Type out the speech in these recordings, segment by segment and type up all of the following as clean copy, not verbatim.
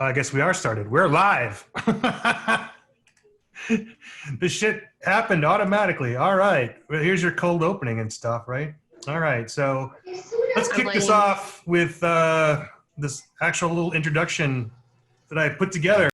I guess we are started. We're live. This shit happened automatically. All right. Well, here's your cold opening and stuff, right? All right. So let's kick this off with this actual little introduction that I put together.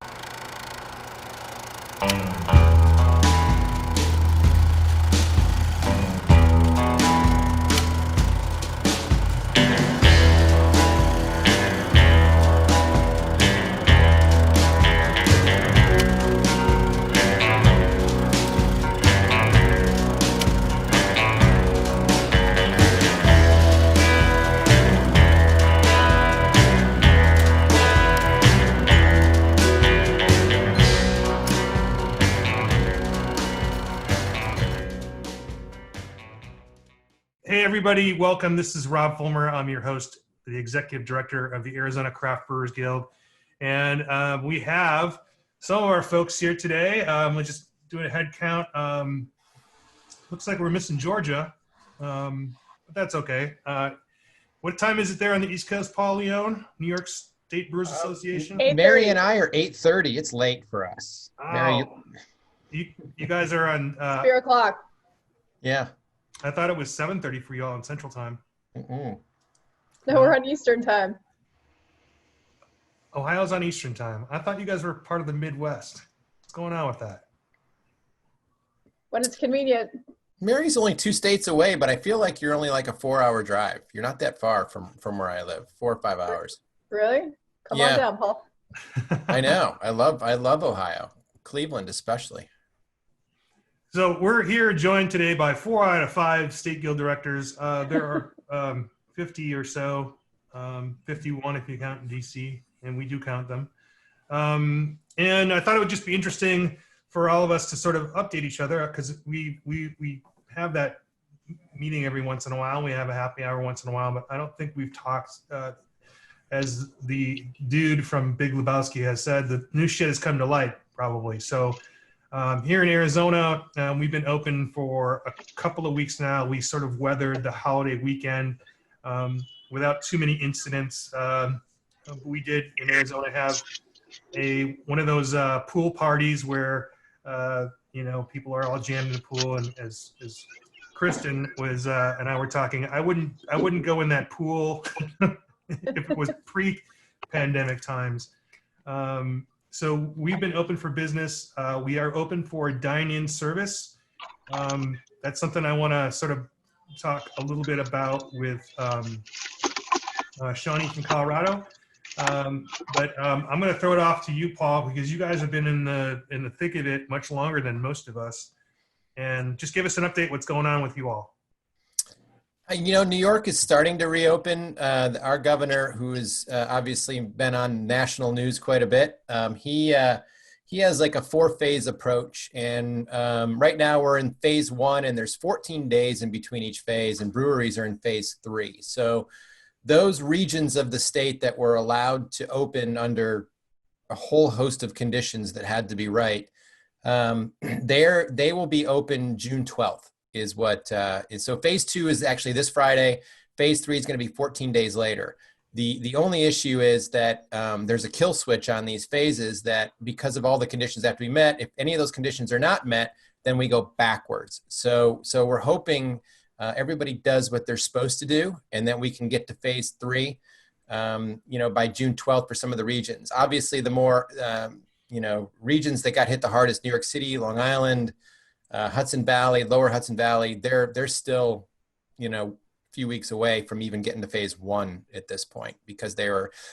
Hey, everybody. Welcome. This is Rob Fulmer. I'm your host, the executive director of the Arizona Craft Brewers Guild. And we have some of our folks here today. We're just doing a head count. Looks like we're missing Georgia, but that's okay. What time is it there on the East Coast, Paul Leone, New York State Brewers Association? Mary and I are 8:30. It's late for us. Oh, Mary, you guys are on... 3 o'clock. Yeah. I thought it was 7:30 for y'all on Central Time. Mm-mm. No, we're on Eastern time. Ohio's on Eastern Time. I thought you guys were part of the Midwest. What's going on with that? When it's convenient. Mary's only 2 states away, but I feel like you're only like a 4-hour drive. You're not that far from where I live. 4 or 5 hours. Really? Come Yeah. on down, Paul. I know. I love Ohio. Cleveland especially. So we're here joined today by 4 out of 5 state guild directors. There are 50 or so, 51 if you count in DC, and we do count them. And I thought it would just be interesting for all of us to sort of update each other, because we have that meeting every once in a while. We have a happy hour once in a while, but I don't think we've talked, as the dude from Big Lebowski has said, the new shit has come to light probably. So here in Arizona, we've been open for a couple of weeks now. We sort of weathered the holiday weekend without too many incidents. We did in Arizona have one of those pool parties where people are all jammed in the pool, and as Kristen was and I were talking, I wouldn't go in that pool if it was pre-pandemic times. So we've been open for business. We are open for dine-in service. That's something I want to sort of talk a little bit about with Shawnee from Colorado. But I'm going to throw it off to you, Paul, because you guys have been in the thick of it much longer than most of us. And just give us an update what's going on with you all. New York is starting to reopen. Our governor, who has obviously been on national news quite a bit, he has like a 4-phase approach. And right now we're in phase 1, and there's 14 days in between each phase, and breweries are in phase 3. So those regions of the state that were allowed to open under a whole host of conditions that had to be right, they will be open June 12th. Is what is. So phase 2 is actually this Friday. Phase 3 is going to be 14 days later. The only issue is that there's a kill switch on these phases, that because of all the conditions that have to be met, if any of those conditions are not met, then we go backwards. So we're hoping everybody does what they're supposed to do, and then we can get to phase 3 by June 12th for some of the regions. Obviously the more regions that got hit the hardest, New York City, Long Island, Hudson Valley, lower Hudson Valley, they're still, a few weeks away from even getting to phase 1 at this point, because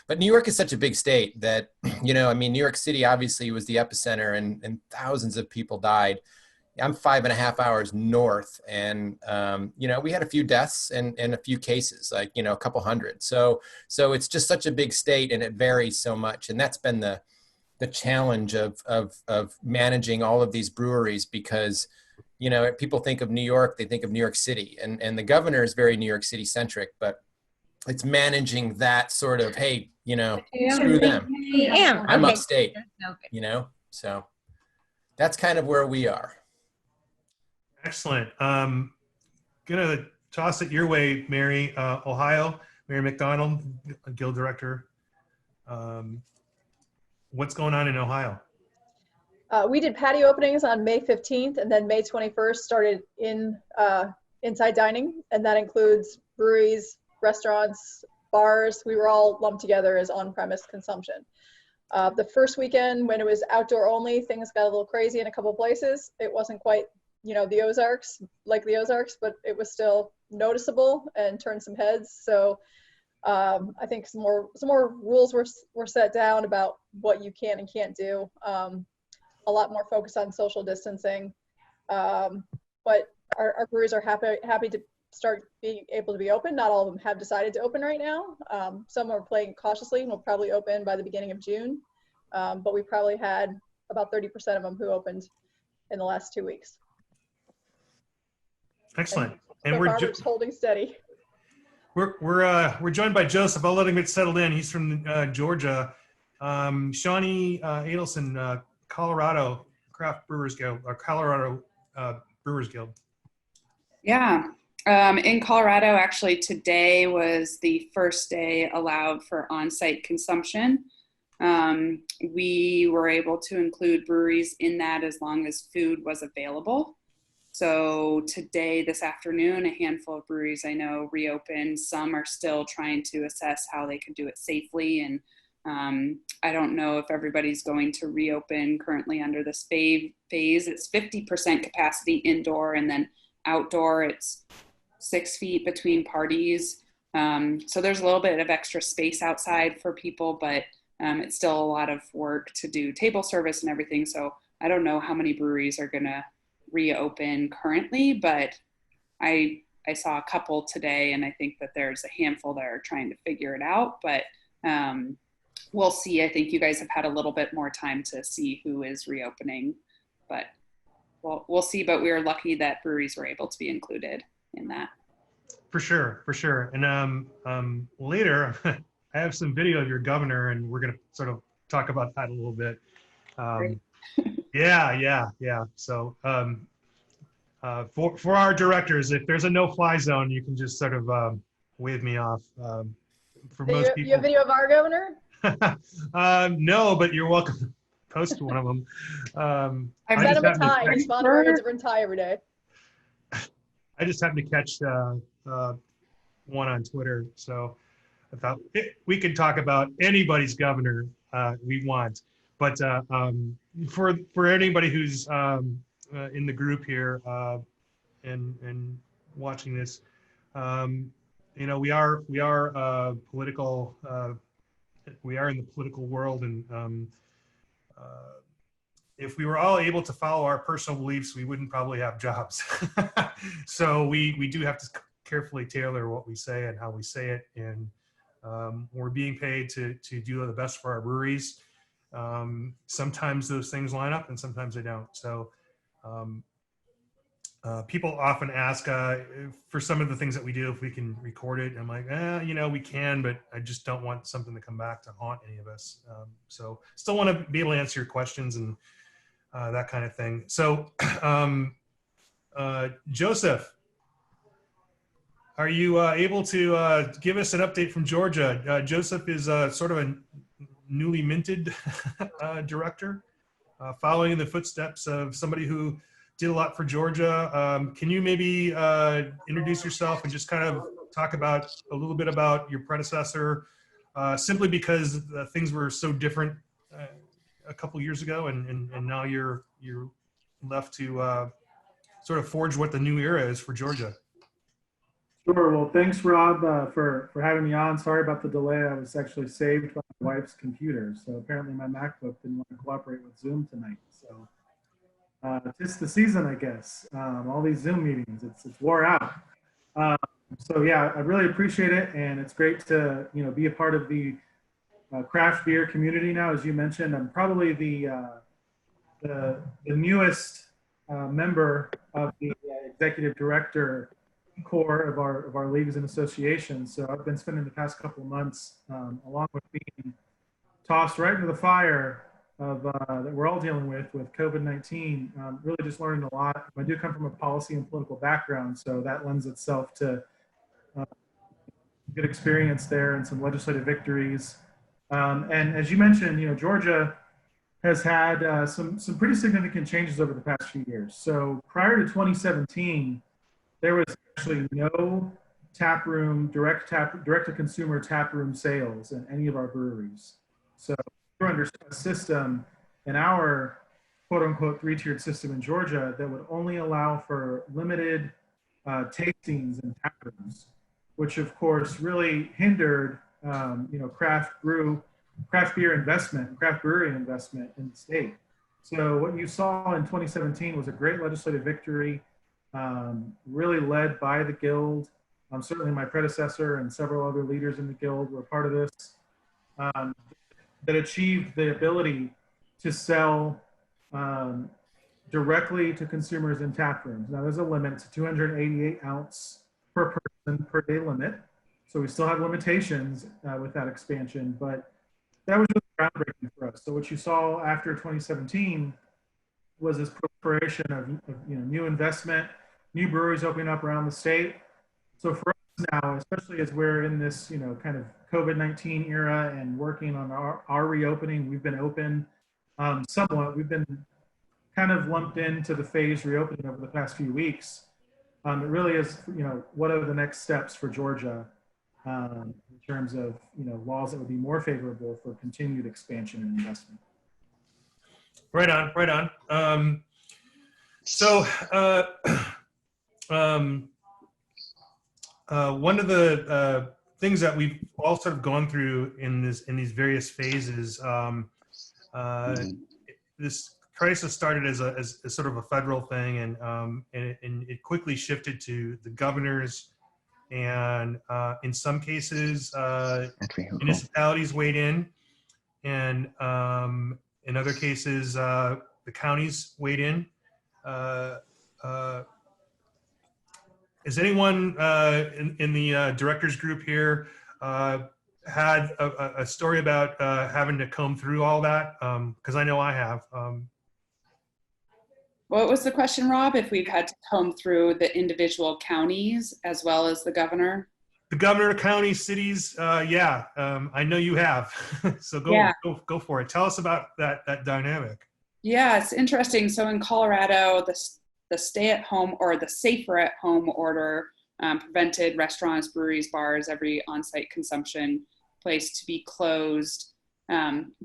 but New York is such a big state that, New York City obviously was the epicenter, and thousands of people died. I'm 5.5 hours north, and, we had a few deaths and a few cases, like, a couple hundred. So it's just such a big state, and it varies so much. And that's been the challenge of managing all of these breweries, because people think of New York, they think of New York City, and the governor is very New York City centric, but it's managing that sort of, hey, screw them, I'm upstate, so that's kind of where we are. Excellent. Gonna toss it your way, Mary. Ohio, Mary McDonald, Guild Director. what's going on in Ohio? We did patio openings on May 15th, and then May 21st started inside dining, and that includes breweries, restaurants, bars. We were all lumped together as on-premise consumption. The first weekend, when it was outdoor only, things got a little crazy in a couple places. It wasn't quite, the Ozarks, but it was still noticeable and turned some heads. So I think some more rules were set down about what you can and can't do. A lot more focus on social distancing. But our breweries are happy to start being able to be open. Not all of them have decided to open right now. Some are playing cautiously and will probably open by the beginning of June. But we probably had about 30% of them who opened in the last 2 weeks. Excellent. And we're just holding steady. We're joined by Joseph. I'll let him get settled in. He's from Georgia. Shawnee Adelson, Colorado Craft Brewers Guild, or Colorado Brewers Guild. Yeah. In Colorado, actually, today was the first day allowed for on-site consumption. We were able to include breweries in that as long as food was available. So today, this afternoon, a handful of breweries I know reopened. Some are still trying to assess how they can do it safely. And I don't know if everybody's going to reopen currently under this phase. It's 50% capacity indoor, and then outdoor it's 6 feet between parties. So there's a little bit of extra space outside for people, but it's still a lot of work to do table service and everything. So I don't know how many breweries are going to reopen currently, but I saw a couple today, and I think that there's a handful that are trying to figure it out, but we'll see. I think you guys have had a little bit more time to see who is reopening, but we'll see. But we were lucky that breweries were able to be included in that. For sure. And later, I have some video of your governor, and we're going to sort of talk about that a little bit. Yeah. So for our directors, if there's a no-fly zone, you can just sort of wave me off. For most people, you have video of our governor? No, but you're welcome to post one of them. I've sent him a tie. He's fond of wearing a different tie every day. I just happened to catch one on Twitter, so I thought we could talk about anybody's governor we want. But for anybody who's in the group here and watching this, we are political. We are in the political world, and if we were all able to follow our personal beliefs, we wouldn't probably have jobs. So we do have to carefully tailor what we say and how we say it, and we're being paid to do the best for our breweries. Sometimes those things line up and sometimes they don't. So people often ask for some of the things that we do if we can record it. I'm like, we can, but I just don't want something to come back to haunt any of us. So still want to be able to answer your questions and that kind of thing. So Joseph, are you able to give us an update from Georgia? Joseph is sort of a newly minted director, following in the footsteps of somebody who did a lot for Georgia. Can you maybe introduce yourself and just kind of talk about a little bit about your predecessor, simply because things were so different a couple years ago, and now you're left to sort of forge what the new era is for Georgia. Sure. Well, thanks, Rob, for having me on. Sorry about the delay. I was actually saved by my wife's computer. So apparently my MacBook didn't want to cooperate with Zoom tonight. So it's the season, I guess. All these Zoom meetings, it's wore out. So yeah, I really appreciate it. And it's great to, be a part of the craft beer community now. As you mentioned, I'm probably the newest member of the executive director core of our leagues and associations. So I've been spending the past couple of months, along with being tossed right into the fire of that we're all dealing with COVID-19, really just learning a lot. I do come from a policy and political background, so that lends itself to good experience there and some legislative victories. And as you mentioned, Georgia has had some pretty significant changes over the past few years. So prior to 2017, there was actually no tap room, direct to consumer tap room sales in any of our breweries. So we're under a system in our quote unquote 3-tiered system in Georgia that would only allow for limited tastings in tap rooms, which of course really hindered craft beer investment, craft brewery investment in the state. So what you saw in 2017 was a great legislative victory, really led by the Guild. Certainly my predecessor and several other leaders in the Guild were part of this, that achieved the ability to sell directly to consumers in tap rooms. Now there's a limit, it's a 288 ounce per person per day limit. So we still have limitations with that expansion, but that was really groundbreaking for us. So what you saw after 2017 was this proliferation of new investment, new breweries opening up around the state. So for us now, especially as we're in this kind of COVID-19 era and working on our reopening, we've been open somewhat. We've been kind of lumped into the phased reopening over the past few weeks. It really is, what are the next steps for Georgia in terms of laws that would be more favorable for continued expansion and investment. Right on, right on. One of the things that we've all sort of gone through in these various phases, this crisis started as sort of a federal thing, and it quickly shifted to the governors. And in some cases, municipalities weighed in, and in other cases, the counties weighed in. Has anyone in the directors group here had a story about having to comb through all that? Because I know I have. What was the question, Rob? If we've had to comb through the individual counties as well as the governor? The governor, counties, cities, yeah. I know you have. So go for it. Tell us about that dynamic. Yeah, it's interesting. So in Colorado, the stay-at-home or the safer-at-home order prevented restaurants, breweries, bars, every on-site consumption place to be closed.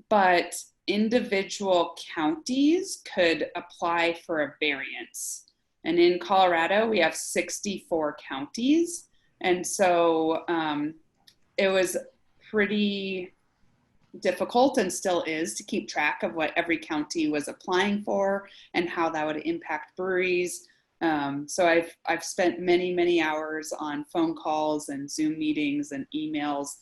But individual counties could apply for a variance. And in Colorado, we have 64 counties. And so it was pretty difficult, and still is, to keep track of what every county was applying for and how that would impact breweries. So I've spent many hours on phone calls and Zoom meetings and emails,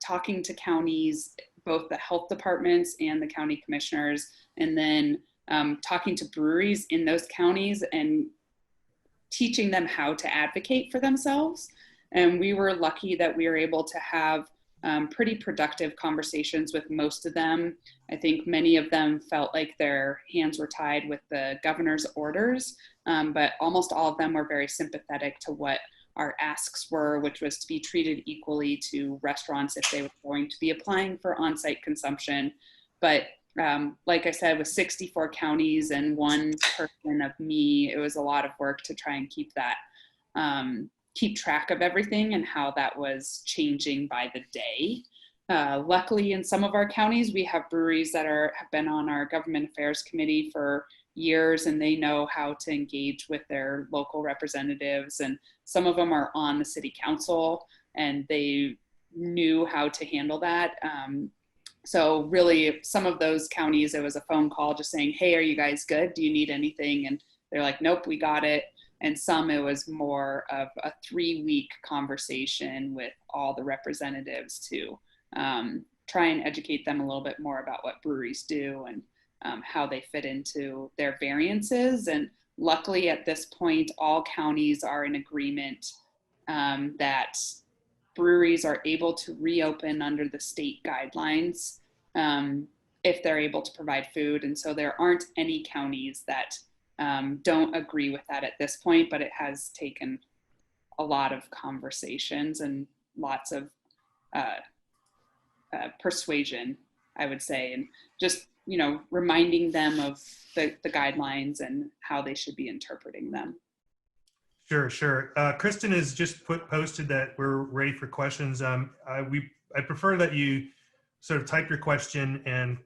talking to counties, both the health departments and the county commissioners, and then talking to breweries in those counties and teaching them how to advocate for themselves. And we were lucky that we were able to have pretty productive conversations with most of them. I think many of them felt like their hands were tied with the governor's orders, but almost all of them were very sympathetic to what our asks were, which was to be treated equally to restaurants if they were going to be applying for on-site consumption. But like I said, with 64 counties and one person of me, it was a lot of work to try and keep track of everything and how that was changing by the day. Luckily, in some of our counties, we have breweries that have been on our government affairs committee for years, and they know how to engage with their local representatives. And some of them are on the city council, and they knew how to handle that. So really, some of those counties, it was a phone call just saying, hey, are you guys good? Do you need anything? And they're like, nope, we got it. And some, it was more of a 3-week conversation with all the representatives to try and educate them a little bit more about what breweries do and how they fit into their variances. And luckily at this point, all counties are in agreement that breweries are able to reopen under the state guidelines if they're able to provide food. And so there aren't any counties that don't agree with that at this point, but it has taken a lot of conversations and lots of persuasion I would say, and just, reminding them of the guidelines and how they should be interpreting them. Sure. Kristen has just posted that we're ready for questions. I prefer that you sort of type your question, and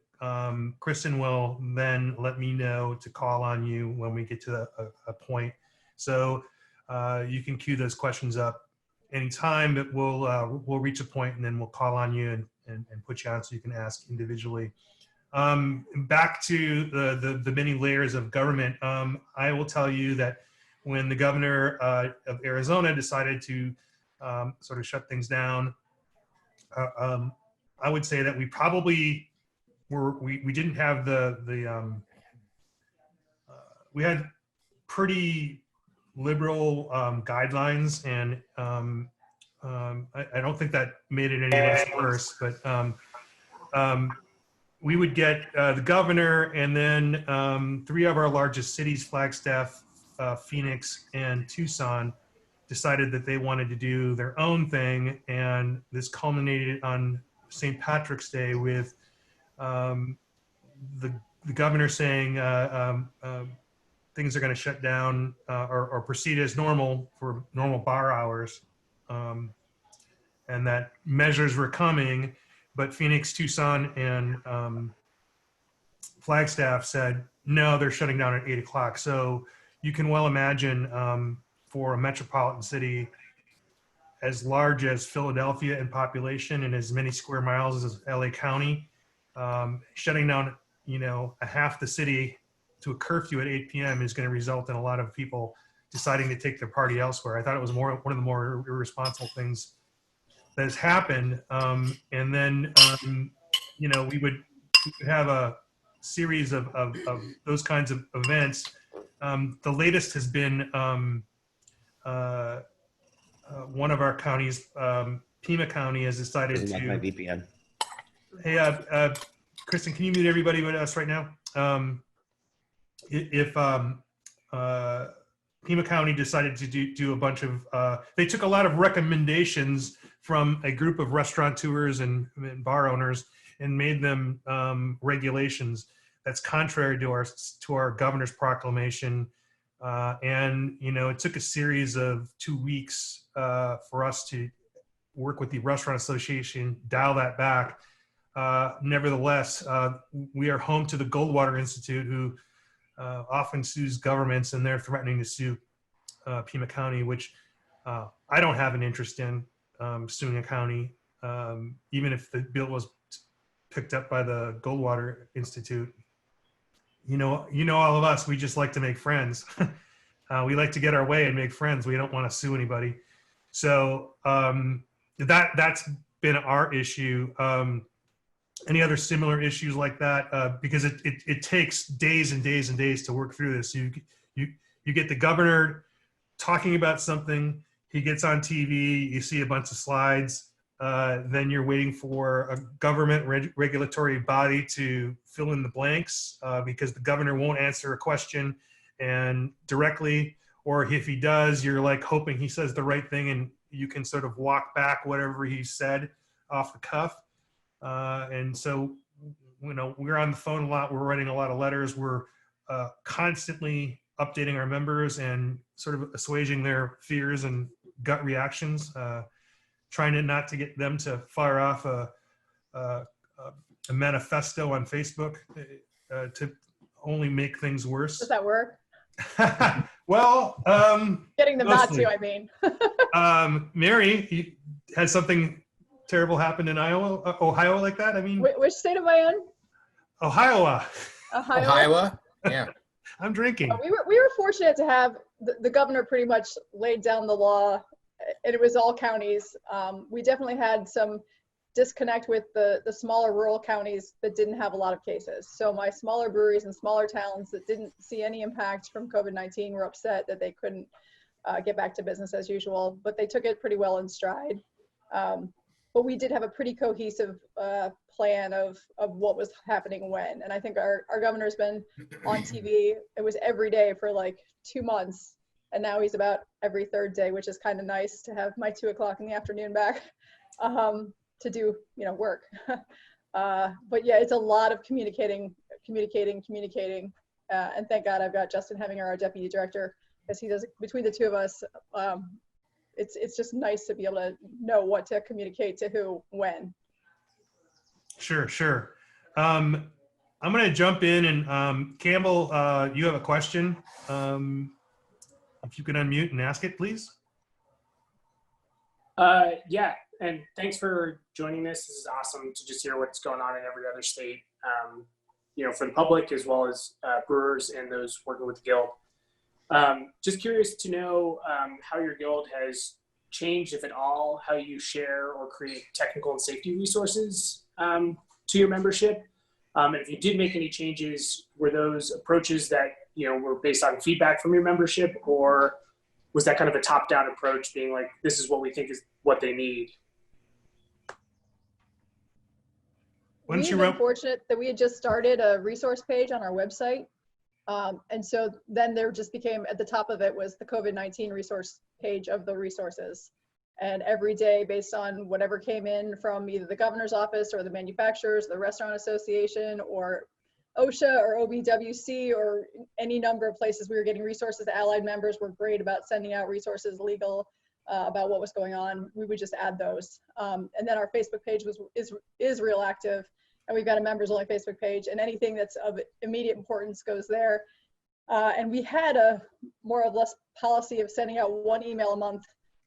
Kristen will then let me know to call on you when we get to a point. So you can queue those questions up anytime, but we'll reach a point and then we'll call on you and put you on so you can ask individually. Back to the many layers of government, I will tell you that when the governor of Arizona decided to sort of shut things down, I would say that we probably we didn't have we had pretty liberal guidelines, and I don't think that made it any less worse, but we would get the governor and then 3 of our largest cities, Flagstaff, Phoenix, and Tucson, decided that they wanted to do their own thing, and this culminated on St. Patrick's Day with the governor saying things are going to shut down or proceed as normal for normal bar hours, and that measures were coming, but Phoenix, Tucson, and Flagstaff said, no, they're shutting down at 8 o'clock. So you can well imagine for a metropolitan city as large as Philadelphia in population and as many square miles as LA County, shutting down, a half the city to a curfew at 8 p.m. is going to result in a lot of people deciding to take their party elsewhere. I thought it was one of the more irresponsible things that has happened. And then, we would have a series of those kinds of events. The latest has been one of our counties, Pima County, has decided Doesn't like my to. VPN. Hey, Kristen, can you mute everybody but us right now? If Pima County decided to do a bunch of, they took a lot of recommendations from a group of restaurateurs and bar owners and made them regulations. That's contrary to our governor's proclamation. And, it took a series of 2 weeks for us to work with the Restaurant Association, dial that back. Nevertheless, we are home to the Goldwater Institute, who often sues governments, and they're threatening to sue Pima County, which I don't have an interest in suing a county, even if the bill was picked up by the Goldwater Institute. All of us, we just like to make friends. We like to get our way and make friends. We don't want to sue anybody. So that's been our issue. Any other similar issues like that? Because it takes days and days and days to work through this. You get the governor talking about something. He gets on TV. You see a bunch of slides. Then you're waiting for a government regulatory body to fill in the blanks because the governor won't answer a question and directly, or if he does, you're like hoping he says the right thing and you can sort of walk back whatever he said off the cuff. And so, we're on the phone a lot. We're writing a lot of letters. We're constantly updating our members and sort of assuaging their fears and gut reactions, trying not to get them to fire off a manifesto on Facebook to only make things worse. Does that work? Well, Getting them mostly. not to, I mean. Mary, has something terrible happened in Ohio like that? I mean, Which state am I in? Ohio. Ohio? Yeah. I'm drinking. We were fortunate to have the governor pretty much laid down the law, and it was all counties. We definitely had some disconnect with the smaller rural counties that didn't have a lot of cases. So my smaller breweries and smaller towns that didn't see any impact from COVID-19 were upset that they couldn't get back to business as usual, but they took it pretty well in stride. But we did have a pretty cohesive plan of what was happening when. And I think our governor's been on TV. It was every day for like 2 months. And now he's about every third day, which is kind of nice to have my 2 o'clock in the afternoon back to do, work. But yeah, it's a lot of communicating. And thank God I've got Justin Heminger, our deputy director, because he does, between the two of us, it's just nice to be able to know what to communicate to who, when. Sure. I'm going to jump in and Campbell, you have a question. If you could unmute and ask it, please. Yeah, and thanks for joining this. This is awesome to just hear what's going on in every other state, for the public as well as brewers and those working with the guild. Just curious to know how your guild has changed, if at all, how you share or create technical and safety resources to your membership. And if you did make any changes, were those approaches that were based on feedback from your membership, or was that kind of a top-down approach, being like, this is what we think is what they need? We've been fortunate that we had just started a resource page on our website. And so then there just became, at the top of it was the COVID-19 resource page of the resources. And every day, based on whatever came in from either the governor's office or the manufacturers, the restaurant association, or OSHA or OBWC, or any number of places we were getting resources. The allied members were great about sending out resources, legal, about what was going on. We would just add those. And then our Facebook page is real active, and we've got a members only Facebook page, and anything that's of immediate importance goes there. And we had a more or less policy of sending out one email a month,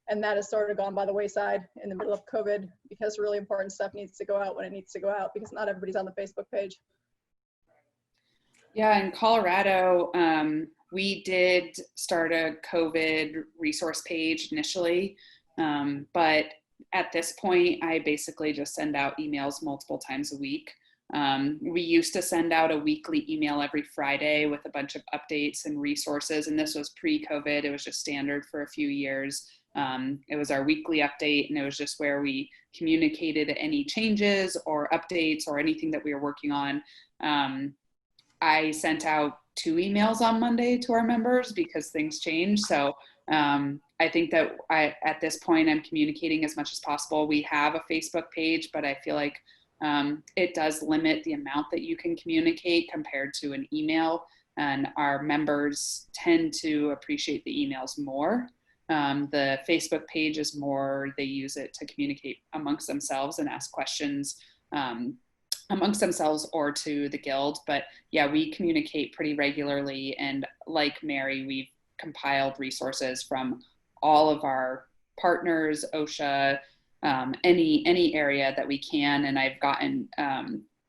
and that has sort of gone by the wayside in the middle of COVID, because really important stuff needs to go out when it needs to go out, because not everybody's on the Facebook page. Yeah, in Colorado, we did start a COVID resource page initially, but at this point, I basically just send out emails multiple times a week. We used to send out a weekly email every Friday with a bunch of updates and resources, and this was pre-COVID. It was just standard for a few years. It was our weekly update, and it was just where we communicated any changes or updates or anything that we were working on. I sent out 2 emails on Monday to our members because things change. So I think that at this point, I'm communicating as much as possible. We have a Facebook page, but I feel like it does limit the amount that you can communicate compared to an email. And our members tend to appreciate the emails more. The Facebook page is more, they use it to communicate amongst themselves and ask questions amongst themselves or to the guild. But yeah, we communicate pretty regularly. And like Mary, we've compiled resources from all of our partners, OSHA, any area that we can. And I've gotten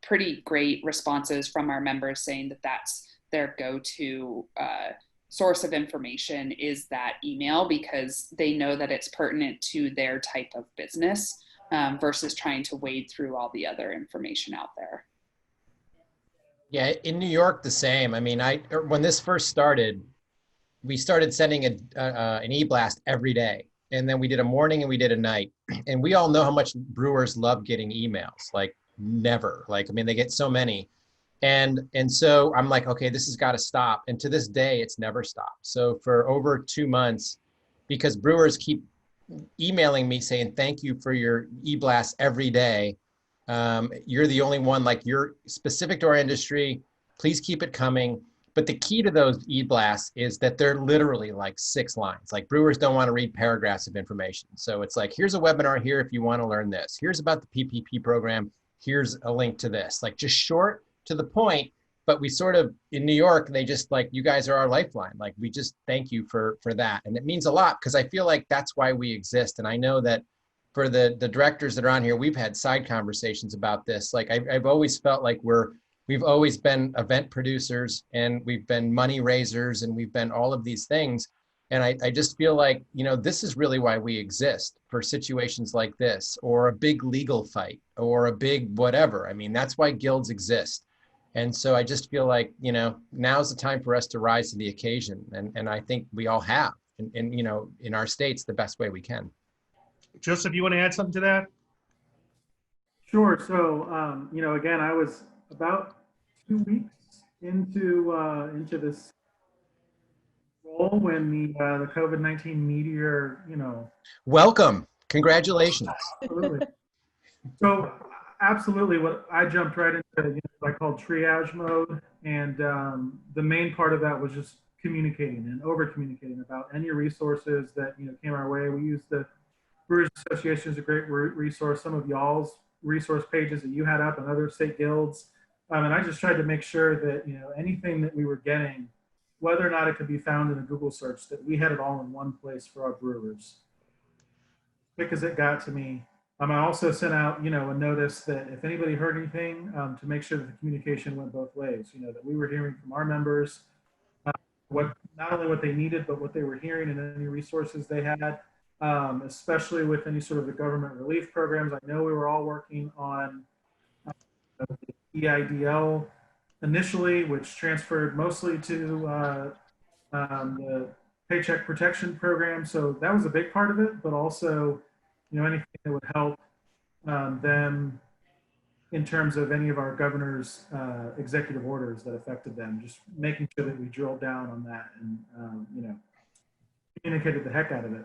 pretty great responses from our members saying that that's their go-to source of information is that email, because they know that it's pertinent to their type of business. Versus trying to wade through all the other information out there. Yeah, in New York, the same. I mean, when this first started, we started sending an e-blast every day. And then we did a morning and we did a night. And we all know how much brewers love getting emails, like never. Like, I mean, they get so many. And so I'm like, okay, this has got to stop. And to this day, it's never stopped. So for over 2 months, because brewers keep emailing me saying, thank you for your e-blast every day. You're the only one, like, you're specific to our industry. Please keep it coming. But the key to those e-blasts is that they're literally like 6 lines. Like, brewers don't want to read paragraphs of information. So it's like, here's a webinar here if you want to learn this. Here's about the PPP program. Here's a link to this. Like, just short, to the point. But we sort of, in New York, they just like, you guys are our lifeline. Like, we just thank you for that. And it means a lot, because I feel like that's why we exist. And I know that for the directors that are on here, we've had side conversations about this. Like, I've always felt like we've always been event producers, and we've been money raisers, and we've been all of these things. And I just feel like, this is really why we exist, for situations like this, or a big legal fight, or a big whatever. I mean, that's why guilds exist. And so I just feel like, now's the time for us to rise to the occasion. And I think we all have, and in our states, the best way we can. Joseph, you want to add something to that? Sure. So, again, I was about 2 weeks into this role when the COVID-19 meteor, Welcome. Congratulations. Absolutely. So Absolutely. What I jumped right into, what I call triage mode, and the main part of that was just communicating and over communicating about any resources that came our way. We used the Brewers Association as a great resource. Some of y'all's resource pages that you had up and other state guilds, and I just tried to make sure that anything that we were getting, whether or not it could be found in a Google search, that we had it all in one place for our brewers. Because it got to me. I also sent out, a notice that if anybody heard anything, to make sure that the communication went both ways. That we were hearing from our members what not only what they needed, but what they were hearing and any resources they had, especially with any sort of the government relief programs. I know we were all working on the EIDL initially, which transferred mostly to the Paycheck Protection Program. So that was a big part of it, but also, anything that would help them in terms of any of our governor's executive orders that affected them, just making sure that we drilled down on that and, communicated the heck out of it.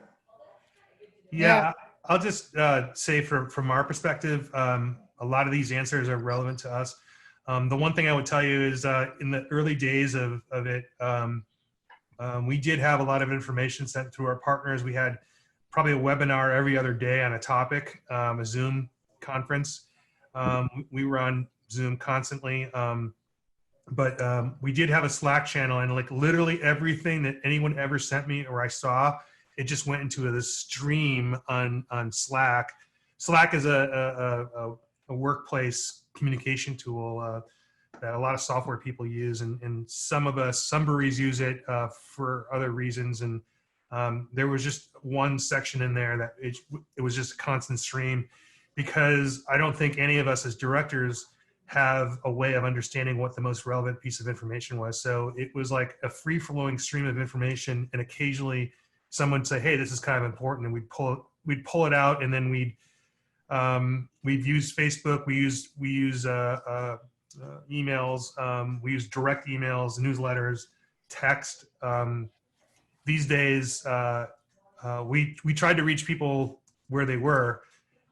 Yeah, I'll just say from our perspective, a lot of these answers are relevant to us. The one thing I would tell you is in the early days of it, we did have a lot of information sent through our partners. We had probably a webinar every other day on a topic, a Zoom conference. We were on Zoom constantly, but we did have a Slack channel, and like literally everything that anyone ever sent me or I saw, it just went into this stream on Slack. Slack is a workplace communication tool that a lot of software people use, and some breweries use it for other reasons. And there was just one section in there that it was just a constant stream, because I don't think any of us as directors have a way of understanding what the most relevant piece of information was. So it was like a free-flowing stream of information, and occasionally someone would say, "Hey, this is kind of important," and we'd pull it out, and then we'd use Facebook, we use emails, we use direct emails, newsletters, text. These days, we tried to reach people where they were,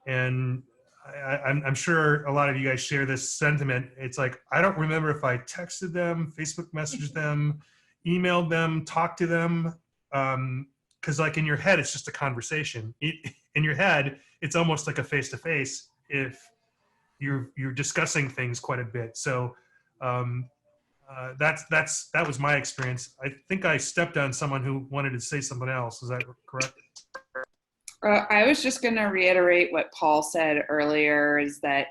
and I'm sure a lot of you guys share this sentiment. It's like, I don't remember if I texted them, Facebook messaged them, emailed them, talked to them, because like in your head, it's just a conversation. In your head, it's almost like a face-to-face if you're discussing things quite a bit. So that was my experience. I think I stepped on someone who wanted to say something else. Is that correct? I was just going to reiterate what Paul said earlier, is that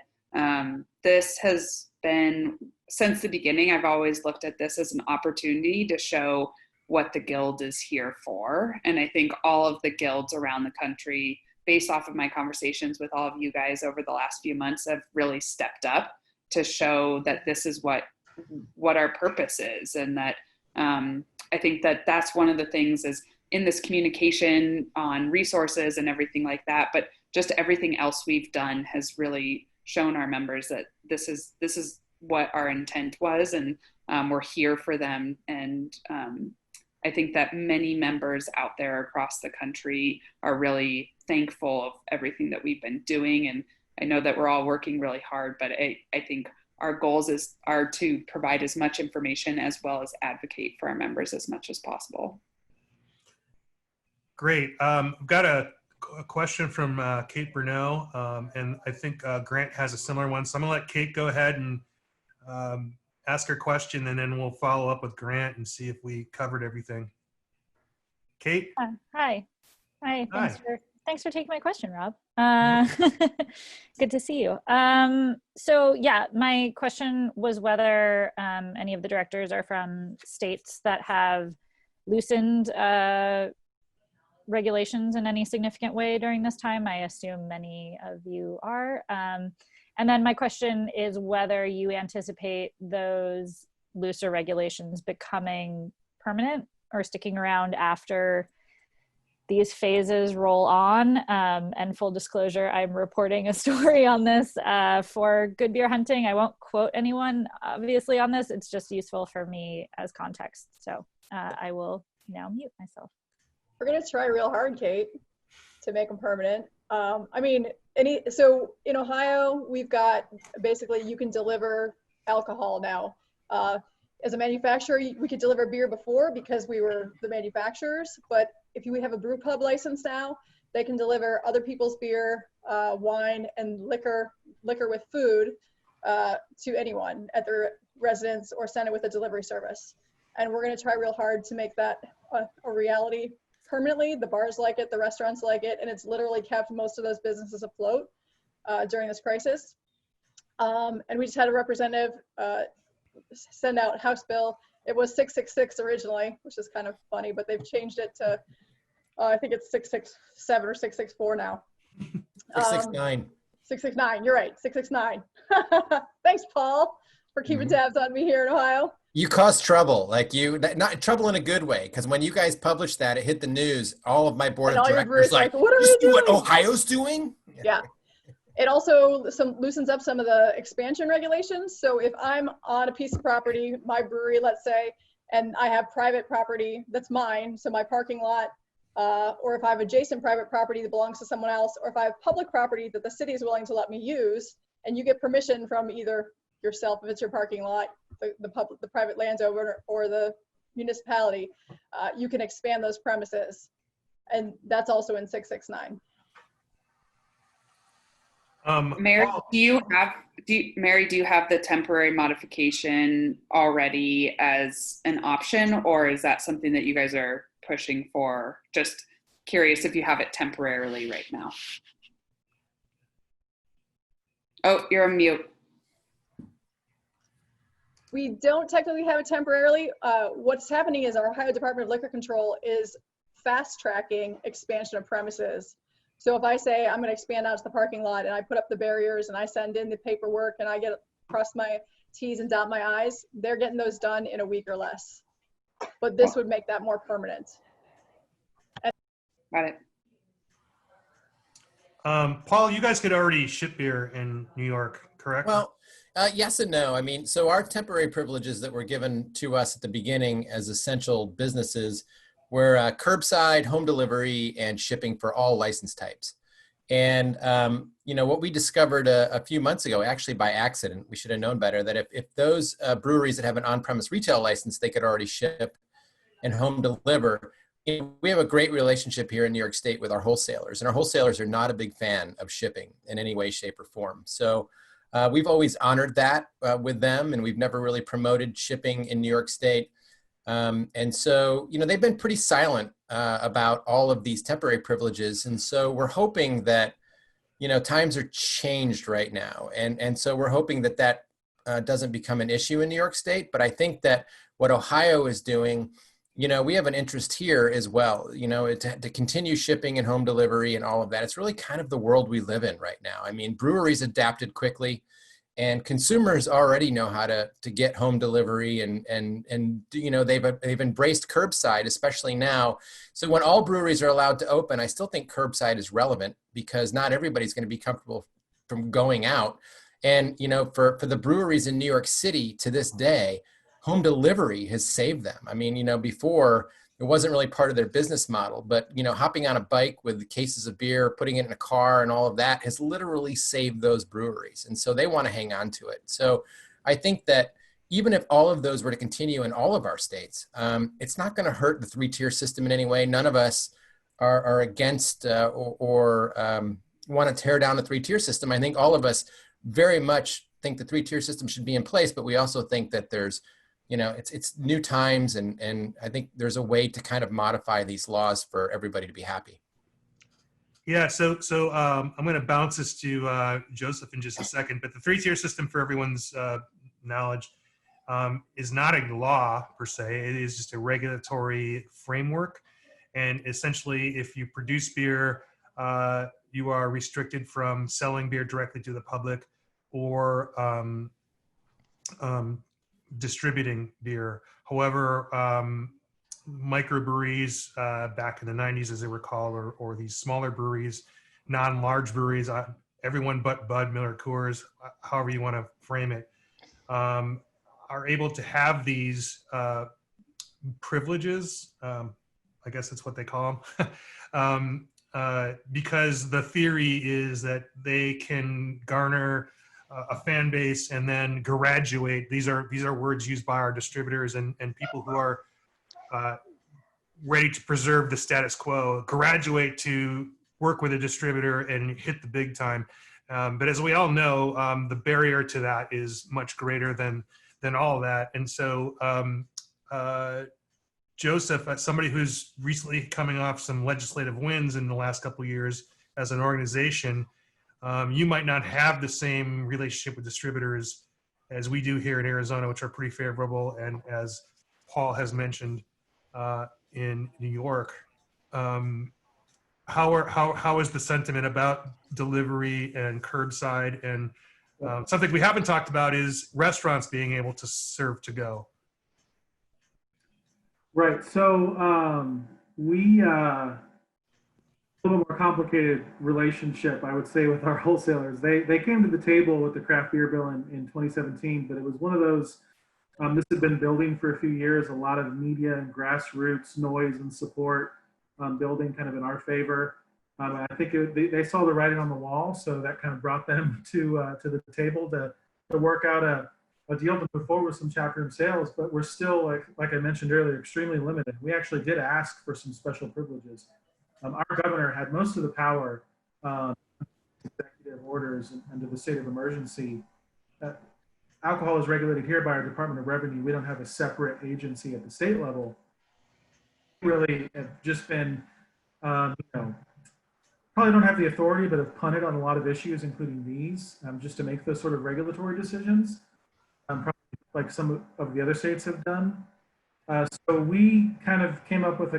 this has been, since the beginning, I've always looked at this as an opportunity to show what the Guild is here for. And I think all of the guilds around the country, based off of my conversations with all of you guys over the last few months, have really stepped up to show that this is what our purpose is. And that I think that that's one of the things is in this communication on resources and everything like that, but just everything else we've done has really shown our members that this is what our intent was, and we're here for them. And I think that many members out there across the country are really thankful of everything that we've been doing. And I know that we're all working really hard, but I think our goals are to provide as much information as well as advocate for our members as much as possible. Great. I've got a question from Kate Bruneau, and I think Grant has a similar one. So I'm gonna let Kate go ahead and ask her question, and then we'll follow up with Grant and see if we covered everything. Kate? Hi. Thanks for taking my question, Rob. Good to see you. So yeah, my question was whether any of the directors are from states that have loosened regulations in any significant way during this time. I assume many of you are. And then my question is whether you anticipate those looser regulations becoming permanent or sticking around after these phases roll on. And full disclosure, I'm reporting a story on this for Good Beer Hunting. I won't quote anyone, obviously, on this. It's just useful for me as context. So I will now mute myself. We're going to try real hard, Kate, to make them permanent. I mean, so in Ohio, we've got basically you can deliver alcohol now. As a manufacturer, we could deliver beer before because we were the manufacturers, but if you have a brew pub license now, they can deliver other people's beer, wine, and liquor with food to anyone at their residence or send it with a delivery service. And we're going to try real hard to make that a reality permanently. The bars like it, the restaurants like it, and it's literally kept most of those businesses afloat during this crisis. And we just had a representative send out House bill. It was 666 originally, which is kind of funny, but they've changed it to, I think it's 667 or 664 now. 669. 669, you're right, 669. Thanks, Paul, for keeping tabs on me here in Ohio. You caused trouble, not trouble in a good way, because when you guys published that, it hit the news. All of my board And of all your directors brewers are like, what are "You we see what doing?" Ohio's doing?" Yeah. It also loosens up some of the expansion regulations. So if I'm on a piece of property, my brewery, let's say, and I have private property that's mine, so my parking lot, or if I have adjacent private property that belongs to someone else, or if I have public property that the city is willing to let me use, and you get permission from either yourself, if it's your parking lot, the private landowner, or the municipality, you can expand those premises. And that's also in 669. Mary, do you have the temporary modification already as an option, or is that something that you guys are pushing for? Just curious if you have it temporarily right now. Oh, you're on mute. We don't technically have it temporarily. What's happening is our Ohio Department of Liquor Control is fast tracking expansion of premises. So if I say I'm going to expand out to the parking lot and I put up the barriers and I send in the paperwork and I cross my T's and dot my I's, they're getting those done in a week or less. But this would make that more permanent. Got it. Paul, you guys could already ship beer in New York, correct? Well, yes and no. I mean, so our temporary privileges that were given to us at the beginning as essential businesses were curbside, home delivery, and shipping for all license types. And, what we discovered a few months ago, actually by accident, we should have known better, that if those breweries that have an on-premise retail license, they could already ship and home deliver. We have a great relationship here in New York State with our wholesalers, and our wholesalers are not a big fan of shipping in any way, shape, or form. So we've always honored that with them, and we've never really promoted shipping in New York State. And so, they've been pretty silent about all of these temporary privileges. And so we're hoping that, times are changed right now. And so we're hoping that doesn't become an issue in New York State. But I think that what Ohio is doing, we have an interest here as well, to continue shipping and home delivery and all of that. It's really kind of the world we live in right now. I mean, breweries adapted quickly. And consumers already know how to get home delivery and they've embraced curbside, especially now. So when all breweries are allowed to open, I still think curbside is relevant because not everybody's going to be comfortable from going out. And for the breweries in New York City to this day, home delivery has saved them. I mean, before it wasn't really part of their business model, but hopping on a bike with cases of beer, putting it in a car and all of that has literally saved those breweries. And so they want to hang on to it. So I think that even if all of those were to continue in all of our states, it's not going to hurt the three-tier system in any way. None of us are against or want to tear down the three-tier system. I think all of us very much think the three-tier system should be in place, but we also think that there's it's new times, and I think there's a way to kind of modify these laws for everybody to be happy. Yeah, so I'm going to bounce this to Joseph in just a second, but the three-tier system, for everyone's knowledge, is not a law per se. It is just a regulatory framework, and essentially, if you produce beer, you are restricted from selling beer directly to the public or distributing beer. However, microbreweries back in the 90s, as I recall, or these smaller breweries, non-large breweries, everyone but Bud, Miller, Coors, however you want to frame it, are able to have these privileges. I guess that's what they call them. because the theory is that they can garner a fan base and then graduate. These are words used by our distributors and people who are ready to preserve the status quo, graduate to work with a distributor and hit the big time. But as we all know, the barrier to that is much greater than all that. And so, Joseph, as somebody who's recently coming off some legislative wins in the last couple of years as an organization, you might not have the same relationship with distributors as we do here in Arizona, which are pretty favorable. And as Paul has mentioned, in New York, how is the sentiment about delivery and curbside? And something we haven't talked about is restaurants being able to serve to go. Right. So we a little more complicated relationship, I would say, with our wholesalers. They came to the table with the craft beer bill in 2017, but it was one of those. This had been building for a few years. A lot of media and grassroots noise and support building kind of in our favor. I think they saw the writing on the wall, so that kind of brought them to the table to work out a deal to move forward with some chapter room sales. But we're still, like I mentioned earlier, extremely limited. We actually did ask for some special privileges. Our governor had most of the power, executive orders under the state of emergency. Alcohol is regulated here by our Department of Revenue. We don't have a separate agency at the state level. Really have just been, probably don't have the authority, but have punted on a lot of issues, including these, just to make those sort of regulatory decisions, probably like some of the other states have done. So we kind of came up with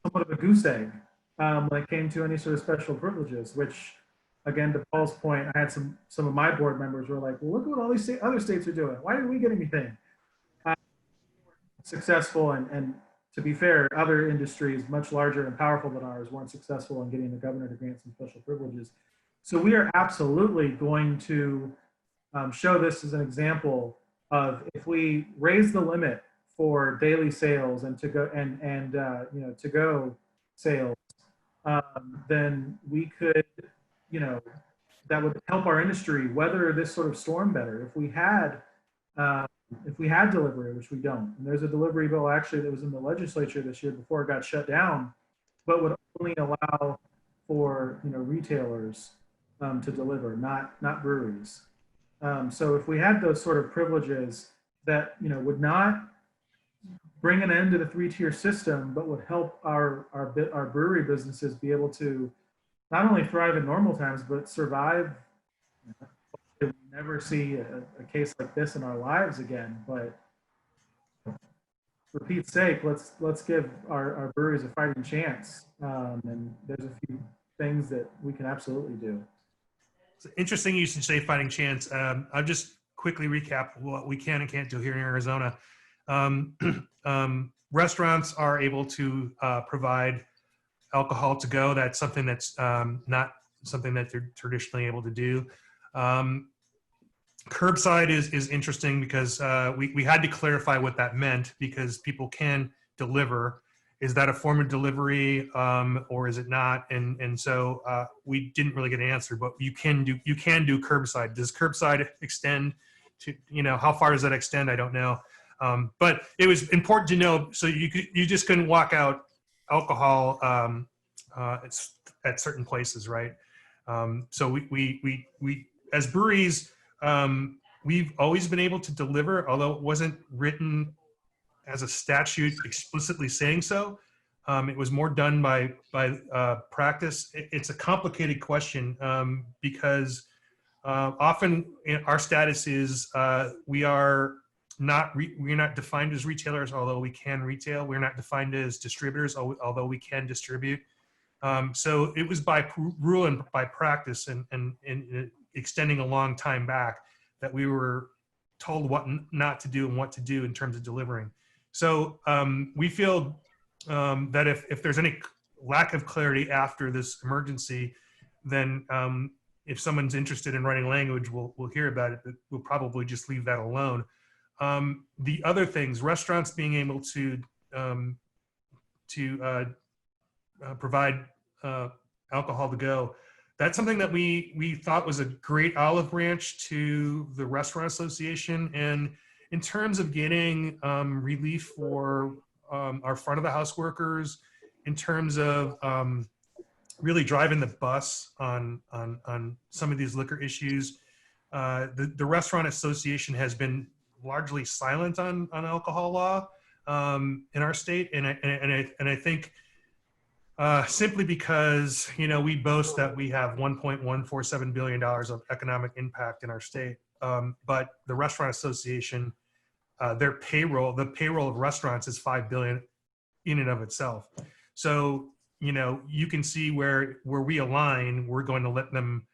somewhat of a goose egg when it came to any sort of special privileges, which, again, to Paul's point, I had some of my board members were like, well, look at what all these other states are doing. Why didn't we get anything? Successful, and to be fair, other industries much larger and powerful than ours weren't successful in getting the governor to grant some special privileges. So we are absolutely going to show this as an example of, if we raise the limit for daily sales and to go to go sales, then we could, that would help our industry weather this sort of storm better. If we had delivery, which we don't, and there's a delivery bill actually that was in the legislature this year before it got shut down, but would only allow for retailers to deliver, not breweries. So if we had those sort of privileges that would not bring an end to the 3-tier system, but would help our brewery businesses be able to not only thrive in normal times, but survive. We never see a case like this in our lives again. But for Pete's sake, let's give our breweries a fighting chance. And there's a few things that we can absolutely do. It's interesting you should say fighting chance. I'll just quickly recap what we can and can't do here in Arizona. Restaurants are able to provide alcohol to go. That's something that's not something that they're traditionally able to do. Curbside is interesting because we had to clarify what that meant, because people can deliver. Is that a form of delivery or is it not? And so we didn't really get an answer, but you can do curbside. Does curbside extend to, how far does that extend? I don't know. But it was important to know, so you just couldn't walk out alcohol at certain places, right? So we as breweries, we've always been able to deliver, although it wasn't written as a statute explicitly saying so. It was more done by practice. It's a complicated question because often our status is we're not defined as retailers, although we can retail. We're not defined as distributors, although we can distribute. So it was by rule and by practice and extending a long time back that we were told what not to do and what to do in terms of delivering. So we feel that if there's any lack of clarity after this emergency, then if someone's interested in writing language, we'll hear about it, but we'll probably just leave that alone. The other things, restaurants being able to provide alcohol to go. That's something that we thought was a great olive branch to the Restaurant Association. And in terms of getting relief for our front of the house workers, in terms of really driving the bus on some of these liquor issues, the Restaurant Association has been largely silent on alcohol law in our state, and I think simply because we boast that we have $1.147 billion of economic impact in our state, but the Restaurant Association, the payroll of restaurants is $5 billion in and of itself. So you can see where we align. We're going to let them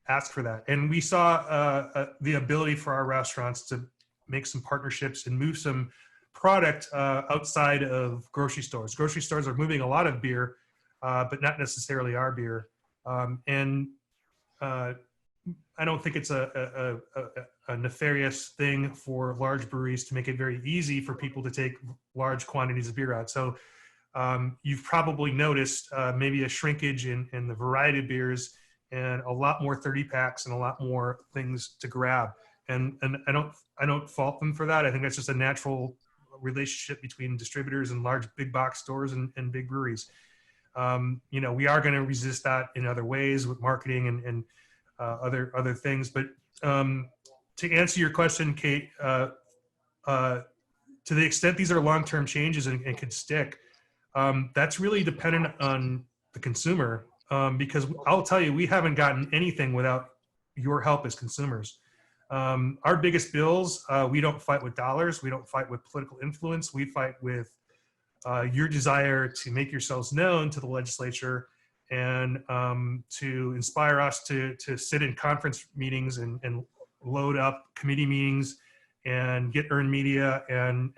ask for that. And we saw the ability for our restaurants to make some partnerships and move some product outside of grocery stores. Grocery stores are moving a lot of beer, but not necessarily our beer. And I don't think it's a nefarious thing for large breweries to make it very easy for people to take large quantities of beer out. So you've probably noticed maybe a shrinkage in the variety of beers, and a lot more 30 packs and a lot more things to grab. And I don't fault them for that. I think that's just a natural relationship between distributors and large big box stores and big breweries. We are going to resist that in other ways with marketing and other things. But to answer your question, Kate, to the extent these are long-term changes and could stick, that's really dependent on the consumer. Because I'll tell you, we haven't gotten anything without your help as consumers. Our biggest bills, we don't fight with dollars. We don't fight with political influence. We fight with your desire to make yourselves known to the legislature and to inspire us to sit in conference meetings and load up committee meetings and get earned media and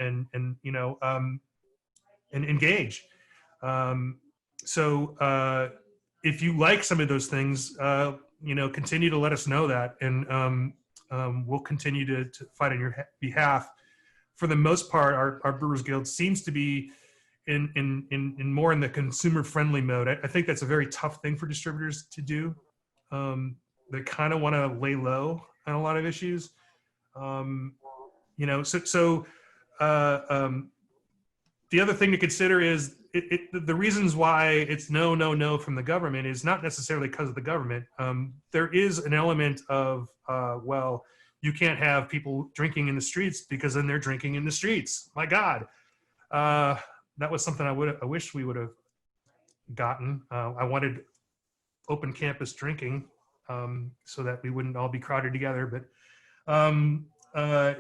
engage. So if you like some of those things, continue to let us know that, and we'll continue to fight on your behalf. For the most part, our Brewers Guild seems to be in more in the consumer friendly mode. I think that's a very tough thing for distributors to do. They kind of want to lay low on a lot of issues. The other thing to consider is the reasons why it's no from the government is not necessarily because of the government. There is an element of, well, you can't have people drinking in the streets because then they're drinking in the streets. My God. That was something I wish we would have gotten. I wanted open campus drinking so that we wouldn't all be crowded together. But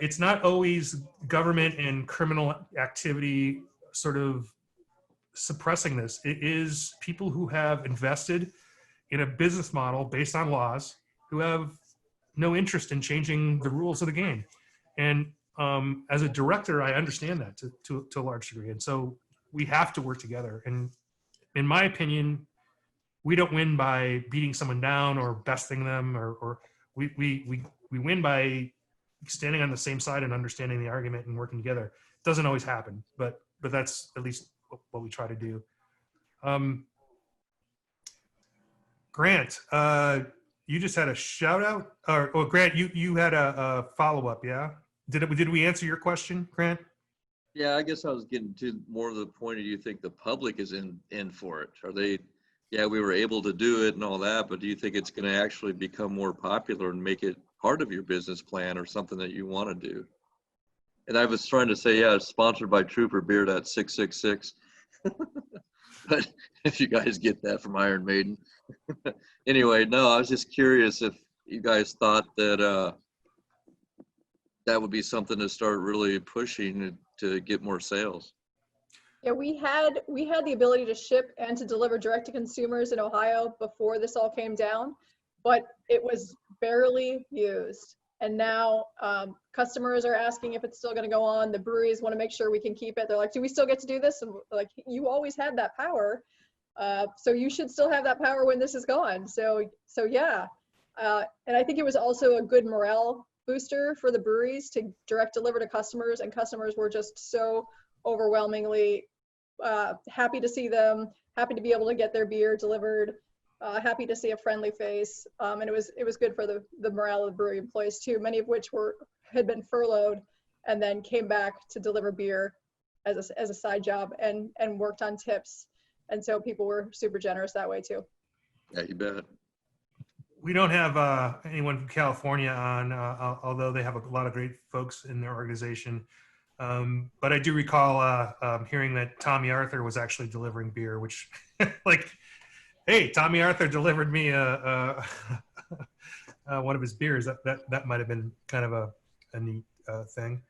it's not always government and criminal activity sort of suppressing this. It is people who have invested in a business model based on laws who have no interest in changing the rules of the game. And as a director, I understand that to a large degree. And so we have to work together. And in my opinion, we don't win by beating someone down or besting them, or we win by standing on the same side and understanding the argument and working together. It doesn't always happen, but that's at least what we try to do. Grant, you just had a shout out, or Grant, you had a follow up, yeah? Did we answer your question, Grant? Yeah, I guess I was getting to more of the point. Do you think the public is in for it? Are they? Yeah, we were able to do it and all that, but do you think it's going to actually become more popular and make it part of your business plan or something that you want to do? And I was trying to say, yeah, it's sponsored by Trooper Beer, that's 666. But if you guys get that from Iron Maiden. Anyway, no, I was just curious if you guys thought that that would be something to start really pushing to get more sales. Yeah, we had the ability to ship and to deliver direct to consumers in Ohio before this all came down, but it was barely used. And now customers are asking if it's still going to go on. The breweries want to make sure we can keep it. They're like, do we still get to do this? And we're like, you always had that power. So you should still have that power when this is gone. So yeah. And I think it was also a good morale booster for the breweries to direct deliver to customers, and customers were just so overwhelmingly happy to see them, happy to be able to get their beer delivered, happy to see a friendly face. And it was good for the morale of the brewery employees too, many of which had been furloughed and then came back to deliver beer as a side job and worked on tips. And so people were super generous that way too. Yeah, you bet. We don't have anyone from California on, although they have a lot of great folks in their organization. But I do recall hearing that Tommy Arthur was actually delivering beer, which like, hey, Tommy Arthur delivered me one of his beers. That might have been kind of a neat thing.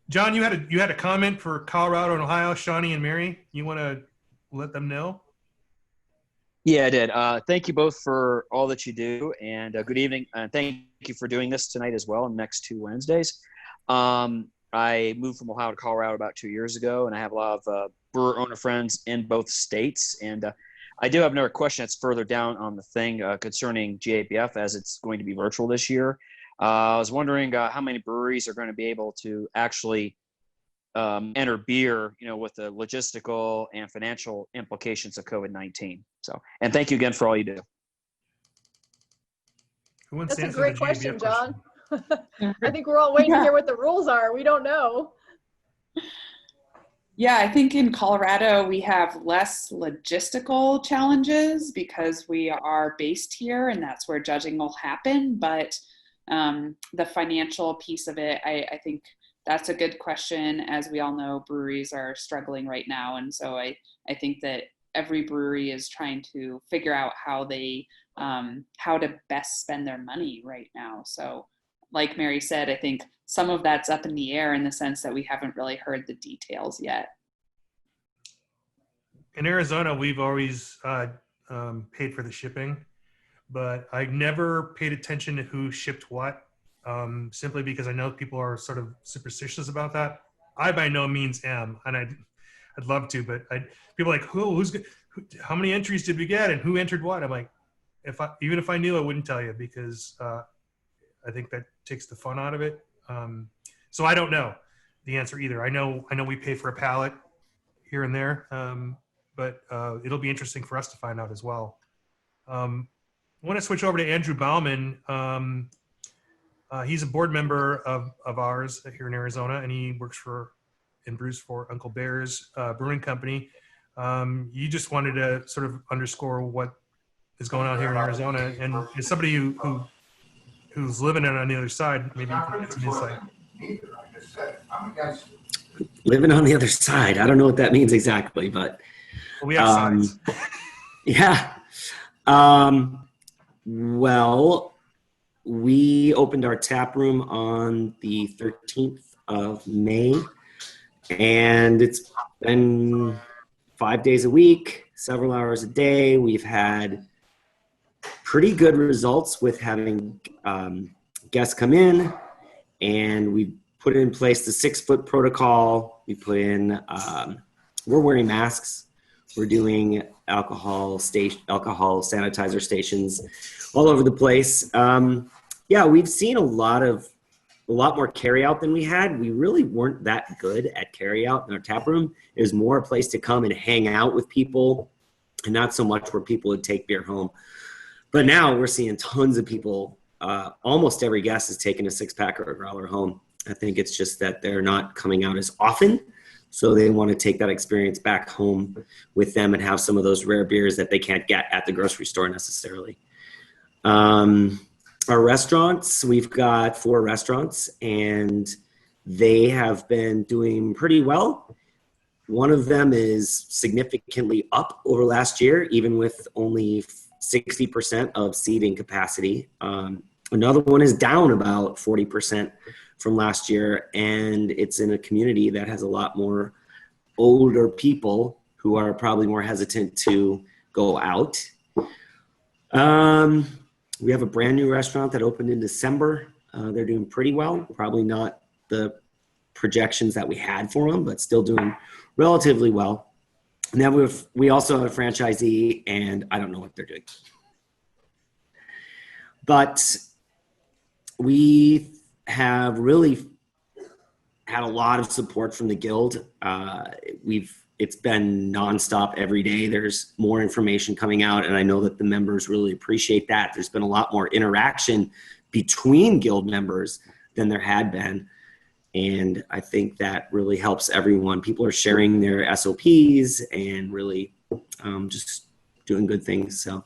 John, you had a comment for Colorado and Ohio, Shawnee and Mary. You want to let them know? Yeah, I did. Thank you both for all that you do, and good evening. And thank you for doing this tonight as well, and next 2 Wednesdays. I moved from Ohio to Colorado about 2 years ago, and I have a lot of brewer owner friends in both states. And I do have another question that's further down on the thing concerning GABF, as it's going to be virtual this year. I was wondering how many breweries are going to be able to actually enter beer, with the logistical and financial implications of COVID-19. So, and thank you again for all you do. Who wants to That's a answer great the question, GABF John. I think we're all waiting to hear what the rules are. We don't know. Yeah, I think in Colorado we have less logistical challenges because we are based here and that's where judging will happen. But the financial piece of it, I think that's a good question. As we all know, breweries are struggling right now. And so I think that every brewery is trying to figure out how to best spend their money right now. So like Mary said, I think some of that's up in the air in the sense that we haven't really heard the details yet. In Arizona, we've always paid for the shipping, but I never paid attention to who shipped what, simply because I know people are sort of superstitious about that. I by no means am, and I'd love to, but people are like, how many entries did we get, and who entered what? I'm like, even if I knew, I wouldn't tell you, because I think that takes the fun out of it. So I don't know the answer either. I know we pay for a pallet here and there, but it'll be interesting for us to find out as well. I want to switch over to Andrew Bauman. He's a board member of ours here in Arizona, and he works and brews for Uncle Bear's Brewing Company. You just wanted to sort of underscore what is going on here in Arizona, and as somebody who's living on the other side, maybe you can get some insight. Living on the other side. I don't know what that means exactly, but we have sides. Yeah. Well, we opened our tap room on the 13th of May, and it's been 5 days a week, several hours a day. We've had pretty good results with having guests come in, and we put in place the 6-foot protocol. We put in, we're wearing masks. We're doing alcohol sanitizer stations all over the place. Yeah, we've seen a lot more carry out than we had. We really weren't that good at carry out in our tap room. It was more a place to come and hang out with people, and not so much where people would take beer home. But now we're seeing tons of people. Almost every guest is taking a 6-pack or a growler home. I think it's just that they're not coming out as often, so they want to take that experience back home with them and have some of those rare beers that they can't get at the grocery store necessarily. Our restaurants, we've got 4 restaurants, and they have been doing pretty well. One of them is significantly up over last year, even with only 60% of seating capacity. Another one is down about 40% from last year, and it's in a community that has a lot more older people who are probably more hesitant to go out. We have a brand new restaurant that opened in December. They're doing pretty well, probably not the projections that we had for them, but still doing relatively well. And then we also have a franchisee, and I don't know what they're doing. But we have really had a lot of support from the guild. It's been nonstop every day. There's more information coming out, and I know that the members really appreciate that. There's been a lot more interaction between guild members than there had been. And I think that really helps everyone. People are sharing their SOPs and really just doing good things. So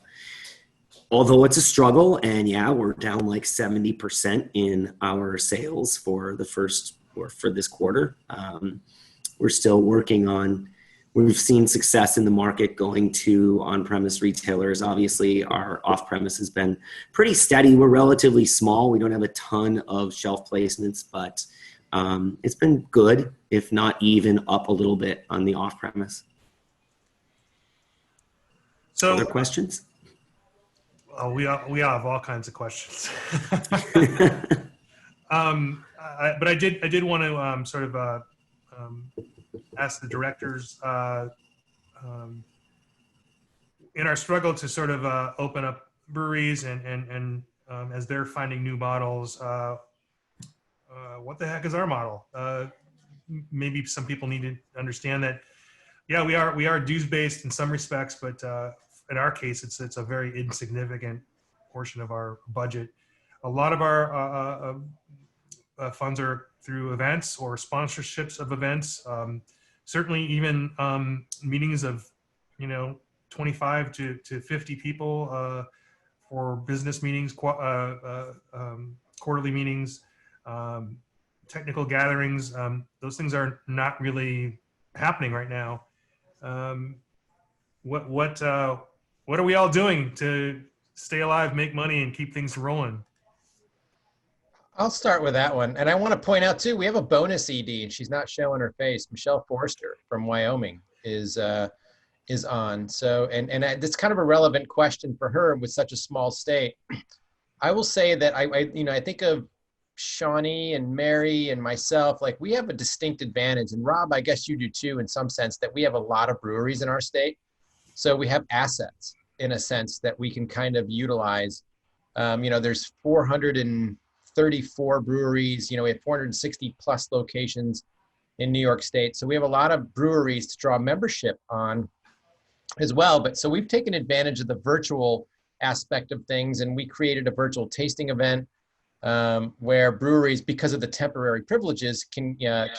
although it's a struggle, and yeah, we're down like 70% in our sales for this quarter. We're still working on, we've seen success in the market going to on-premise retailers. Obviously, our off-premise has been pretty steady. We're relatively small. We don't have a ton of shelf placements, but it's been good, if not even up a little bit on the off-premise. So, other questions? we have all kinds of questions. But I did want to sort of ask the directors in our struggle to sort of open up breweries and as they're finding new models. What the heck is our model? Maybe some people need to understand that. Yeah, we are dues based in some respects, but in our case, it's a very insignificant portion of our budget. A lot of our funds are through events or sponsorships of events. Certainly, even meetings of 25 to 50 people for business meetings, quarterly meetings. Technical gatherings, those things are not really happening right now. What are we all doing to stay alive, make money, and keep things rolling? I'll start with that one. And I want to point out too, we have a bonus ED, and she's not showing her face. Michelle Forrester from Wyoming is on. So, and it's kind of a relevant question for her with such a small state. I will say that I think of Shawnee and Mary and myself, like we have a distinct advantage, and Rob, I guess you do too, in some sense, that we have a lot of breweries in our state. So we have assets in a sense that we can kind of utilize. There's 434 breweries, we have 460 plus locations in New York State. So we have a lot of breweries to draw membership on as well. But so we've taken advantage of the virtual aspect of things, and we created a virtual tasting event where breweries, because of the temporary privileges, can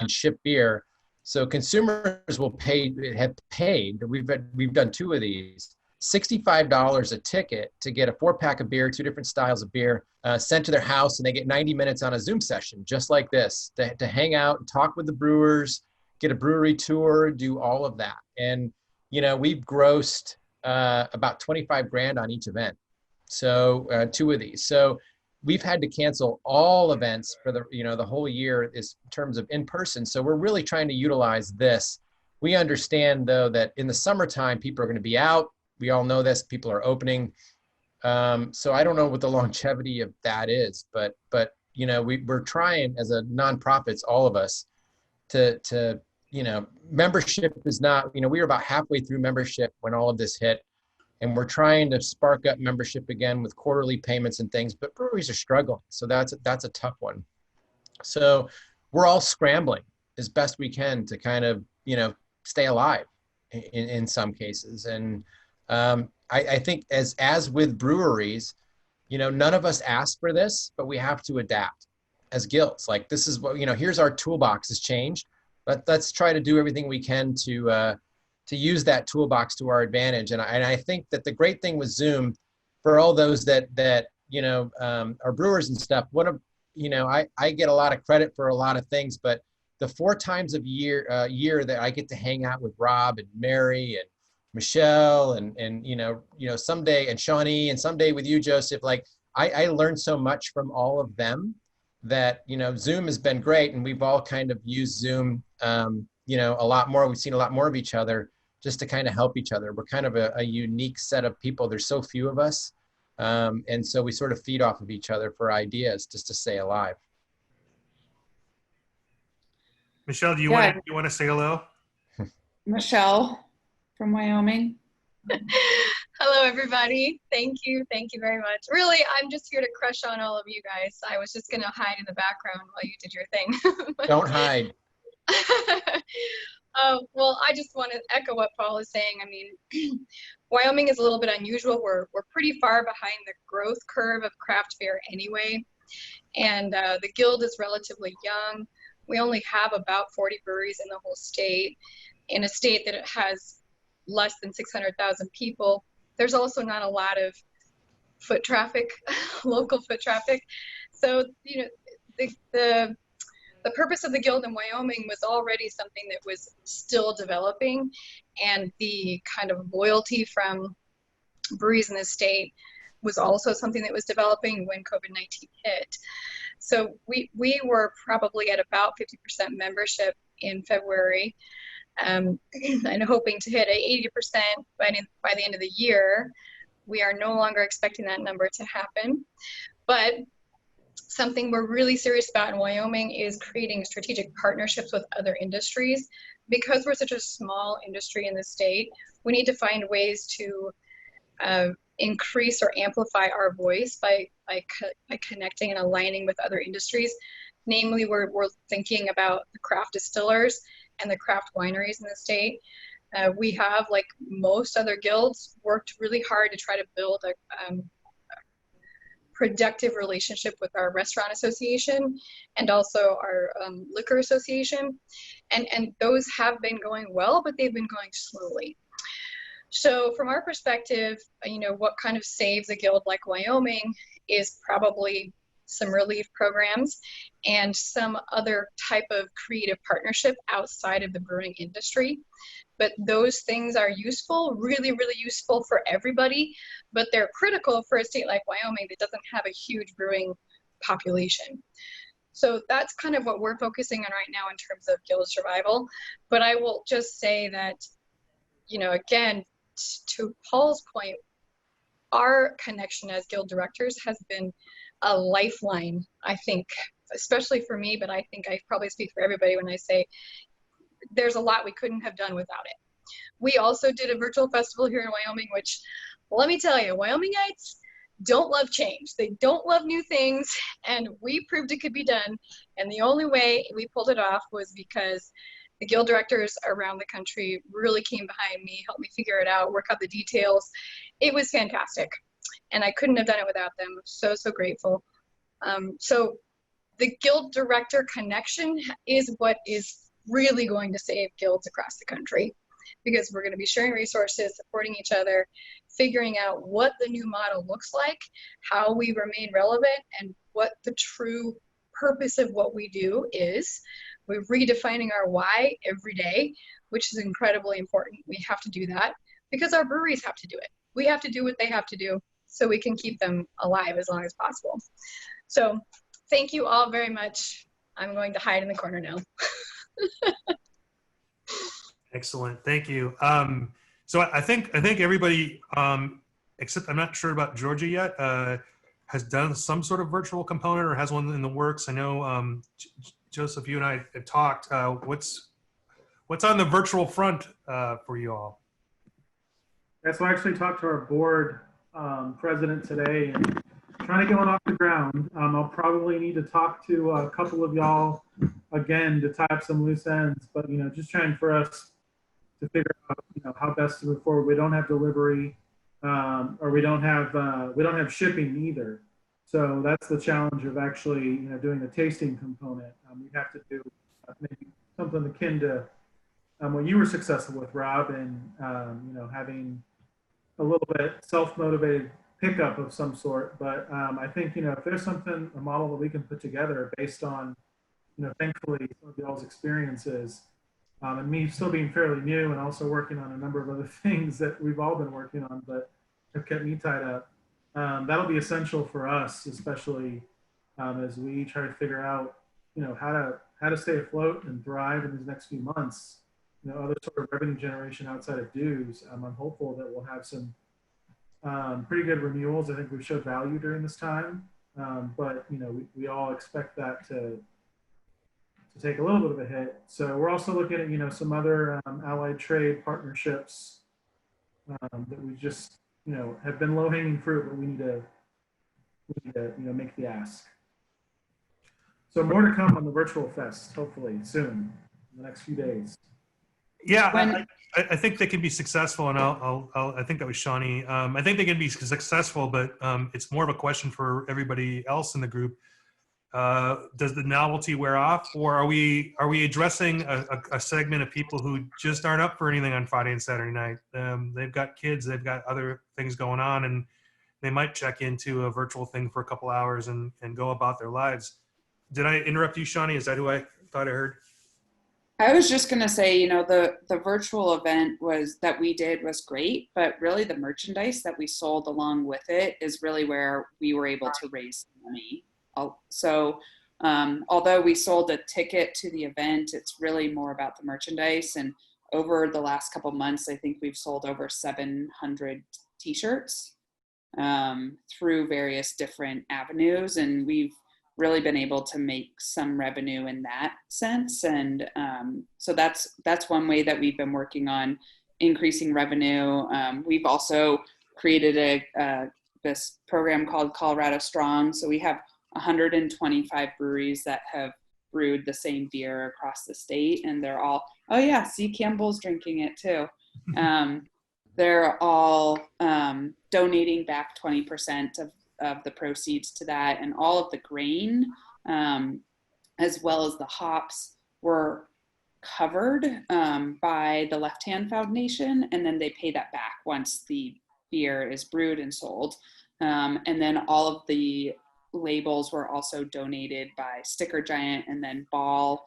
ship beer. So consumers have paid. We've done 2 of these. $65 a ticket to get a 4-pack of beer, 2 different styles of beer, sent to their house, and they get 90 minutes on a Zoom session, just like this, to hang out and talk with the brewers, get a brewery tour, do all of that. And we've grossed about 25 grand on each event. So 2 of these. So we've had to cancel all events for the whole year in terms of in person. So we're really trying to utilize this. We understand though that in the summertime, people are going to be out. We all know this, people are opening. So I don't know what the longevity of that is, but we're trying as a nonprofits, all of us to membership is not, we were about halfway through membership when all of this hit. And we're trying to spark up membership again with quarterly payments and things, but breweries are struggling. So that's a tough one. So we're all scrambling as best we can to kind of, stay alive in some cases. And I think as with breweries, none of us asked for this, but we have to adapt as guilds. Like this is what, here's our toolbox has changed, but let's try to do everything we can to use that toolbox to our advantage. And I think that the great thing with Zoom, for all those that are brewers and stuff, I get a lot of credit for a lot of things, but the 4 times a year that I get to hang out with Rob and Mary and Michelle and someday, and Shawnee, and someday with you, Joseph, like I learned so much from all of them that, Zoom has been great. And we've all kind of used Zoom, a lot more. We've seen a lot more of each other just to kind of help each other. We're kind of a unique set of people. There's so few of us. And so we sort of feed off of each other for ideas just to stay alive. Michelle, do you want to say hello? Michelle from Wyoming. Hello, everybody. Thank you. Thank you very much. Really, I'm just here to crush on all of you guys. I was just going to hide in the background while you did your thing. Don't hide. Well, I just want to echo what Paul is saying. I mean, Wyoming is a little bit unusual. We're pretty far behind the growth curve of craft beer anyway, and the guild is relatively young. We only have about 40 breweries in the whole state. In a state that has less than 600,000 people, there's also not a lot of foot traffic, local foot traffic. So, you know, the purpose of the guild in Wyoming was already something that was still developing, and the kind of loyalty from breweries in the state was also something that was developing when COVID-19 hit. So we were probably at about 50% membership in February, and hoping to hit 80% by the end of the year. We are no longer expecting that number to happen, but something we're really serious about in Wyoming is creating strategic partnerships with other industries. Because we're such a small industry in the state, we need to find ways to increase or amplify our voice by connecting and aligning with other industries. Namely, we're thinking about the craft distillers and the craft wineries in the state. We have, like most other guilds, worked really hard to try to build a productive relationship with our restaurant association and also our liquor association. And those have been going well, but they've been going slowly. So from our perspective, you know, what kind of saves a guild like Wyoming is probably some relief programs and some other type of creative partnership outside of the brewing industry. But those things are useful, really, really useful for everybody, but they're critical for a state like Wyoming that doesn't have a huge brewing population. So that's kind of what we're focusing on right now in terms of guild survival. But I will just say that, you know, again, to Paul's point, our connection as guild directors has been a lifeline, I think, especially for me, but I think I probably speak for everybody when I say there's a lot we couldn't have done without it. We also did a virtual festival here in Wyoming, which, let me tell you, Wyomingites don't love change. They don't love new things, and we proved it could be done. And the only way we pulled it off was because the guild directors around the country really came behind me, helped me figure it out, work out the details. It was fantastic, and I couldn't have done it without them. So, so grateful. So the guild director connection is what is really going to save guilds across the country, because we're going to be sharing resources, supporting each other, figuring out what the new model looks like, how we remain relevant, and what the true purpose of what we do is. We're redefining our why every day, which is incredibly important. We have to do that because our breweries have to do it. We have to do what they have to do so we can keep them alive as long as possible. So thank you all very much. I'm going to hide in the corner now. Excellent. Thank you. So I think everybody, except I'm not sure about Georgia yet, has done some sort of virtual component or has one in the works. I know, Joseph, you and I have talked. What's on the virtual front for you all? Yeah, so I actually talked to our board president today and trying to get one off the ground. I'll probably need to talk to a couple of y'all again to tie up some loose ends, but you know, just trying for us to figure out, you know, how best to move forward. We don't have delivery, or we don't have shipping either. So that's the challenge of actually, you know, doing a tasting component. We have to do maybe something akin to what you were successful with, Rob, and you know, having a little bit self-motivated pickup of some sort. But I think, you know, if there's something, a model that we can put together based on, you know, thankfully some of y'all's experiences, and me still being fairly new and also working on a number of other things that we've all been working on, but have kept me tied up. That'll be essential for us, especially as we try to figure out, you know, how to stay afloat and thrive in these next few months. You know, other sort of revenue generation outside of dues. I'm hopeful that we'll have some pretty good renewals. I think we've showed value during this time, but you know, we all expect that to take a little bit of a hit. So we're also looking at, you know, some other allied trade partnerships that we just, you know, have been low hanging fruit, but we need to, you know, make the ask. So more to come on the virtual fest, hopefully soon. the next few days. Yeah, When- I think they can be successful, and I think that was Shawnee. I think they can be successful, but it's more of a question for everybody else in the group. Does the novelty wear off, or are we addressing a segment of people who just aren't up for anything on Friday and Saturday night? They've got kids, they've got other things going on, and they might check into a virtual thing for a couple hours and go about their lives. Did I interrupt you, Shawnee? Is that who I thought I heard? I was just going to say, you know, the virtual event that we did was great, but really the merchandise that we sold along with it is really where we were able to raise money. So although we sold a ticket to the event, it's really more about the merchandise. And over the last couple months, I think we've sold over 700 t-shirts through various different avenues. And we've really been able to make some revenue in that sense. And so that's one way that we've been working on increasing revenue. We've also created this program called Colorado Strong. So we have 125 breweries that have brewed the same beer across the state, and they're all, oh yeah, see, Campbell's drinking it too. They're all donating back 20% of the proceeds to that, and all of the grain as well as the hops were covered by the Left Hand Foundation, and then they pay that back once the beer is brewed and sold. And then all of the labels were also donated by Sticker Giant, and then Ball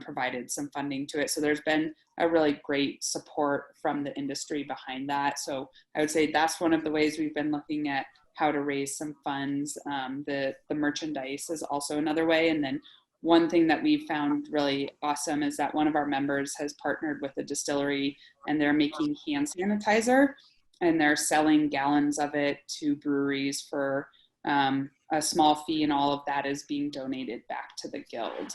provided some funding to it. So there's been a really great support from the industry behind that. So I would say that's one of the ways we've been looking at how to raise some funds. The merchandise is also another way. And then one thing that we've found really awesome is that one of our members has partnered with a distillery, and they're making hand sanitizer, and they're selling gallons of it to breweries for a small fee, and all of that is being donated back to the guild.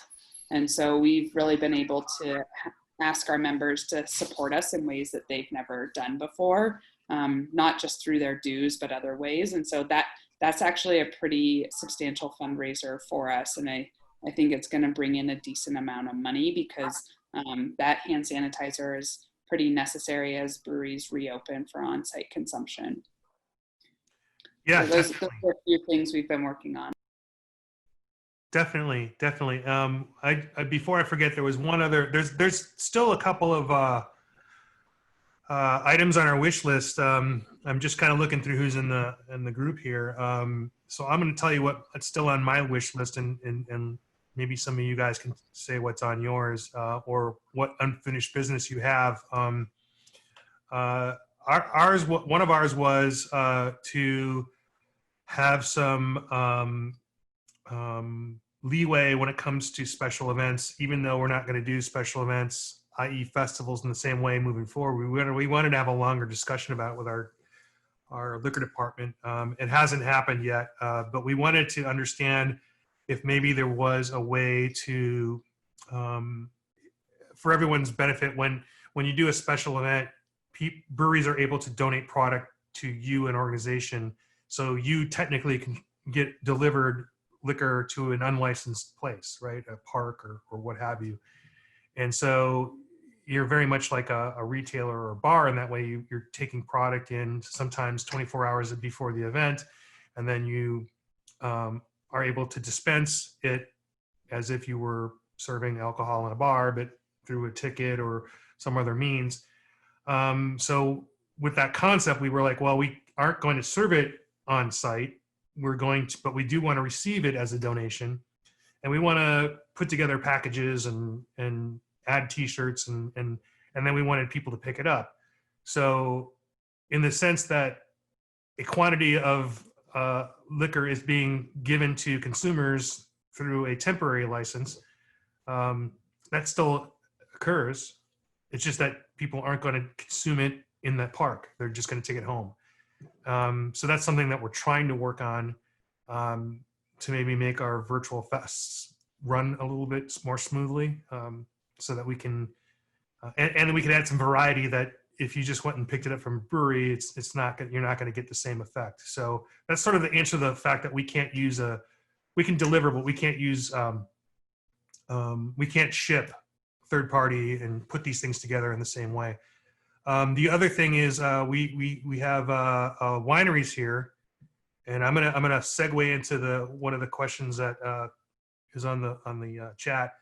And so we've really been able to ask our members to support us in ways that they've never done before, not just through their dues, but other ways. And so that's actually a pretty substantial fundraiser for us. And I think it's going to bring in a decent amount of money, because that hand sanitizer is pretty necessary as breweries reopen for on-site consumption. Yeah, so those are a few things we've been working on. Definitely. I before I forget, there was one other. There's still a couple of items on our wish list. I'm just kind of looking through who's in the group here. So I'm going to tell you what's still on my wish list, and maybe some of you guys can say what's on yours, or what unfinished business you have. One of ours was to have some leeway when it comes to special events, even though we're not going to do special events, i.e. festivals, in the same way moving forward. We wanted to have a longer discussion about it with our liquor department. It hasn't happened yet, but we wanted to understand if maybe there was a way to, for everyone's benefit, when you do a special event, breweries are able to donate product to you, an organization, so you technically can get delivered liquor to an unlicensed place, right? A park or what have you. And so you're very much like a retailer or a bar in that way. You're taking product in sometimes 24 hours before the event, and then you are able to dispense it as if you were serving alcohol in a bar, but through a ticket or some other means. So with that concept, we were like, well, we aren't going to serve it on site. But we do want to receive it as a donation, and we want to put together packages and add T-shirts, and then we wanted people to pick it up. So, in the sense that a quantity of liquor is being given to consumers through a temporary license, that still occurs. It's just that people aren't going to consume it in that park. They're just going to take it home. So that's something that we're trying to work on, to maybe make our virtual fests run a little bit more smoothly, so that we can, and we can add some variety, that if you just went and picked it up from a brewery, you're not going to get the same effect. So that's sort of the answer to the fact that we can't use we can deliver, but we can't use, we can't ship third party and put these things together in the same way. The other thing is we have wineries here, and I'm gonna segue into one of the questions that is on the chat.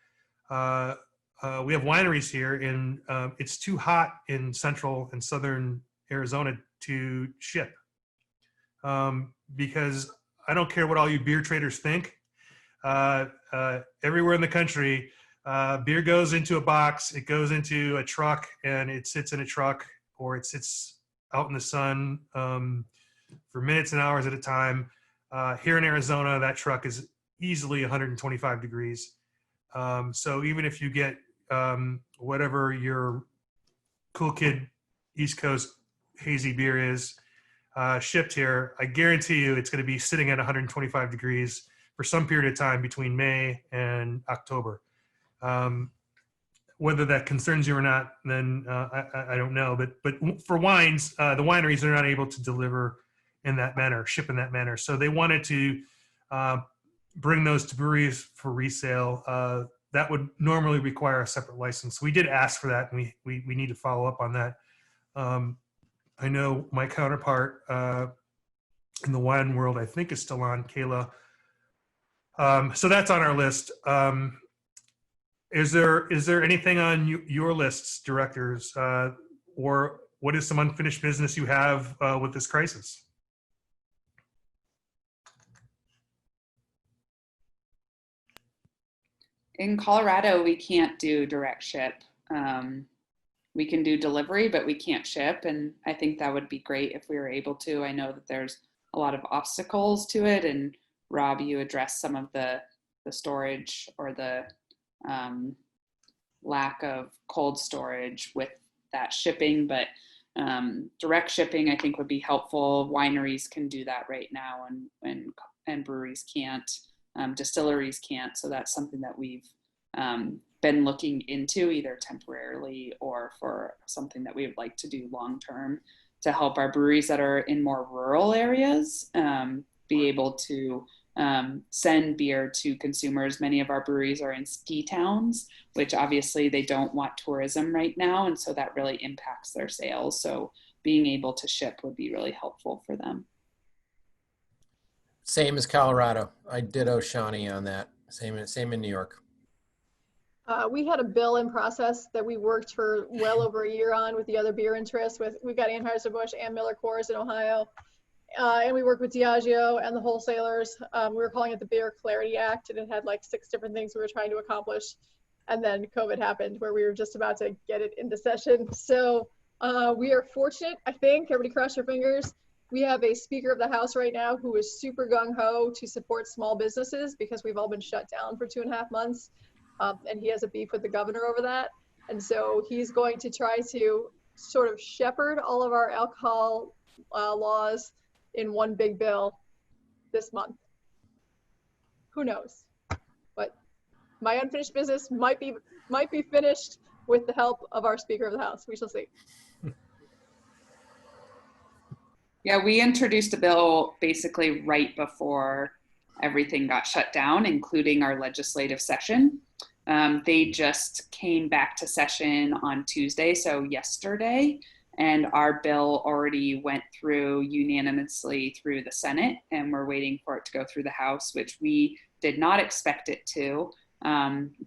We have wineries here, and it's too hot in central and southern Arizona to ship, because I don't care what all you beer traders think. Everywhere in the country, beer goes into a box, it goes into a truck, and it sits in a truck, or it sits out in the sun for minutes and hours at a time. Here in Arizona, that truck is easily 125 degrees. So even if you get whatever your cool kid East Coast hazy beer is shipped here, I guarantee you it's going to be sitting at 125 degrees for some period of time between May and October. Whether that concerns you or not, then I don't know. But for wines, the wineries are not able to deliver in that manner, ship in that manner. So they wanted to bring those to breweries for resale. That would normally require a separate license. We did ask for that, and we need to follow up on that. I know my counterpart in the wine world, I think, is still on, Kayla. So that's on our list. Is there anything on your lists, directors, or what is some unfinished business you have with this crisis? In Colorado, we can't do direct ship. We can do delivery, but we can't ship. And I think that would be great if we were able to. I know that there's a lot of obstacles to it. And Rob, you addressed some of the storage or the lack of cold storage with that shipping, but direct shipping I think would be helpful. Wineries can do that right now, and breweries can't. Distilleries can't. So that's something that we've been looking into, either temporarily or for something that we would like to do long term to help our breweries that are in more rural areas be able to send beer to consumers. Many of our breweries are in ski towns, which obviously they don't want tourism right now. And so that really impacts their sales. So being able to ship would be really helpful for them. Same as Colorado. I ditto Shawnee on that. Same in New York. We had a bill in process that we worked for well over a year on with the other beer interests. We've got Anheuser-Busch and Miller Coors in Ohio. And we worked with Diageo and the wholesalers. We were calling it the Beer Clarity Act, and it had like 6 different things we were trying to accomplish. And then COVID happened, where we were just about to get it into session. So we are fortunate, I think. Everybody cross your fingers. We have a Speaker of the House right now who is super gung-ho to support small businesses because we've all been shut down for 2.5 months. And he has a beef with the governor over that. And so he's going to try to sort of shepherd all of our alcohol laws in one big bill this month. Who knows? But my unfinished business might be finished with the help of our Speaker of the House. We shall see. Yeah, we introduced a bill basically right before everything got shut down, including our legislative session. They just came back to session on Tuesday, so yesterday, and our bill already went through unanimously through the Senate, and we're waiting for it to go through the House, which we did not expect it to,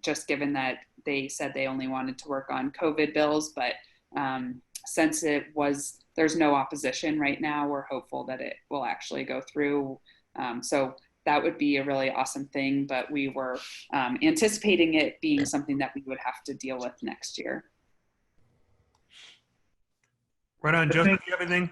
just given that they said they only wanted to work on COVID bills, but since there's no opposition right now, we're hopeful that it will actually go through. So that would be a really awesome thing, but we were anticipating it being something that we would have to deal with next year. Right on, Justin, do you have anything?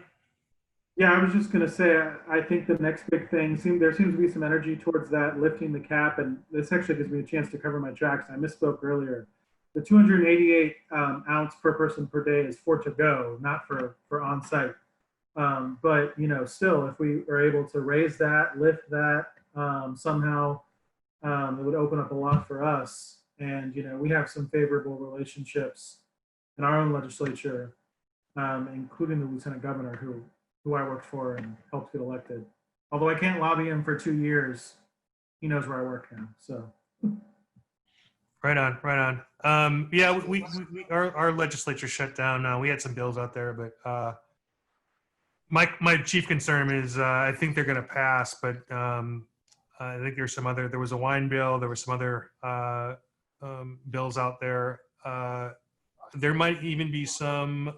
Yeah, I was just going to say, I think the next big thing, there seems to be some energy towards that, lifting the cap, and this actually gives me a chance to cover my tracks. I misspoke earlier. The 288 ounce per person per day is for to go, not for on-site. But, still, if we are able to raise that, lift that somehow, it would open up a lot for us. And, we have some favorable relationships in our own legislature, including the lieutenant governor who I worked for and helped get elected. Although I can't lobby him for 2 years, he knows where I work now. So Right on, right on. Yeah, our legislature shut down. We had some bills out there, but my chief concern is I think they're going to pass, but I think there was a wine bill, there was some other bills out there. There might even be some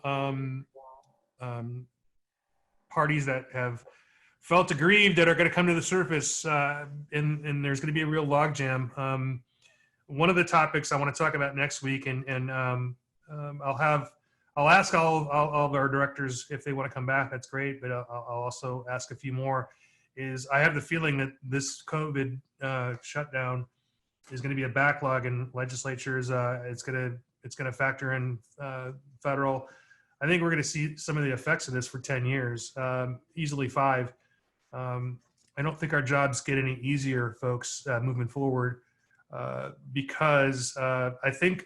parties that have felt aggrieved that are going to come to the surface, and there's going to be a real logjam. One of the topics I want to talk about next week, and I'll ask all of our directors if they want to come back. That's great, but I'll also ask a few more. Is I have the feeling that this COVID shutdown is going to be a backlog in legislatures. It's going to factor in federal. I think we're going to see some of the effects of this for 10 years, easily 5. I don't think our jobs get any easier, folks, moving forward. Because I think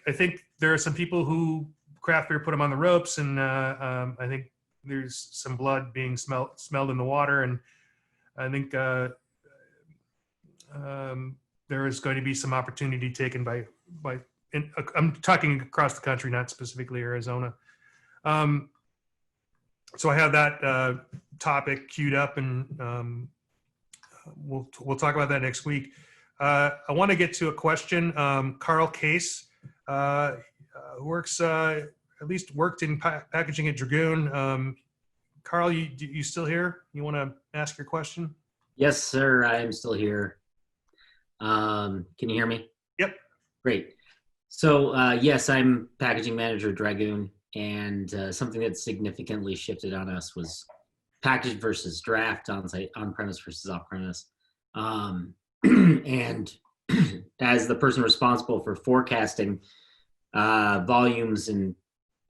there are some people who craft beer put them on the ropes, and I think there's some blood being smelled in the water, and I think there is going to be some opportunity taken by I'm talking across the country, not specifically Arizona. So I have that topic queued up, and we'll talk about that next week. I want to get to a question. Carl Case, who works, at least worked in packaging at Dragoon. Carl, you still here? You want to ask your question? Yes, sir. I am still here. Can you hear me? Yep. Great. So yes, I'm packaging manager at Dragoon, and something that significantly shifted on us was package versus draft, on-premise versus off-premise. And as the person responsible for forecasting volumes and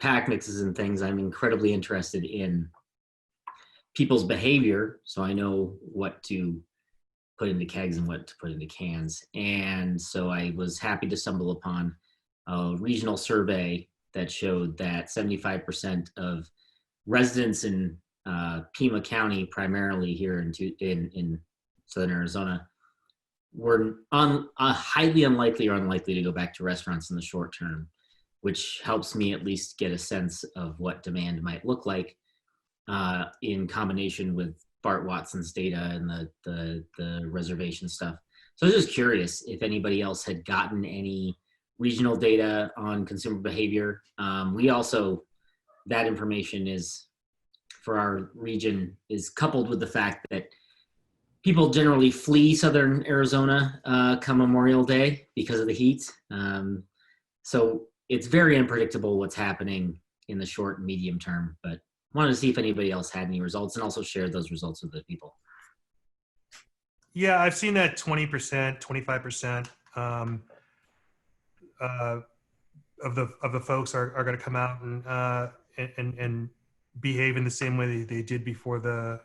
pack mixes and things, I'm incredibly interested in people's behavior, so I know what to put into kegs and what to put into cans. And so I was happy to stumble upon a regional survey that showed that 75% of residents in Pima County, primarily here in Southern Arizona, were highly unlikely or unlikely to go back to restaurants in the short term, which helps me at least get a sense of what demand might look like in combination with Bart Watson's data and the reservation stuff. So I was just curious if anybody else had gotten any regional data on consumer behavior. We also, that information is, for our region, is coupled with the fact that people generally flee Southern Arizona come Memorial Day because of the heat. So it's very unpredictable what's happening in the short and medium term, but wanted to see if anybody else had any results and also share those results with the people. Yeah, I've seen that 20%, 25% of the folks are going to come out and behave in the same way they did before the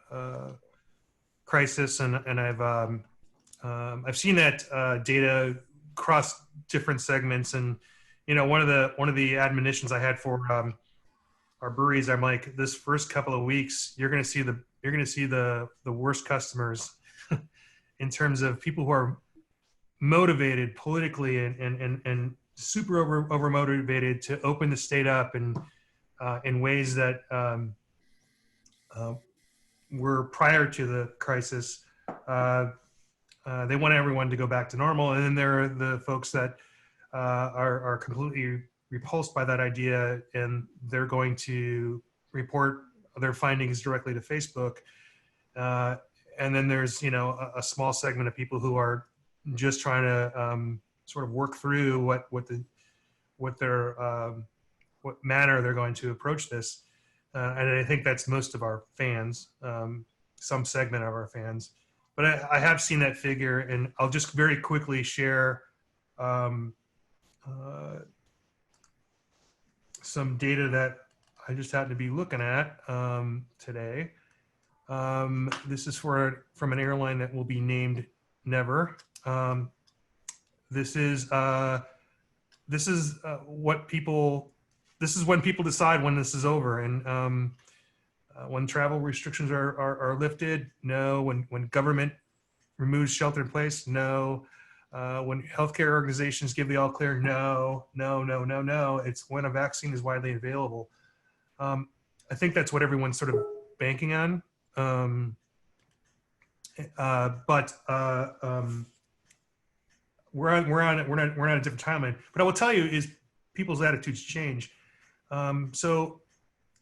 crisis, and I've seen that data across different segments. And one of the admonitions I had for our breweries, I'm like, this first couple of weeks, you're going to see the worst customers in terms of people who are motivated politically and super over motivated to open the state up and in ways that were prior to the crisis. They want everyone to go back to normal, and then there are the folks that are completely repulsed by that idea, and they're going to report their findings directly to Facebook. And then there's a small segment of people who are just trying to sort of work through what manner they're going to approach this. And I think that's most of our fans, some segment of our fans. But I have seen that figure, and I'll just very quickly share some data that I just happened to be looking at today. This is from an airline that will be named never. This is when people decide when this is over, and when travel restrictions are lifted, no. When government removes shelter in place, no. When healthcare organizations give the all clear, no, no, no, no, no. It's when a vaccine is widely available. I think that's what everyone's sort of banking on. But we're on a different timeline. But I will tell you is people's attitudes change. So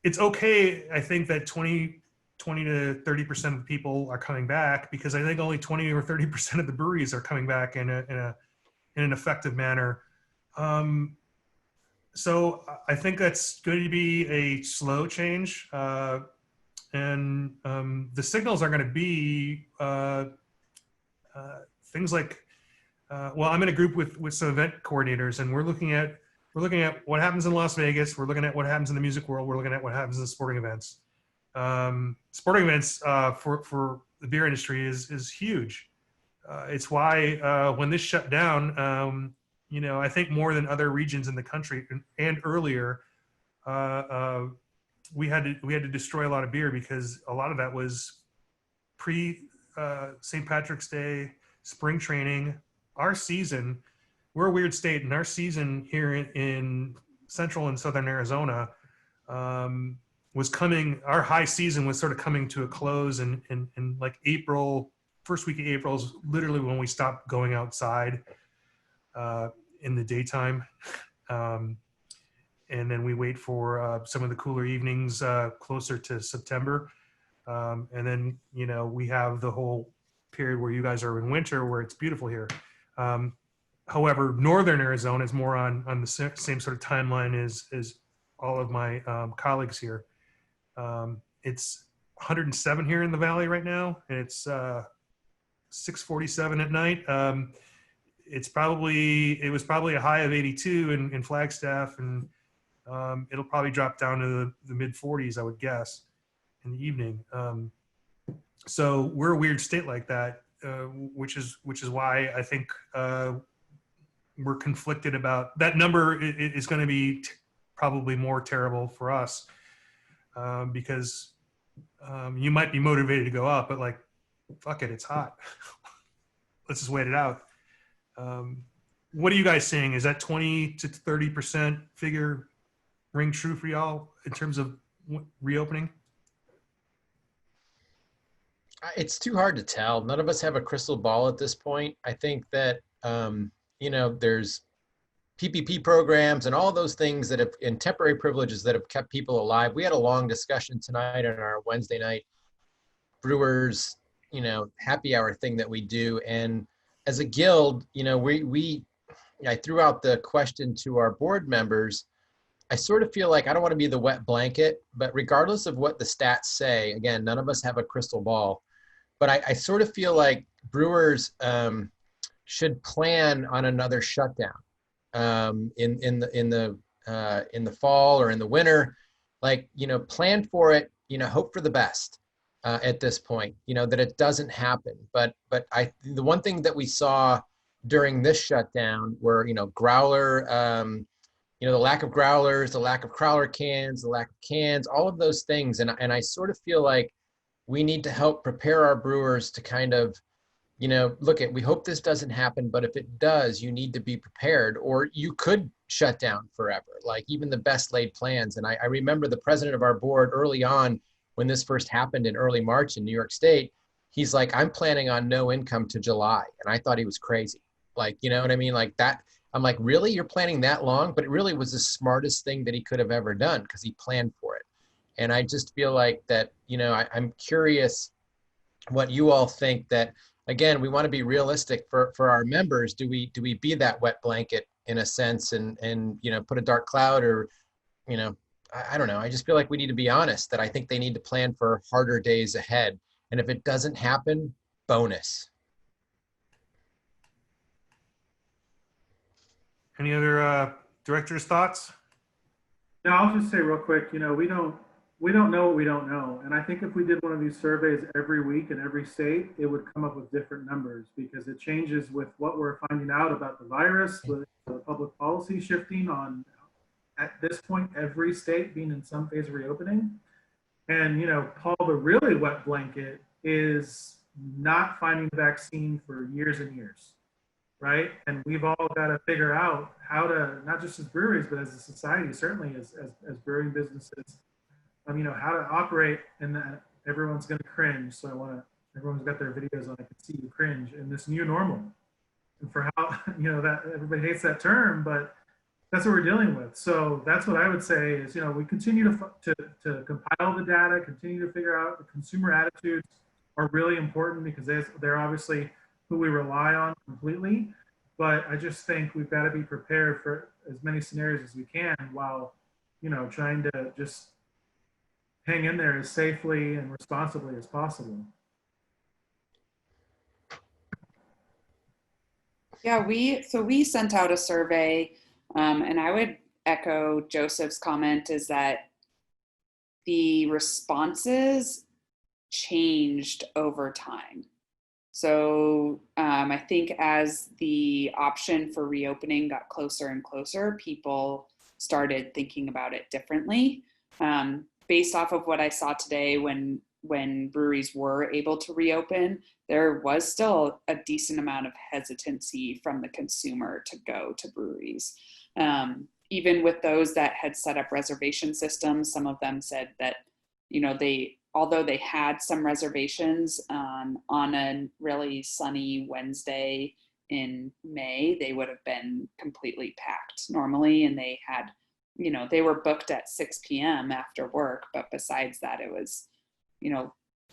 it's okay. I think that 20 to 30% of the people are coming back, because I think only 20 or 30% of the breweries are coming back in an effective manner. So I think that's going to be a slow change. And the signals are going to be things like, well, I'm in a group with some event coordinators, and we're looking at what happens in Las Vegas. We're looking at what happens in the music world. We're looking at what happens in sporting events. Sporting events for the beer industry is huge. It's why when this shut down, I think more than other regions in the country and earlier, we had to destroy a lot of beer, because a lot of that was pre St. Patrick's Day, spring training. Our season, we're a weird state, and our season here in central and southern Arizona was coming. Our high season was sort of coming to a close, and like April, first week of April is literally when we stopped going outside in the daytime. And then we wait for some of the cooler evenings closer to September. And then, we have the whole period where you guys are in winter, where it's beautiful here. However, Northern Arizona is more on the same sort of timeline as all of my colleagues here. It's 107 here in the Valley right now, and it's 6:47 at night. It was probably a high of 82 in Flagstaff, and it'll probably drop down to the mid 40s, I would guess, in the evening. So we're a weird state like that, which is why I think we're conflicted about that number. Is going to be probably more terrible for us because you might be motivated to go up, but like, fuck it, it's hot. Let's just wait it out. What are you guys saying? Is that 20 to 30% figure ring true for y'all in terms of reopening? It's too hard to tell. None of us have a crystal ball at this point. I think that, there's PPP programs and all those things that have, and temporary privileges that have kept people alive. We had a long discussion tonight on our Wednesday night brewers, happy hour thing that we do. And as a guild, I threw out the question to our board members. I sort of feel like I don't want to be the wet blanket, but regardless of what the stats say, again, none of us have a crystal ball, but I sort of feel like brewers should plan on another shutdown in the fall or in the winter. Like, plan for it, hope for the best at this point, that it doesn't happen. But the one thing that we saw during this shutdown were, growler, the lack of growlers, the lack of crowler cans, the lack of cans, all of those things. And I sort of feel like we need to help prepare our brewers to kind of, we hope this doesn't happen, but if it does, you need to be prepared, or you could shut down forever, like even the best laid plans. And I remember the president of our board early on, when this first happened in early March in New York State, he's like, I'm planning on no income to July. And I thought he was crazy. Like, you know what I mean? Like that. I'm like, really? You're planning that long? But it really was the smartest thing that he could have ever done, because he planned for it. And I just feel like that, I'm curious what you all think. That, again, we want to be realistic for our members. Do we be that wet blanket in a sense and put a dark cloud, or, I don't know. I just feel like we need to be honest, that I think they need to plan for harder days ahead. And if it doesn't happen, bonus. Any other directors' thoughts? No, I'll just say real quick, we don't know what we don't know. And I think if we did one of these surveys every week in every state, it would come up with different numbers, because it changes with what we're finding out about the virus, with the public policy shifting on, at this point, every state being in some phase of reopening. And, Paul, the really wet blanket is not finding a vaccine for years and years. right? And we've all got to figure out how to, not just as breweries, but as a society, certainly as brewing businesses, how to operate in that everyone's going to cringe. So everyone's got their videos on, I can see you cringe in this new normal. And for how, that everybody hates that term, but that's what we're dealing with. So that's what I would say is, we continue to compile the data, continue to figure out the consumer attitudes are really important because they're obviously who we rely on completely. But I just think we've got to be prepared for as many scenarios as we can while, trying to just hang in there as safely and responsibly as possible. Yeah, we sent out a survey, and I would echo Joseph's comment is that the responses changed over time. So I think as the option for reopening got closer and closer, people started thinking about it differently. Based off of what I saw today when breweries were able to reopen, there was still a decent amount of hesitancy from the consumer to go to breweries. Even with those that had set up reservation systems, some of them said that, although they had some reservations on a really sunny Wednesday in May, they would have been completely packed normally. And they had, they were booked at 6 p.m. after work, but besides that, it was,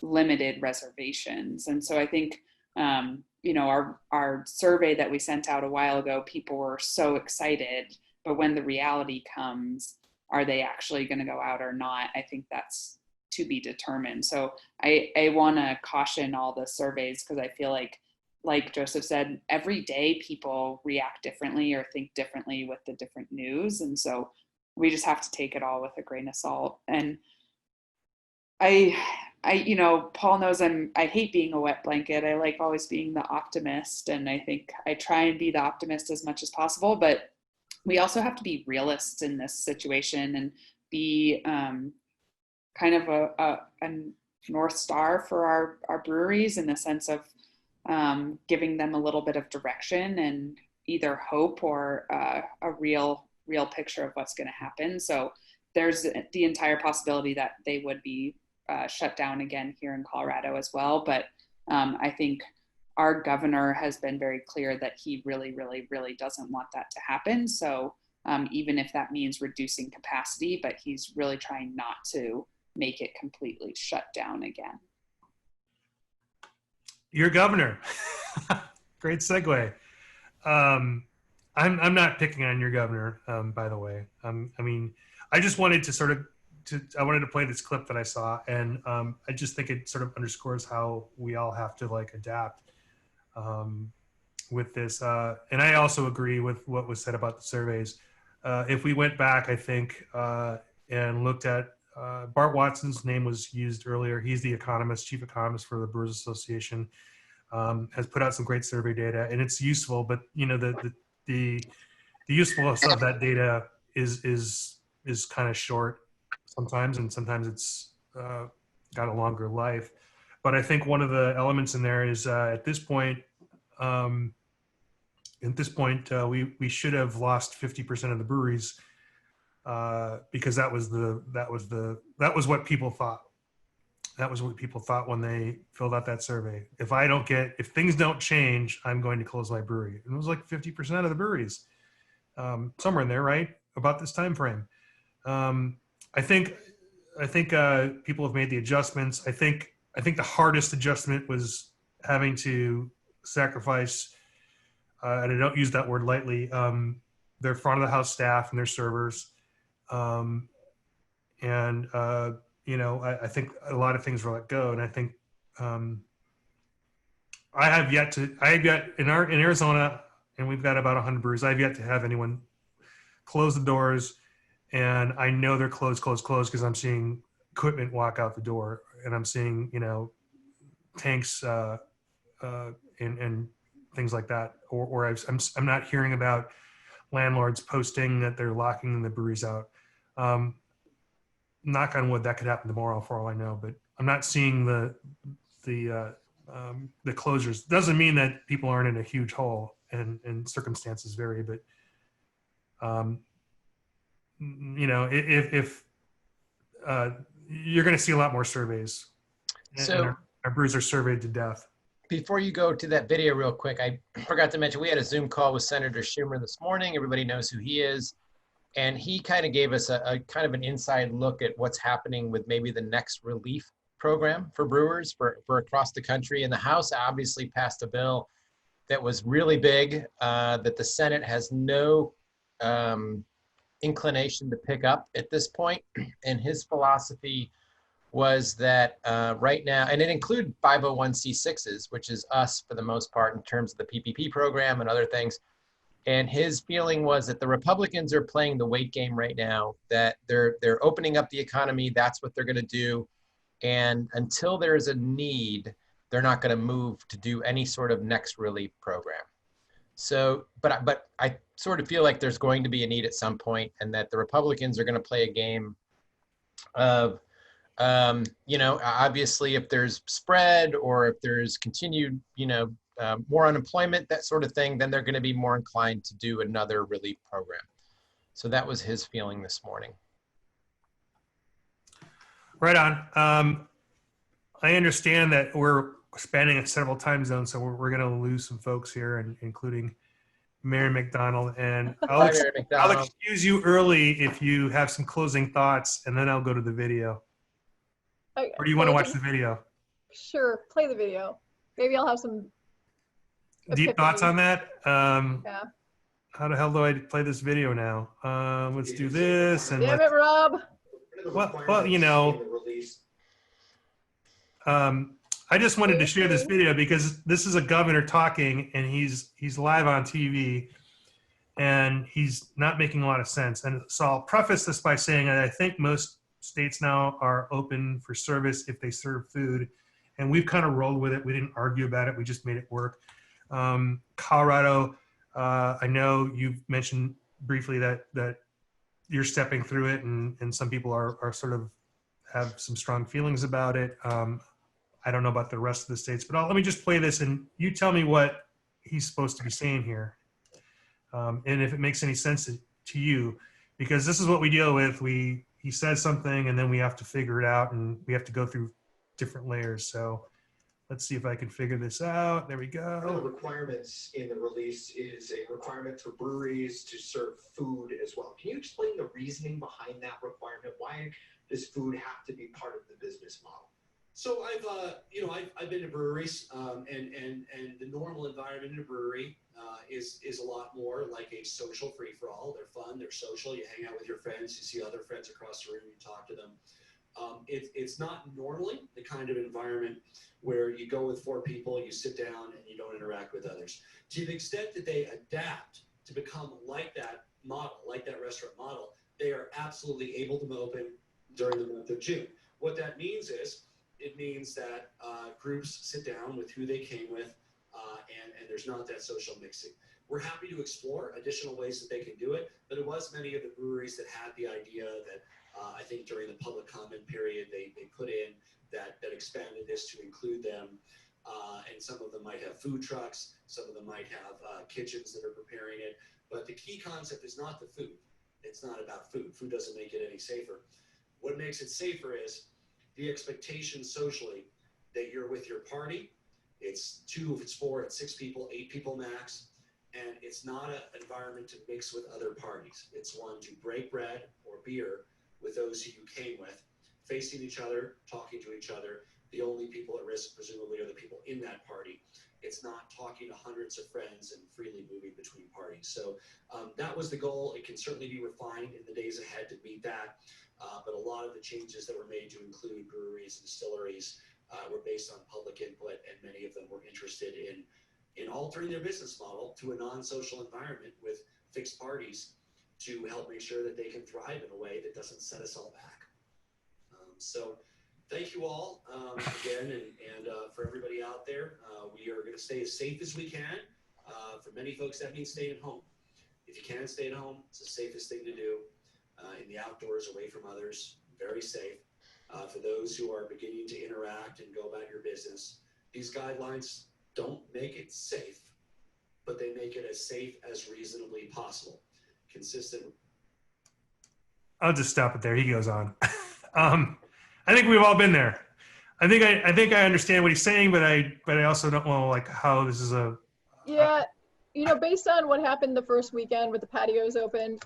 limited reservations. And so I think, our survey that we sent out a while ago, people were so excited, but when the reality comes, are they actually going to go out or not? I think that's to be determined. So I want to caution all the surveys because I feel like Joseph said, every day people react differently or think differently with the different news. And so we just have to take it all with a grain of salt. And Paul knows I hate being a wet blanket. I like always being the optimist. And I think I try and be the optimist as much as possible, but we also have to be realists in this situation and be kind of a North Star for our breweries in the sense of giving them a little bit of direction and either hope or a real picture of what's going to happen. So there's the entire possibility that they would be shut down again here in Colorado as well. But I think our governor has been very clear that he really, really, really doesn't want that to happen. So even if that means reducing capacity, but he's really trying not to make it completely shut down again. Your governor. Great segue. I'm not picking on your governor, by the way. I just wanted to I wanted to play this clip that I saw, and I just think it sort of underscores how we all have to adapt with this. And I also agree with what was said about the surveys. If we went back, I think, and looked at Bart Watson's name was used earlier. He's the chief economist for the Brewers Association, has put out some great survey data, and it's useful, but the usefulness of that data is kind of short sometimes, and sometimes it's got a longer life. But I think one of the elements in there is at this point, we should have lost 50% of the breweries because that was what people thought. That was what people thought when they filled out that survey. If things don't change, I'm going to close my brewery. And it was like 50% of the breweries, somewhere in there, right? About this time frame. I think people have made the adjustments. I think the hardest adjustment was having to sacrifice, and I don't use that word lightly, their front of the house staff and their servers. I think a lot of things were let go, and I think in Arizona, and we've got about 100 breweries. I've yet to have anyone close the doors, and I know they're closed because I'm seeing equipment walk out the door, and I'm seeing tanks and things like that, or I'm not hearing about landlords posting that they're locking the breweries out. Knock on wood, that could happen tomorrow for all I know, but I'm not seeing the closures. Doesn't mean that people aren't in a huge hole. and circumstances vary, but if you're going to see a lot more surveys, and So our brewers are surveyed to death. before you go to that video real quick, I forgot to mention we had a Zoom call with Senator Schumer this morning. Everybody knows who he is. And he kind of gave us a kind of an inside look at what's happening with maybe the next relief program for brewers for across the country. And the House obviously passed a bill that was really big, that the Senate has no inclination to pick up at this point. And his philosophy was that right now, and it included 501c6s, which is us for the most part in terms of the PPP program and other things. And his feeling was that the Republicans are playing the wait game right now, that they're opening up the economy. That's what they're going to do. And until there's a need, they're not going to move to do any sort of next relief program. So, but I sort of feel like there's going to be a need at some point, and that the Republicans are going to play a game of, obviously if there's spread or if there's continued, more unemployment, that sort of thing, then they're going to be more inclined to do another relief program. So that was his feeling this morning. Right on. I understand that we're spanning several time zones, so we're going to lose some folks here, and including Mary McDonald. And Bye, Mary McDonald. I'll excuse you early if you have some closing thoughts, and then I'll go to the video. Or do you want to watch the video? Sure, play the video. Maybe I'll have some deep thoughts on that. Yeah. How the hell do I play this video now? Let's do this. And damn it, Rob. Well, I just wanted to share this video because this is a governor talking, and he's live on TV, and he's not making a lot of sense. And so I'll preface this by saying that I think most states now are open for service if they serve food, and we've kind of rolled with it. We didn't argue about it. We just made it work. Colorado, I know you've mentioned briefly that you're stepping through it, and some people are sort of have some strong feelings about it. I don't know about the rest of the states, but let me just play this, and you tell me what he's supposed to be saying here, and if it makes any sense to you, because this is what we deal with. He says something, and then we have to figure it out, and we have to go through different layers. So let's see if I can figure this out. There we go. One of the requirements in the release is a requirement for breweries to serve food as well. Can you explain the reasoning behind that requirement? Why does food have to be part of the business model? So I've been to breweries, and the normal environment in a brewery is a lot more like a social free-for-all. They're fun, they're social. You hang out with your friends, you see other friends across the room, you talk to them. It's not normally the kind of environment where you go with 4 people, you sit down, and you don't interact with others. To the extent that they adapt to become like that model, like that restaurant model, they are absolutely able to open during the month of June. What that means is, it means that groups sit down with who they came with, and there's not that social mixing. We're happy to explore additional ways that they can do it, but it was many of the breweries that had the idea that I think during the public comment period, they put in that expanded this to include them. And some of them might have food trucks, some of them might have kitchens that are preparing it. But the key concept is not the food. It's not about food. Food doesn't make it any safer. What makes it safer is the expectation socially that you're with your party. It's 2, if it's 4, it's 6 people, 8 people max. And it's not an environment to mix with other parties. It's one to break bread or beer with those who you came with, facing each other, talking to each other. The only people at risk, presumably, are the people in that party. It's not talking to hundreds of friends and freely moving between parties. So that was the goal. It can certainly be refined in the days ahead to meet that. But a lot of the changes that were made to include breweries and distilleries were based on public input, and many of them were interested in altering their business model to a non-social environment with fixed parties to help make sure that they can thrive in a way that doesn't set us all back. So thank you all again, and for everybody out there, we are going to stay as safe as we can. For many folks, that means staying at home. If you can stay at home, it's the safest thing to do. In the outdoors, away from others, very safe. For those who are beginning to interact and go about your business, these guidelines don't make it safe. but they make it as safe as reasonably possible. Consistent. I'll just stop it there. He goes on. I think we've all been there. I think I understand what he's saying, but I also don't know like how this is a. Yeah, based on what happened the first weekend with the patios open,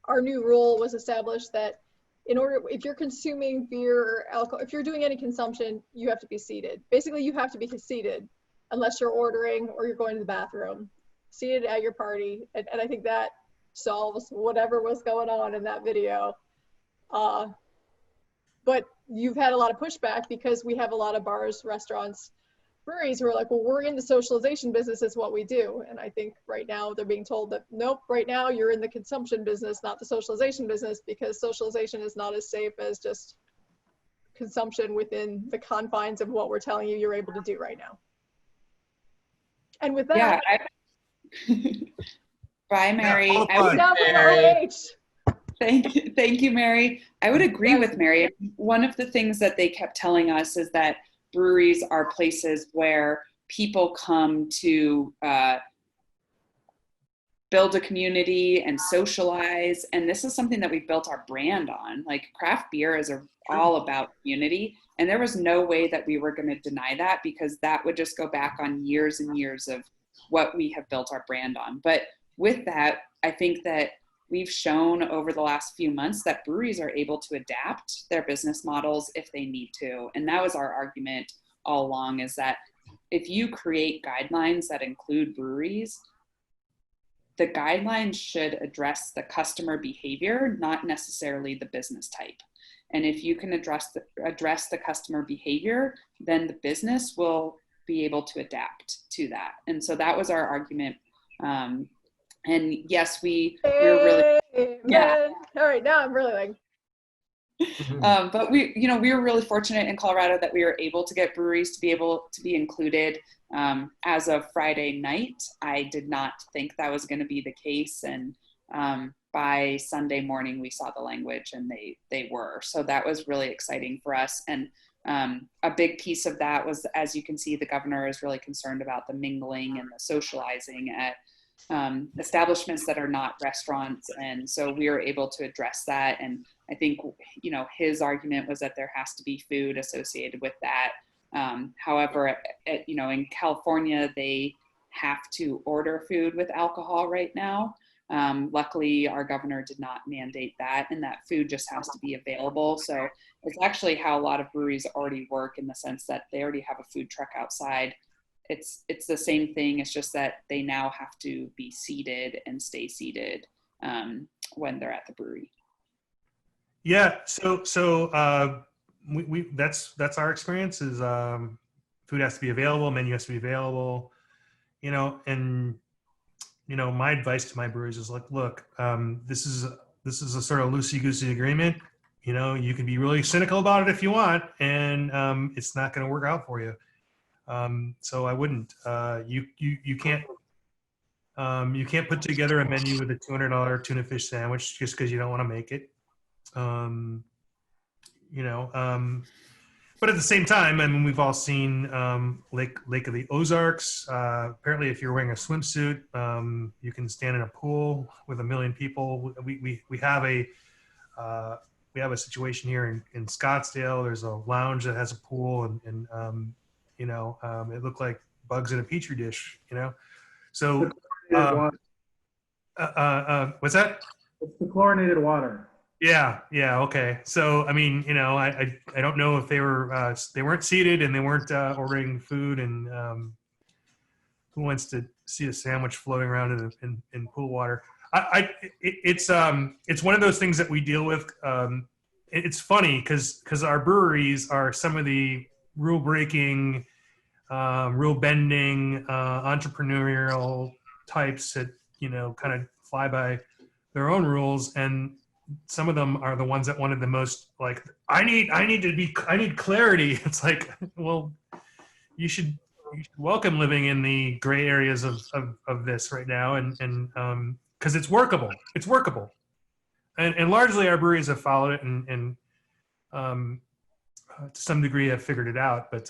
our new rule was established that if you're consuming beer or alcohol, if you're doing any consumption, you have to be seated. Basically, you have to be seated unless you're ordering or you're going to the bathroom, seated at your party. And I think that solves whatever was going on in that video. But you've had a lot of pushback because we have a lot of bars, restaurants, breweries who are like, well, we're in the socialization business, is what we do. And I think right now they're being told that, nope, right now you're in the consumption business, not the socialization business, because socialization is not as safe as just consumption within the confines of what we're telling you you're able to do right now. And with that, bye, Mary. Thank you, Mary. I would agree with Mary. One of the things that they kept telling us is that breweries are places where people come to build a community and socialize. And this is something that we've built our brand on. Like, craft beer is all about community. And there was no way that we were going to deny that, because that would just go back on years and years of what we have built our brand on. But with that, I think that we've shown over the last few months that breweries are able to adapt their business models if they need to. And that was our argument all along, is that if you create guidelines that include breweries, the guidelines should address the customer behavior, not necessarily the business type. And if you can address the customer behavior, then the business will be able to adapt to that. And so that was our argument. And yes, we were really, yeah. All right, now I'm really like. But we were really fortunate in Colorado that we were able to get breweries to be able to be included as of Friday night. I did not think that was going to be the case, and by Sunday morning we saw the language, and they were. So that was really exciting for us. And a big piece of that was, as you can see, the governor is really concerned about the mingling and the socializing at establishments that are not restaurants. And so we were able to address that. And I think, his argument was that there has to be food associated with that. However, in California, they have to order food with alcohol right now. Luckily, our governor did not mandate that, and that food just has to be available. So it's actually how a lot of breweries already work, in the sense that they already have a food truck outside. It's the same thing. It's just that they now have to be seated and stay seated when they're at the brewery. Yeah. So we that's our experience is food has to be available, menu has to be available, and my advice to my breweries is like, look, this is a sort of loosey-goosey agreement. You can be really cynical about it if you want, and it's not going to work out for you. So I wouldn't. You can't put together a menu with a $200 tuna fish sandwich just because you don't want to make it. But at the same time, I mean, we've all seen Lake of the Ozarks. Apparently, if you're wearing a swimsuit, you can stand in a pool with 1 million people. We have a situation here in Scottsdale. There's a lounge that has a pool, and it looked like bugs in a petri dish. So what's that? It's the chlorinated water. Yeah. Okay. So, I mean, I don't know if they weren't seated and they weren't ordering food, and who wants to see a sandwich floating around in pool water? It's one of those things that we deal with. It's funny because our breweries are some of the rule breaking, rule bending, entrepreneurial types that, kind of fly by their own rules. And some of them are the ones that wanted the most, like, I need clarity. It's like, well, you should welcome living in the gray areas of this right now. And cause it's workable. And largely our breweries have followed it and to some degree have figured it out. But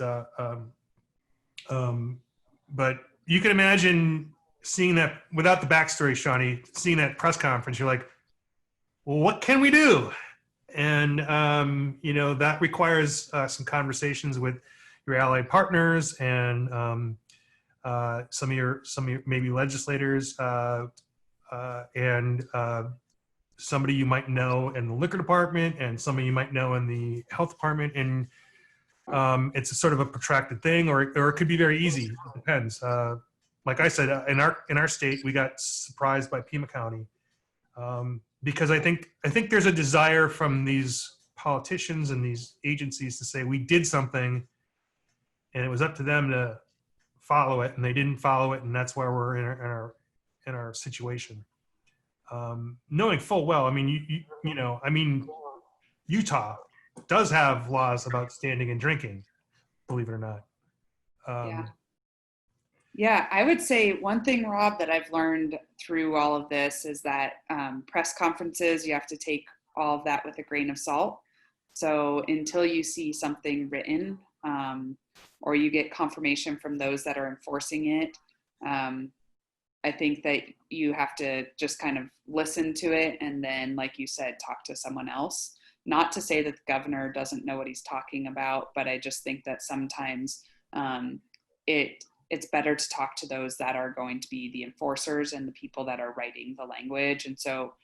you can imagine seeing that without the backstory, Shawnee, seeing that press conference, you're like, well, what can we do? And that requires some conversations with your allied partners and some of your maybe legislators and somebody you might know in the liquor department and somebody you might know in the health department. And it's a sort of a protracted thing, or it could be very easy. It depends. Like I said, in our state, we got surprised by Pima County because I think there's a desire from these politicians and these agencies to say we did something, and it was up to them to follow it, and they didn't follow it, and that's why we're in our situation. Knowing full well, I mean, Utah does have laws about standing and drinking, believe it or not. Yeah, I would say one thing, Rob, that I've learned through all of this is that press conferences, you have to take all of that with a grain of salt. So until you see something written or you get confirmation from those that are enforcing it, I think that you have to just kind of listen to it and then, like you said, talk to someone else. Not to say that the governor doesn't know what he's talking about, but I just think that sometimes it's better to talk to those that are going to be the enforcers and the people that are writing the language. And so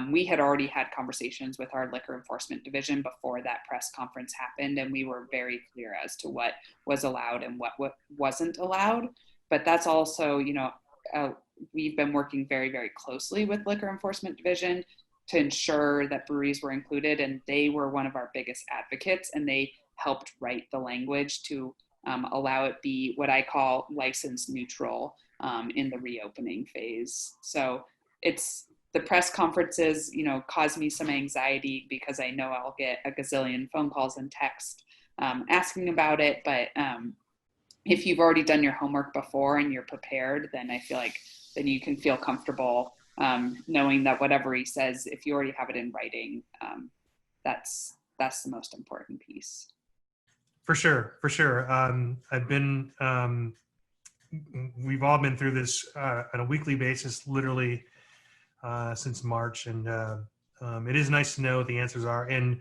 we had already had conversations with our liquor enforcement division before that press conference happened, and we were very clear as to what was allowed and what wasn't allowed. But that's also, we've been working very, very closely with liquor enforcement division to ensure that breweries were included, and they were one of our biggest advocates, and they helped write the language to allow it be what I call license neutral in the reopening phase. So it's the press conferences, cause me some anxiety because I know I'll get a gazillion phone calls and text asking about it. But if you've already done your homework before and you're prepared, then I feel like then you can feel comfortable knowing that whatever he says, if you already have it in writing, that's the most important piece. For sure. We've all been through this on a weekly basis, literally since March, and it is nice to know what the answers are. And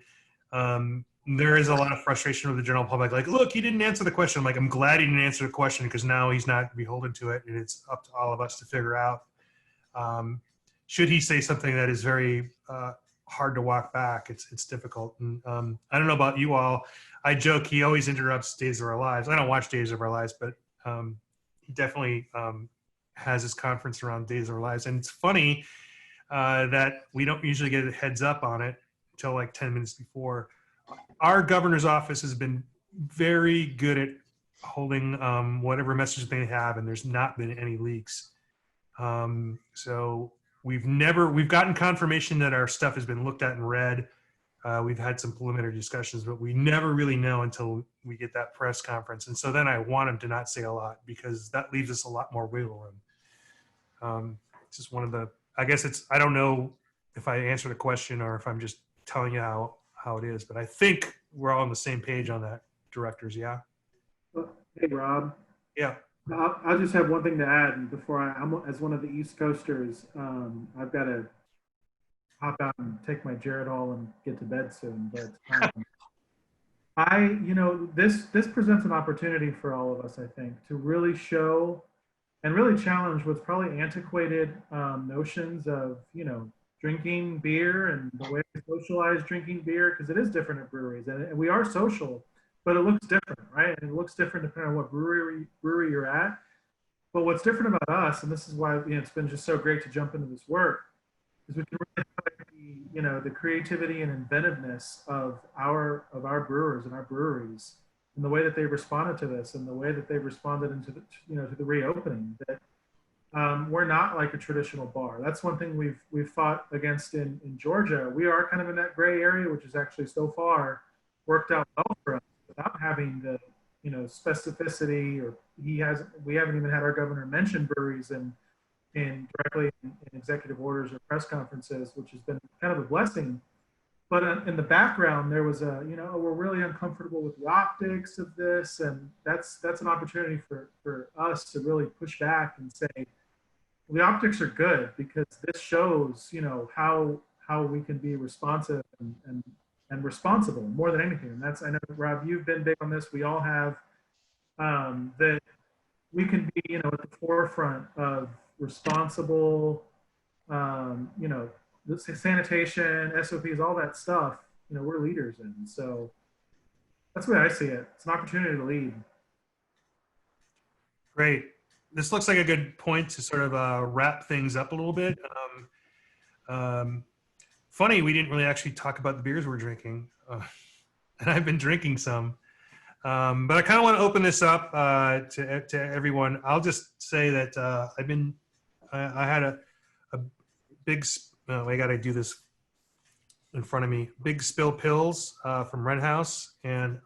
there is a lot of frustration with the general public. Like, look, he didn't answer the question. I'm like, I'm glad he didn't answer the question because now he's not beholden to it, and it's up to all of us to figure out. Should he say something that is very hard to walk back, it's difficult. And I don't know about you all. I joke he always interrupts Days of Our Lives. I don't watch Days of Our Lives, but he definitely has his conference around Days of Our Lives. And it's funny that we don't usually get a heads up on it until like 10 minutes before. Our governor's office has been very good at holding whatever message they have, and there's not been any leaks. So we've gotten confirmation that our stuff has been looked at and read. We've had some preliminary discussions, but we never really know until we get that press conference. And so then I want him to not say a lot because that leaves us a lot more wiggle room. It's just one of the, I guess I don't know if I answered the question or if I'm just telling you how it is, but I think we're all on the same page on that, directors. Yeah. Hey, Rob. Yeah. I'll just have one thing to add before I'm as one of the East Coasters. I've got to hop out and take my Geritol and get to bed soon. But this presents an opportunity for all of us, I think, to really show and really challenge what's probably antiquated notions of, drinking beer and the way we socialize drinking beer, because it is different at breweries, and we are social, but it looks different, right? And it looks different depending on what brewery you're at. But what's different about us, and this is why it's been just so great to jump into this work, is we can really highlight the creativity and inventiveness of our brewers and our breweries, and the way that they responded to this, and the way that they've responded into to the reopening. That we're not like a traditional bar. That's one thing we've fought against in Georgia. We are kind of in that gray area, which is actually so far worked out well for us without having the specificity, or we haven't even had our governor mention breweries in directly in executive orders or press conferences, which has been kind of a blessing. But in the background, there was we're really uncomfortable with the optics of this, and that's an opportunity for us to really push back and say, the optics are good because this shows, how we can be responsive and responsible more than anything. And that's, I know, Rob, you've been big on this. We all have, that we can be, at the forefront of responsible, the sanitation, SOPs, all that stuff, we're leaders in. So that's the way I see it. It's an opportunity to lead. Great. This looks like a good point to sort of wrap things up a little bit. Funny, we didn't really actually talk about the beers we're drinking, and I've been drinking some. But I kind of want to open this up to everyone. I'll just say that I had a big, I got to do this in front of me, Big Spill Pills from Red House. And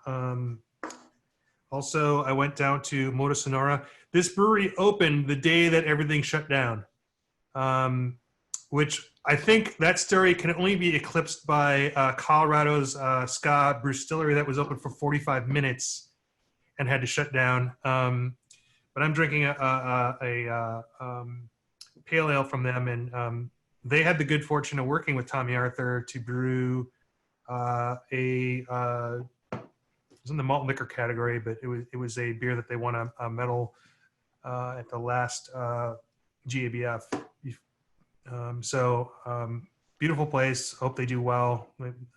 also I went down to Moto Sonora. This brewery opened the day that everything shut down, which I think that story can only be eclipsed by Colorado's Ska Brewstillery that was open for 45 minutes and had to shut down. But I'm drinking a pale ale from them, and they had the good fortune of working with Tommy Arthur to brew it was in the malt liquor category, but it was a beer that they won a medal at the last GABF. Beautiful place. Hope they do well.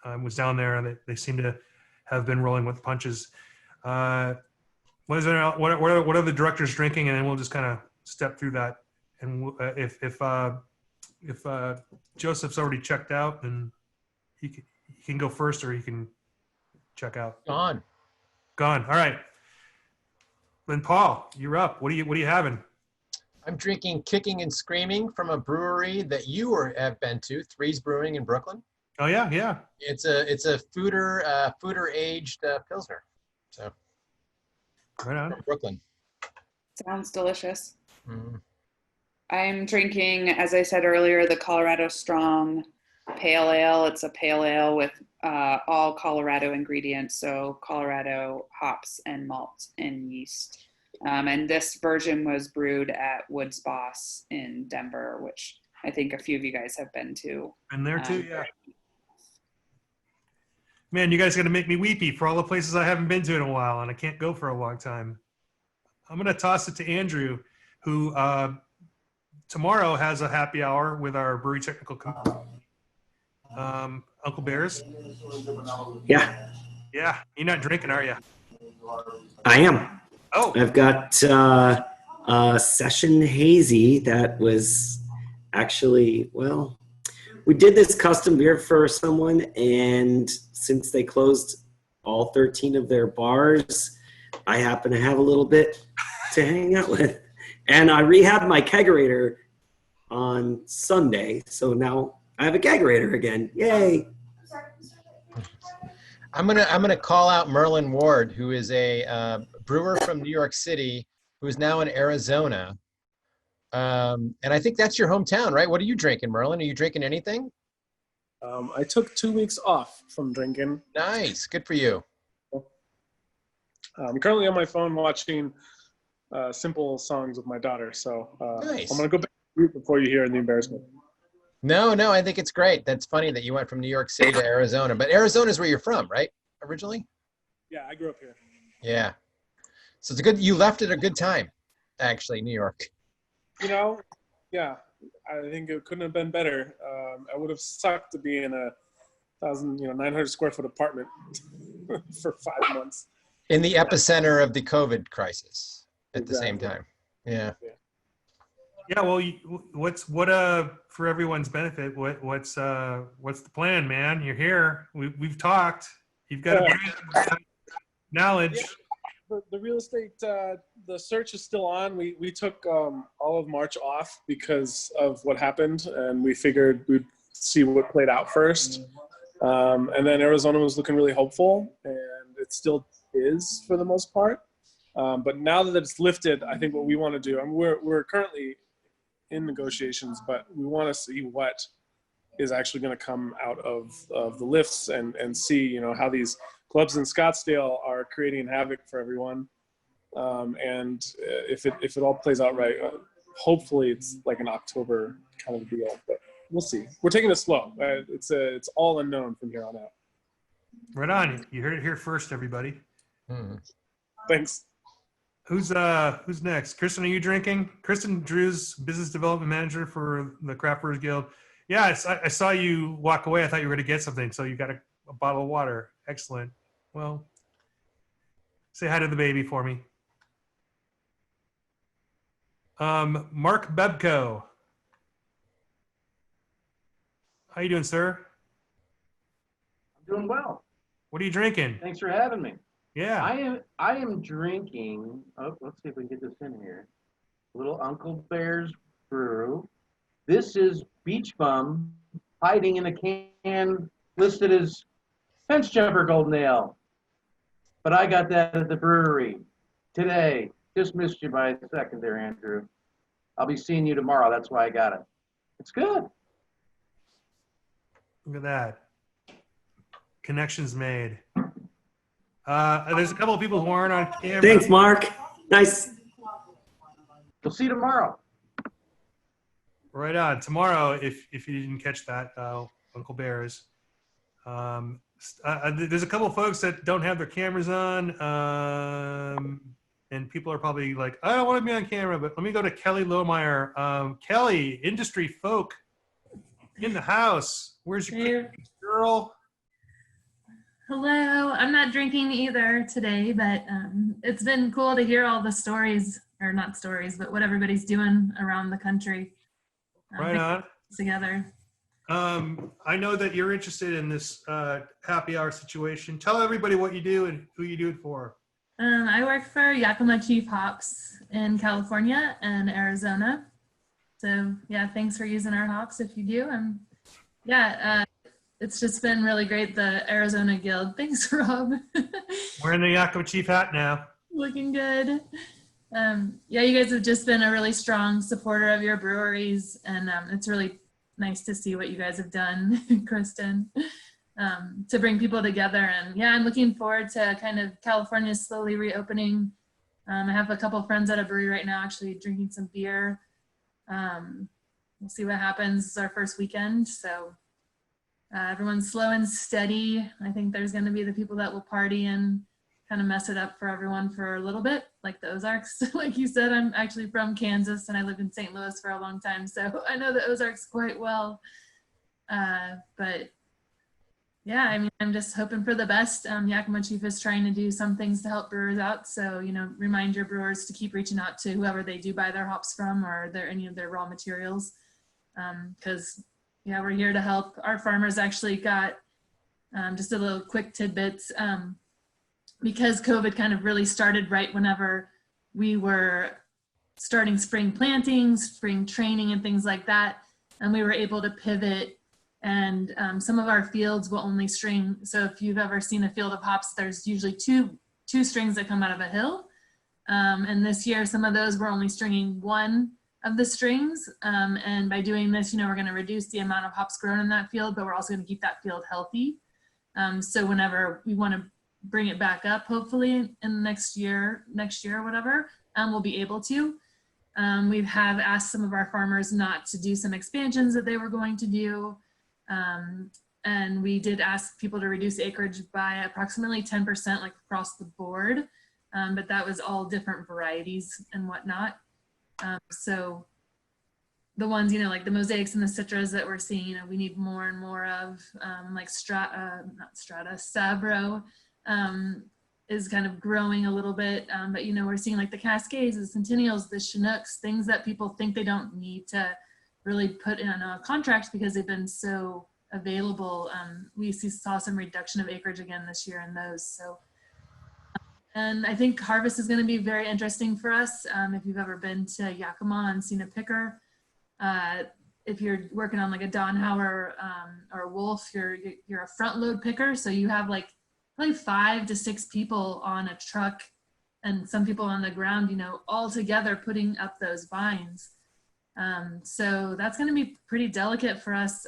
I was down there, and they seem to have been rolling with the punches. What are the directors drinking? And then we'll just kind of step through that. And if Joseph's already checked out, then he can go first, or he can check out. Gone. All right. Then Paul, you're up. What are you having? I'm drinking Kicking and Screaming from a brewery that you have been to, Three's Brewing in Brooklyn. Oh yeah. It's a fooder aged pilsner. So right on. From Brooklyn. Sounds delicious. Mm. I'm drinking, as I said earlier, the Colorado Strong Pale Ale. It's a pale ale with all Colorado ingredients, so Colorado hops and malt and yeast. And this version was brewed at Woods Boss in Denver, which I think a few of you guys have been to. Been there too, yeah. Man, you guys got to make me weepy for all the places I haven't been to in a while, and I can't go for a long time. I'm going to toss it to Andrew, who tomorrow has a happy hour with our brewery technical committee. Uncle Bears? Yeah, you're not drinking, are you? I am. Oh, I've got Session Hazy that was actually, well, we did this custom beer for someone, and since they closed all 13 of their bars, I happen to have a little bit to hang out with. And I rehabbed my kegerator on Sunday, so now I have a kegerator again. Yay! I'm gonna call out Merlin Ward, who is a brewer from New York City, who is now in Arizona. And I think that's your hometown, right? What are you drinking, Merlin? Are you drinking anything? I took 2 weeks off from drinking. Nice, good for you. I'm currently on my phone watching Simple Songs with my daughter, so nice. I'm gonna go back to you before you hear the embarrassment. No, I think it's great. That's funny that you went from New York City to Arizona, but Arizona is where you're from, right? Originally? Yeah, I grew up here. Yeah. So it's you left at a good time, actually, New York. Yeah, I think it couldn't have been better. I would have sucked to be in a 900 square foot apartment for 5 months. In the epicenter of the COVID crisis at the same time. Yeah. Yeah, well, for everyone's benefit, what's the plan, man? You're here. We've talked. You've got knowledge. Yeah, the real estate, the search is still on. We took all of March off because of what happened, and we figured we'd see what played out first. And then Arizona was looking really hopeful, and it still is for the most part. But now that it's lifted, I think what we want to do, we're currently in negotiations, but we want to see what is actually going to come out of the lifts and see, how these clubs in Scottsdale are creating havoc for everyone. And if it all plays out right, hopefully it's like an October kind of deal, but we'll see. We're taking it slow. It's all unknown from here on out. Right on. You heard it here first, everybody. Thanks. Who's next? Kristen, are you drinking? Kristen Drew's business development manager for the Craft Brewers Guild. Yeah, I saw you walk away. I thought you were going to get something, so you got a bottle of water. Excellent. Well, say hi to the baby for me. Mark Bebko. How you doing, sir? I'm doing well. What are you drinking? Thanks for having me. Yeah. I am drinking. Oh, let's see if we can get this in here. Little Uncle Bear's Brew. This is Beach Bum hiding in a can listed as Fence Jumper Golden Ale. But I got that at the brewery today. Just missed you by a second there, Andrew. I'll be seeing you tomorrow. That's why I got it. It's good. Look at that. Connections made. There's a couple of people who aren't on camera. Thanks, Mark. Nice. We'll see you tomorrow. Right on. Tomorrow, if you didn't catch that, Uncle Bear's. There's a couple of folks that don't have their cameras on, and people are probably like, I don't want to be on camera, but let me go to Kelly Lohmeyer. Kelly, industry folk in the house. Where's your girl? Hello. I'm not drinking either today, but it's been cool to hear all the stories, or not stories, but what everybody's doing around the country. Right on. Together. I know that you're interested in this happy hour situation. Tell everybody what you do and who you do it for. I work for Yakima Chief Hops in California and Arizona. So yeah, thanks for using our hops if you do. It's just been really great, the Arizona Guild. Thanks, Rob. Wearing the Yakima Chief hat now. Looking good. Yeah, you guys have just been a really strong supporter of your breweries, and it's really nice to see what you guys have done, Kristen, to bring people together. And yeah, I'm looking forward to kind of California slowly reopening. I have a couple friends at a brewery right now actually drinking some beer. We'll see what happens. It's our first weekend, so everyone's slow and steady. I think there's going to be the people that will party and kind of mess it up for everyone for a little bit, like the Ozarks. Like you said, I'm actually from Kansas and I lived in St. Louis for a long time, so I know the Ozarks quite well. But yeah, I mean, I'm just hoping for the best. Yakima Chief is trying to do some things to help brewers out. So, you know, remind your brewers to keep reaching out to whoever they do buy their hops from, or any of their raw materials. Because yeah, we're here to help. Our farmers actually got just a little quick tidbits. Because COVID kind of really started right whenever we were starting spring plantings, spring training and things like that. And we were able to pivot, and some of our fields will only string. So if you've ever seen a field of hops, there's usually two strings that come out of a hill. And this year, some of those were only stringing one of the strings. And by doing this, you know, we're going to reduce the amount of hops grown in that field, but we're also going to keep that field healthy. So whenever we want to bring it back up, hopefully in the next year or whatever, we'll be able to. We have asked some of our farmers not to do some expansions that they were going to do. And we did ask people to reduce acreage by approximately 10%, like across the board. But that was all different varieties and whatnot. So the ones, you know, like the mosaics and the citras that we're seeing, you know, we need more and more of, like Sabro is kind of growing a little bit. But, you know, we're seeing like the Cascades, the Centennials, the Chinooks, things that people think they don't need to really put in a contract because they've been so available. We saw some reduction of acreage again this year in those. So, and I think harvest is going to be very interesting for us. If you've ever been to Yakima and seen a picker, if you're working on like a Donhauer or a Wolf, you're a front load picker. So you have like probably 5 to 6 people on a truck and some people on the ground, you know, all together putting up those vines. So that's going to be pretty delicate for us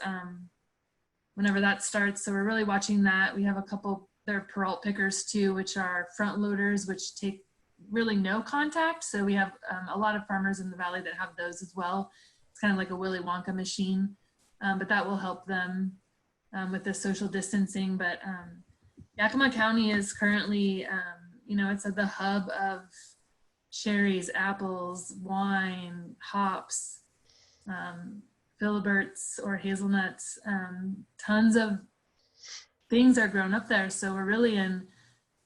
whenever that starts. So we're really watching that. We have a couple, they're Peralt pickers too, which are front loaders, which take really no contact. So we have a lot of farmers in the valley that have those as well. It's kind of like a Willy Wonka machine, but that will help them with the social distancing. But Yakima County is currently, it's at the hub of cherries, apples, wine, hops, filiberts or hazelnuts. Tons of things are grown up there. So we're really in,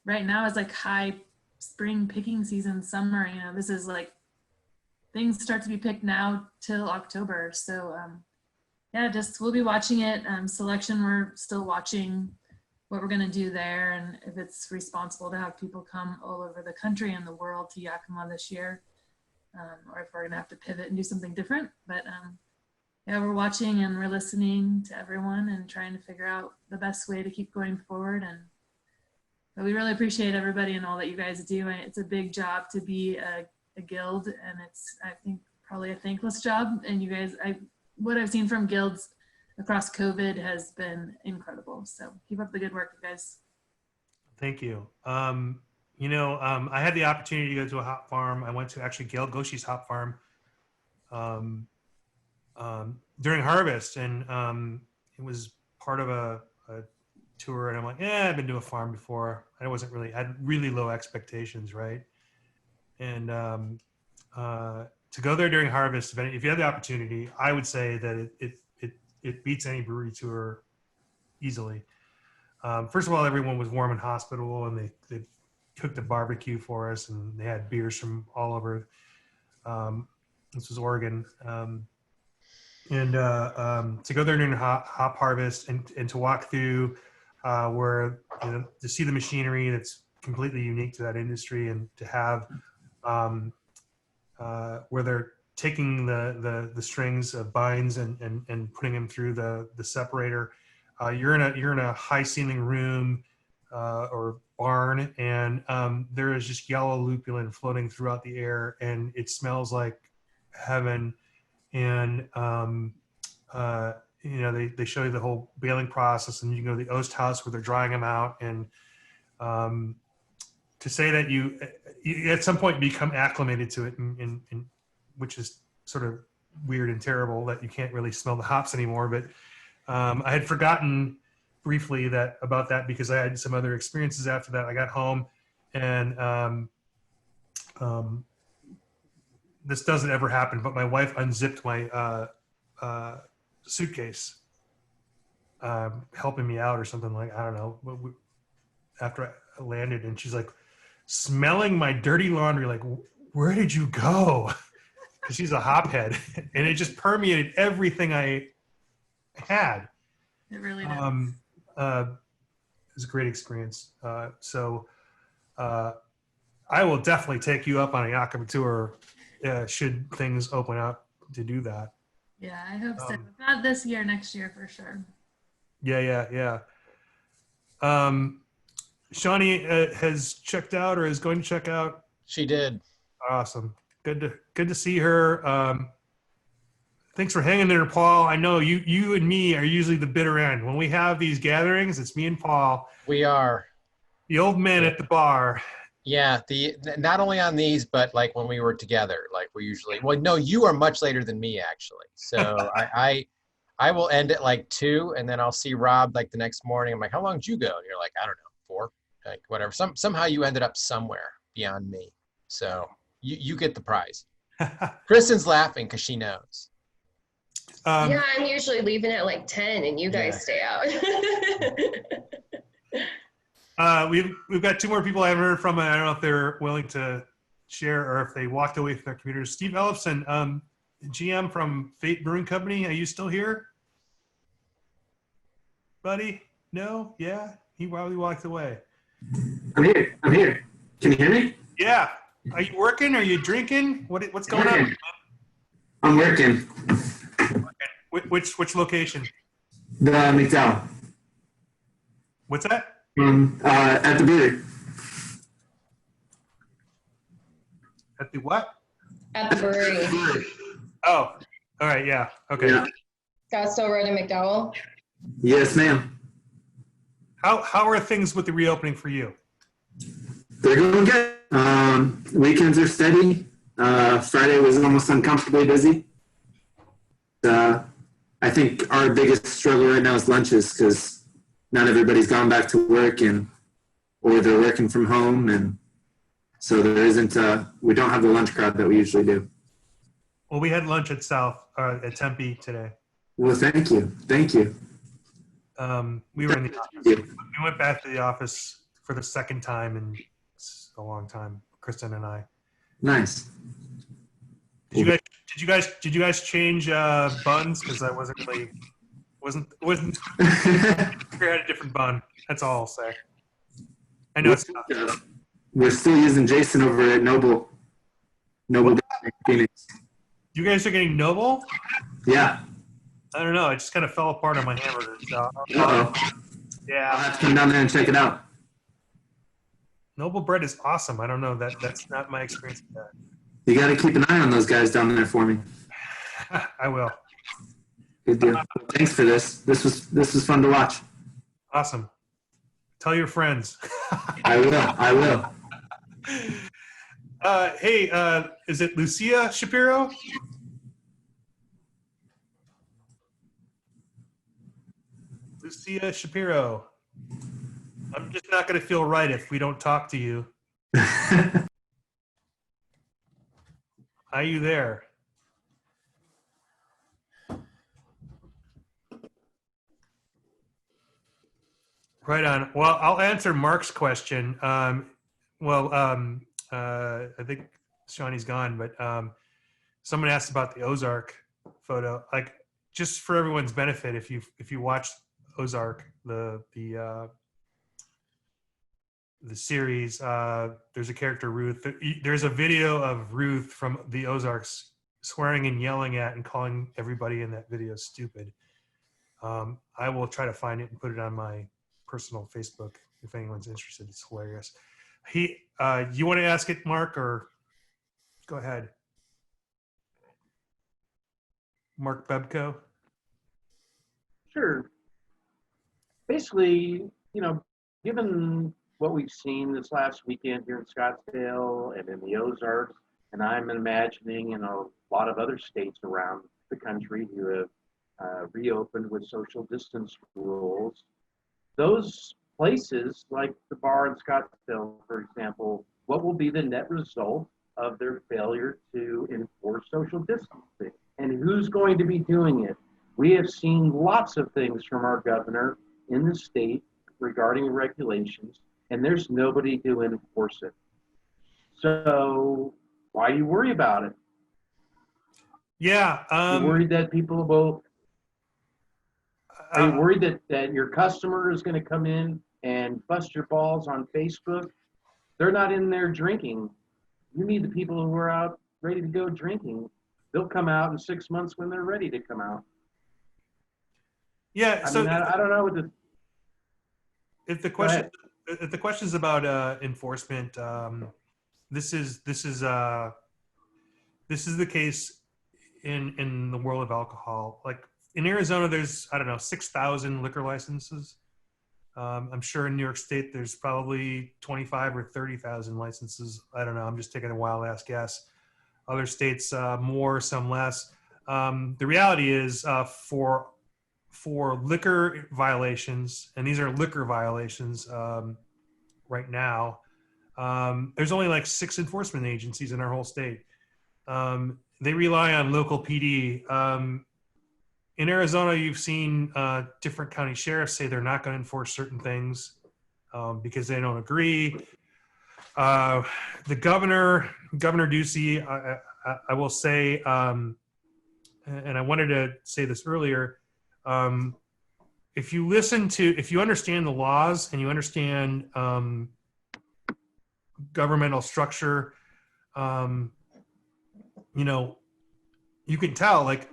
right now is like high spring picking season, summer. This is like, things start to be picked now till October. So we'll be watching it. Selection, we're still watching what we're going to do there, and if it's responsible to have people come all over the country and the world to Yakima this year, or if we're going to have to pivot and do something different. But we're watching and we're listening to everyone and trying to figure out the best way to keep going forward. But we really appreciate everybody and all that you guys do. And it's a big job to be a guild, and it's, I think, probably a thankless job. And you guys, what I've seen from guilds across COVID has been incredible. So keep up the good work, you guys. Thank you. I had the opportunity to go to a hop farm. I went to actually Gail Goshi's hop farm during harvest, and it was part of a tour. And I'm like, I've been to a farm before. I had really low expectations, right? And to go there during harvest, if you have the opportunity, I would say that it beats any brewery tour easily. First of all, everyone was warm and hospitable, and they cooked a barbecue for us, and they had beers from all over. This was Oregon. To go there during hop harvest and to walk through where, to see the machinery that's completely unique to that industry, and to have where they're taking the strings of bines and putting them through the separator. You're in a high ceiling room or barn, and there is just yellow lupulin floating throughout the air, and it smells like heaven. And they show you the whole baling process, and you can go to the oast house where they're drying them out. And to say that you at some point become acclimated to it, and which is sort of weird and terrible that you can't really smell the hops anymore. But I had forgotten briefly about that because I had some other experiences after that. I got home, and this doesn't ever happen, but my wife unzipped my suitcase, helping me out or something, like, I don't know, after I landed, and she's like smelling my dirty laundry, like, where did you go? Because she's a hophead, and it just permeated everything I had. It really does. It was a great experience. So I will definitely take you up on a Yakima tour should things open up to do that. Yeah, I hope so. If not this year, next year for sure. Yeah. Shawnee has checked out or is going to check out. She did. Awesome. Good to see her. Thanks for hanging there, Paul. I know you and me are usually the bitter end. When we have these gatherings, it's me and Paul. We are. The old men at the bar. Yeah, not only on these, but like when we were together, like we usually. Well, no, you are much later than me actually. So I will end at like 2, and then I'll see Rob like the next morning. I'm like, how long did you go? And you're like, I don't know, 4, like whatever. Somehow you ended up somewhere beyond me. So you get the prize. Kristen's laughing because she knows. Yeah, I'm usually leaving at like 10, and you guys stay out. We've got 2 more people I haven't heard from. I don't know if they're willing to share or if they walked away from their computers. Steve Ellefson, GM from Fate Brewing Company. Are you still here, buddy? No? Yeah? He probably walked away. I'm here. Can you hear me? Yeah. Are you working? Are you drinking? What's going on? I'm working. Which location? The McDowell. What's that? At the brewery. At the what? At the brewery. Oh, all right. Yeah. Okay. Yeah. Scottsdale Road in McDowell. Yes, ma'am. How are things with the reopening for you? They're going good. Weekends are steady. Friday was almost uncomfortably busy. I think our biggest struggle right now is lunches because not everybody's gone back to work or they're working from home, and so there isn't. We don't have the lunch crowd that we usually do. Well, we had lunch at at Tempe today. Well, thank you. We were in the office. We went back to the office for the second time in a long time, Kristen and I. Nice. Did you guys change buns? Because I wasn't. We had a different bun. That's all I'll say. I know it's tough. We're still using Jason over at Noble Phoenix. You guys are getting Noble? Yeah. I don't know. It just kind of fell apart on my hamburger. So. Uh-oh. Yeah. I'll have to come down there and check it out. Noble bread is awesome. I don't know. That's not my experience with that. You got to keep an eye on those guys down there for me. I will. Good deal. Thanks for this. This was fun to watch. Awesome. Tell your friends. I will. Hey, is it Lucia Shapiro? Lucia Shapiro. I'm just not going to feel right if we don't talk to you. Are you there? Right on. Well, I'll answer Mark's question. I think Shawnee's gone, but someone asked about the Ozark photo. Like, just for everyone's benefit, if you watch Ozark, the series, there's a character, Ruth. There's a video of Ruth from the Ozarks swearing and yelling at and calling everybody in that video stupid. I will try to find it and put it on my personal Facebook if anyone's interested. It's hilarious. You want to ask it, Mark, or go ahead? Mark Bebko. Sure. Basically, given what we've seen this last weekend here in Scottsdale and in the Ozarks, and I'm imagining in a lot of other states around the country who have reopened with social distance rules, those places like the bar in Scottsdale, for example, what will be the net result of their failure to enforce social distancing? And who's going to be doing it? We have seen lots of things from our governor in the state regarding regulations, and there's nobody to enforce it. So why do you worry about it? Yeah. You're worried that people will... Are you worried that your customer is going to come in and bust your balls on Facebook? They're not in there drinking. You need the people who are out ready to go drinking. They'll come out in 6 months when they're ready to come out. Yeah. So I don't know what the... If the question is about enforcement, this is the case in the world of alcohol. Like in Arizona, there's 6,000 liquor licenses. I'm sure in New York State there's probably 25 or 30,000 licenses. I don't know. I'm just taking a wild ass guess. Other states more, some less. The reality is for liquor violations, and these are liquor violations right now, there's only like 6 enforcement agencies in our whole state. They rely on local PD. In Arizona, you've seen different county sheriffs say they're not going to enforce certain things because they don't agree. The Governor Ducey, I will say, and I wanted to say this earlier, if you understand the laws and you understand governmental structure, you can tell, like,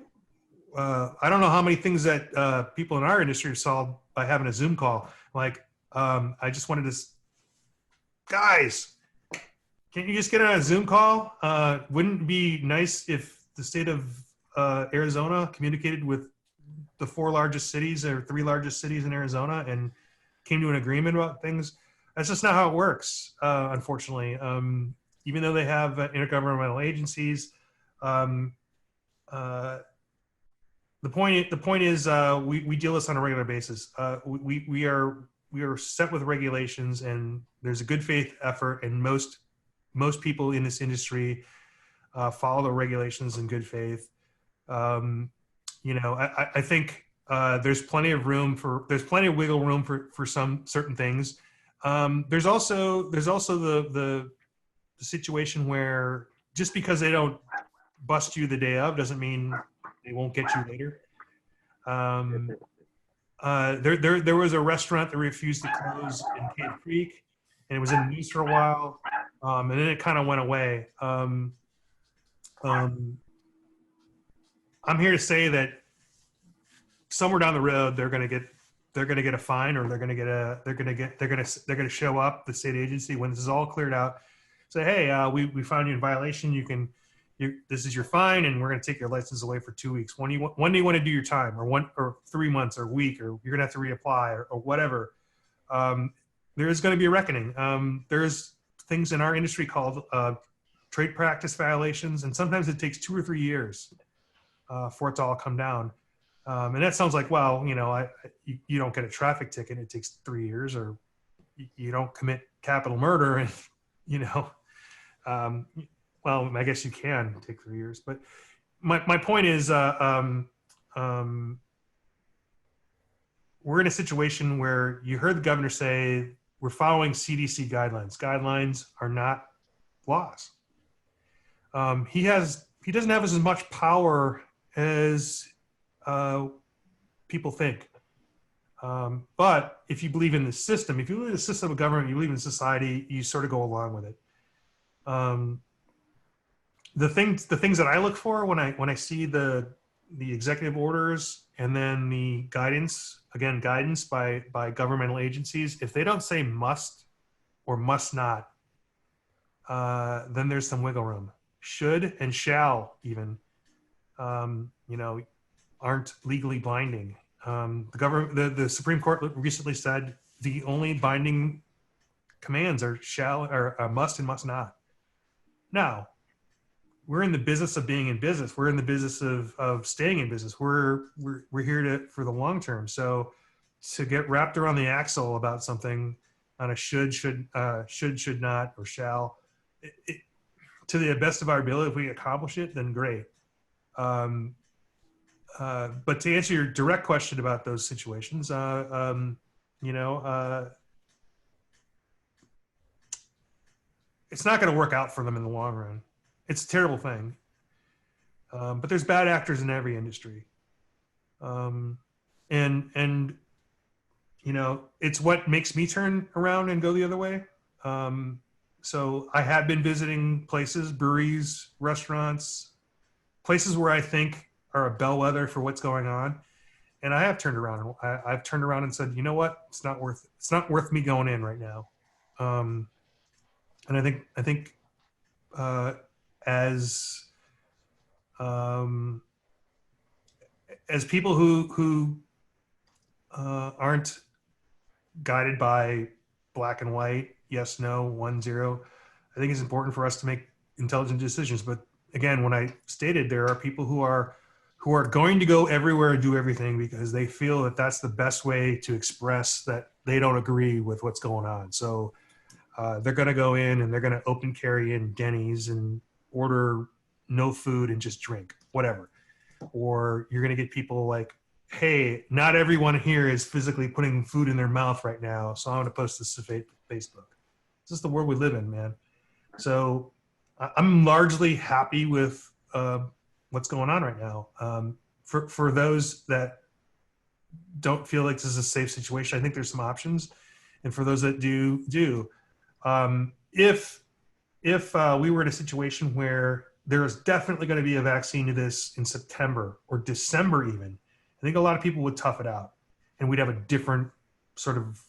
I don't know how many things that people in our industry solved by having a Zoom call. Like, I just wanted to, guys, can't you just get on a Zoom call? Wouldn't it be nice if the state of Arizona communicated with the 4 largest cities or 3 largest cities in Arizona and came to an agreement about things? That's just not how it works, unfortunately. Even though they have intergovernmental agencies, the point is we deal this on a regular basis. We are set with regulations, and there's a good faith effort, and most people in this industry follow the regulations in good faith. I think there's plenty of wiggle room for some certain things. There's also the situation where just because they don't bust you the day of doesn't mean they won't get you later. There was a restaurant that refused to close in Cave Creek, and it was in the news for a while, and then it kind of went away. I'm here to say that somewhere down the road they're going to get a fine, or they're going to show up, the state agency, when this is all cleared out, say, hey, we found you in violation. This is your fine, and we're going to take your license away for 2 weeks. When do you want to do your time, or 3 months, or a week, or you're going to have to reapply, or whatever. There is going to be a reckoning. There's things in our industry called trade practice violations, and sometimes it takes 2 or 3 years for it to all come down. And that sounds like, well, you don't get a traffic ticket, it takes 3 years, or you don't commit capital murder, and well, I guess you can take 3 years. But my point is, we're in a situation where you heard the governor say we're following CDC guidelines. Guidelines are not laws. He doesn't have as much power as people think. But if you believe in the system, if you believe in the system of government, you believe in society, you sort of go along with it. The things that I look for when I see the executive orders and then the guidance by governmental agencies, if they don't say must or must not, then there's some wiggle room. Should and shall even, aren't legally binding. The Supreme Court recently said the only binding commands are must and must not. Now, we're in the business of being in business. We're in the business of staying in business. We're here for the long term. So to get wrapped around the axle about something on a should not, or shall, to the best of our ability, if we accomplish it, then great. But to answer your direct question about those situations, it's not going to work out for them in the long run. It's a terrible thing. But there's bad actors in every industry. It's what makes me turn around and go the other way. So I have been visiting places, breweries, restaurants, places where I think are a bellwether for what's going on. And I have turned around. I've turned around and said, you know what? It's not worth me going in right now. And I think as people who aren't guided by black and white, yes, no, 1, 0, I think it's important for us to make intelligent decisions. But again, when I stated, there are people who are going to go everywhere and do everything because they feel that that's the best way to express that they don't agree with what's going on. So they're going to go in and they're going to open carry in Denny's and order no food and just drink, whatever. Or you're going to get people like, hey, not everyone here is physically putting food in their mouth right now, so I'm going to post this to Facebook. This is the world we live in, man. So I'm largely happy with what's going on right now. For those that don't feel like this is a safe situation, I think there's some options. And for those that do. If we were in a situation where there is definitely going to be a vaccine to this in September or December even, I think a lot of people would tough it out and we'd have a different sort of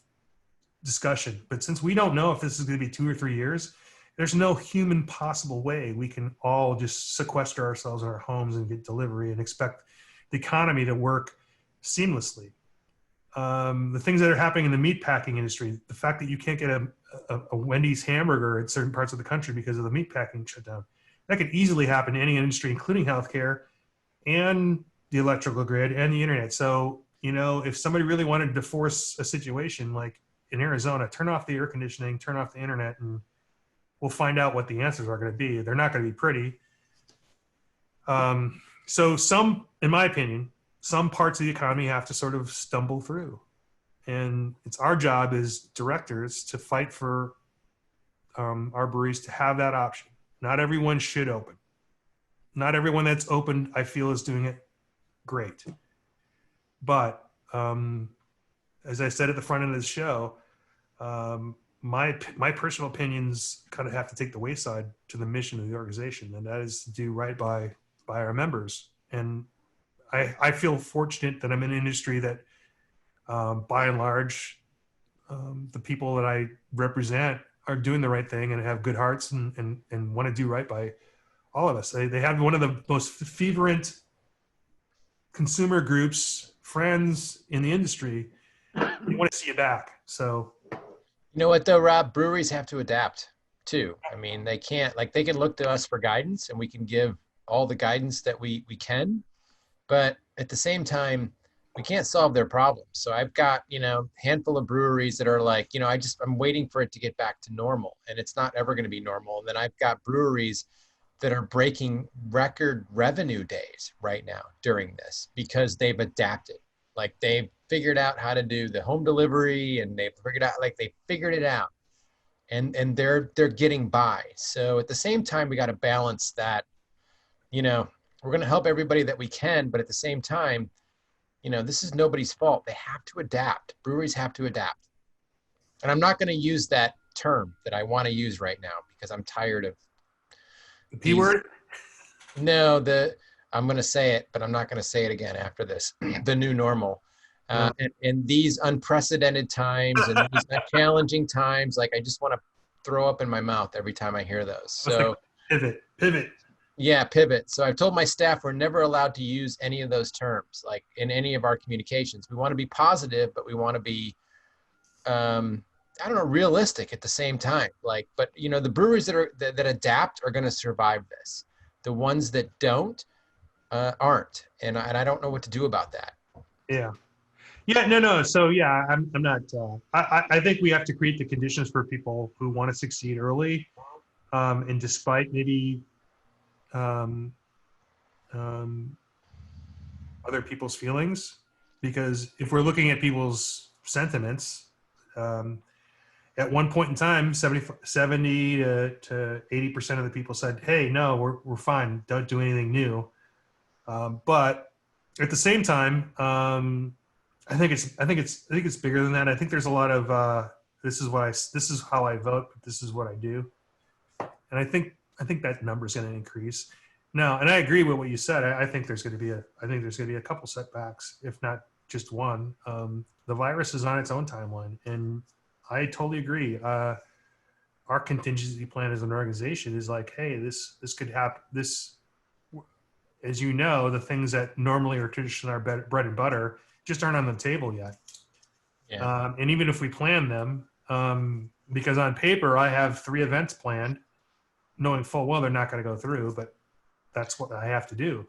discussion. But since we don't know if this is going to be 2 or 3 years, there's no human possible way we can all just sequester ourselves in our homes and get delivery and expect the economy to work seamlessly. the things that are happening in the meat packing industry, the fact that you can't get a Wendy's hamburger in certain parts of the country because of the meat packing shutdown, that could easily happen in any industry, including healthcare and the electrical grid and the internet. So, you know, if somebody really wanted to force a situation like in Arizona, turn off the air conditioning, turn off the internet, and we'll find out what the answers are going to be. They're not going to be pretty. So some, in my opinion, some parts of the economy have to sort of stumble through. And it's our job as directors to fight for our breweries to have that option. Not everyone should open. Not everyone that's opened, I feel, is doing it great. But as I said at the front end of the show, my personal opinions kind of have to take the wayside to the mission of the organization, and that is to do right by our members. And I feel fortunate that I'm in an industry that, by and large, the people that I represent are doing the right thing and have good hearts and want to do right by all of us. They have one of the most fervent consumer groups, friends in the industry. They want to see you back. So, You know what though, Rob? Breweries have to adapt too. I mean, they can't, like, they can look to us for guidance and we can give all the guidance that we can, but at the same time, we can't solve their problems. So I've got, you know, a handful of breweries that are like, you know, I'm waiting for it to get back to normal, and it's not ever going to be normal. And then I've got breweries that are breaking record revenue days right now during this because they've adapted. Like, they've figured out how to do the home delivery, and they figured it out, and they're getting by. So at the same time, we got to balance that. You know, we're going to help everybody that we can, but at the same time, you know, this is nobody's fault. They have to adapt. Breweries have to adapt. And I'm not going to use that term that I want to use right now because I'm tired of the P word. No, I'm going to say it, but I'm not going to say it again after this. The new normal. And these unprecedented times and these challenging times, like, I just want to throw up in my mouth every time I hear those. So pivot. Yeah, pivot. So I've told my staff we're never allowed to use any of those terms, like, in any of our communications. We want to be positive, but we want to be, I don't know, realistic at the same time. Like, but you know, the breweries that adapt are going to survive this. The ones that don't aren't, and I don't know what to do about that. Yeah. No. So yeah, I'm not. I think we have to create the conditions for people who want to succeed early, and despite maybe other people's feelings, because if we're looking at people's sentiments, at one point in time, 70 to 80% of the people said, "Hey, no, we're fine. Don't do anything new." But at the same time, I think it's bigger than that. I think there's a lot of this is how I vote, but this is what I do, and I think that number is going to increase. No, and I agree with what you said. I think there's going to be a couple setbacks, if not just one. The virus is on its own timeline, and I totally agree. Our contingency plan as an organization is like, hey, this could happen. This, as you know, the things that normally are traditionally our bread and butter just aren't on the table yet. Yeah. And even if we plan them, because on paper I have 3 events planned, knowing full well they're not going to go through, but that's what I have to do.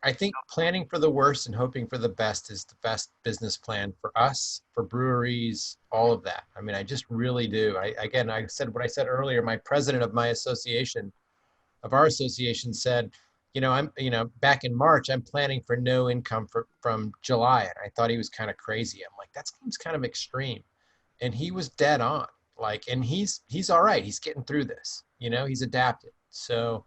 I think planning for the worst and hoping for the best is the best business plan for us, for breweries, all of that. I mean, I just really do. I said what I said earlier. My president of our association said, back in March, I'm planning for no income from July. And I thought he was kind of crazy. I'm like, that seems kind of extreme. And he was dead on. And he's all right. He's getting through this. He's adapted. So,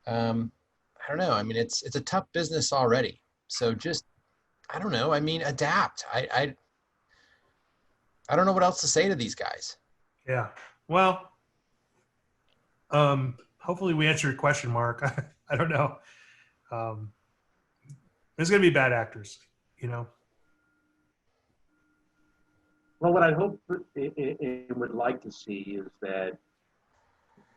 I don't know. I mean, it's a tough business already. So just, I don't know. I mean, adapt. I don't know what else to say to these guys. Yeah. Well, hopefully we answered your question, Mark. I don't know. There's going to be bad actors, Well, what I hope and would like to see is that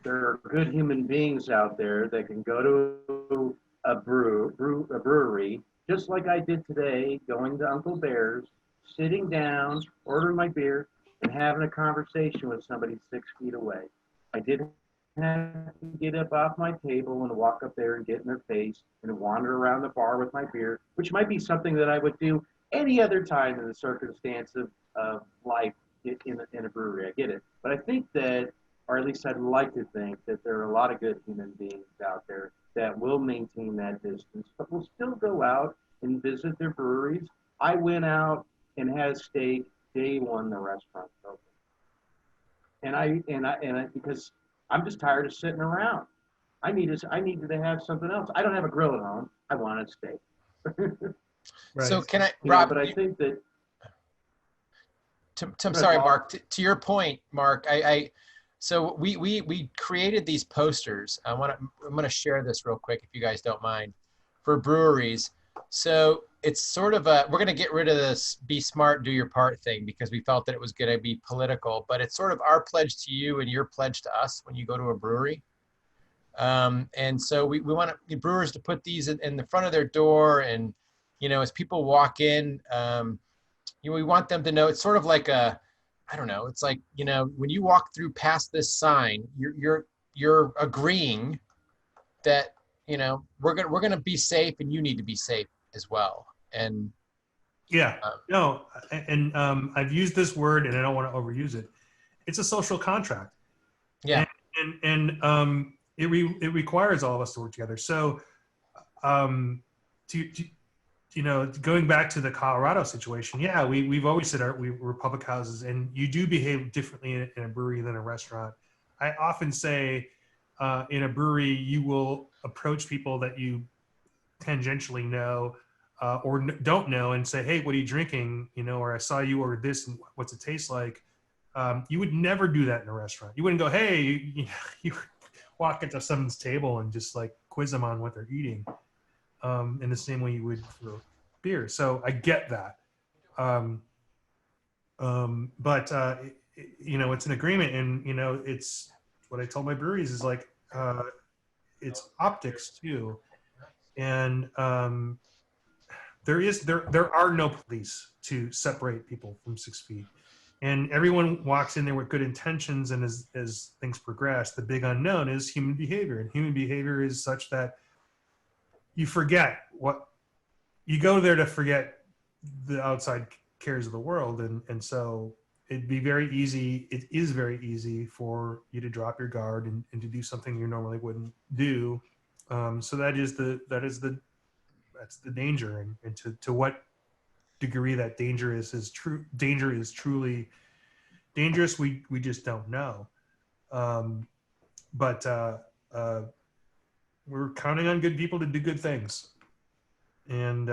there are good human beings out there that can go to a brewery, just like I did today, going to Uncle Bear's, sitting down, ordering my beer, and having a conversation with somebody 6 feet away. I didn't have to get up off my table and walk up there and get in their face and wander around the bar with my beer, which might be something that I would do any other time in the circumstance of life in a brewery. I get it. But I think that, or at least I'd like to think that there are a lot of good human beings out there that will maintain that distance, but will still go out and visit their breweries. I went out and had a steak day one the restaurant opened. And I because I'm just tired of sitting around. I needed to have something else. I don't have a grill at home. I wanted steak. So can I, You Rob? know, but I think that. I'm sorry, Mark. To your point, Mark, so we created these posters. I'm gonna share this real quick if you guys don't mind, for breweries. So it's sort of we're gonna get rid of this "be smart, do your part" thing because we felt that it was gonna be political. But it's sort of our pledge to you and your pledge to us when you go to a brewery. And so we want the brewers to put these in the front of their door, and as people walk in, we want them to know. It's sort of like I don't know. It's like when you walk through past this sign, you're agreeing that we're gonna be safe, and you need to be safe as well. And no, and I've used this word, and I don't want to overuse it. It's a social contract. Yeah, and it requires all of us to work together. So, going back to the Colorado situation, yeah, we've always said we're public houses, and you do behave differently in a brewery than a restaurant. I often say in a brewery, you will approach people that you tangentially know or don't know and say, hey, what are you drinking? Or I saw you order this, and what's it taste like? You would never do that in a restaurant. You wouldn't go, hey, you walk into someone's table and just like quiz them on what they're eating in the same way you would for beer. So I get that. But it's an agreement, and, it's what I told my breweries is like, it's optics too. And there are no police to separate people from 6 feet. And everyone walks in there with good intentions, and as things progress, the big unknown is human behavior. And human behavior is such that you forget you go there to forget the outside cares of the world. And so it is very easy for you to drop your guard and to do something you normally wouldn't do. So that's the danger. And to what degree that danger is truly dangerous, we just don't know. But we're counting on good people to do good things. And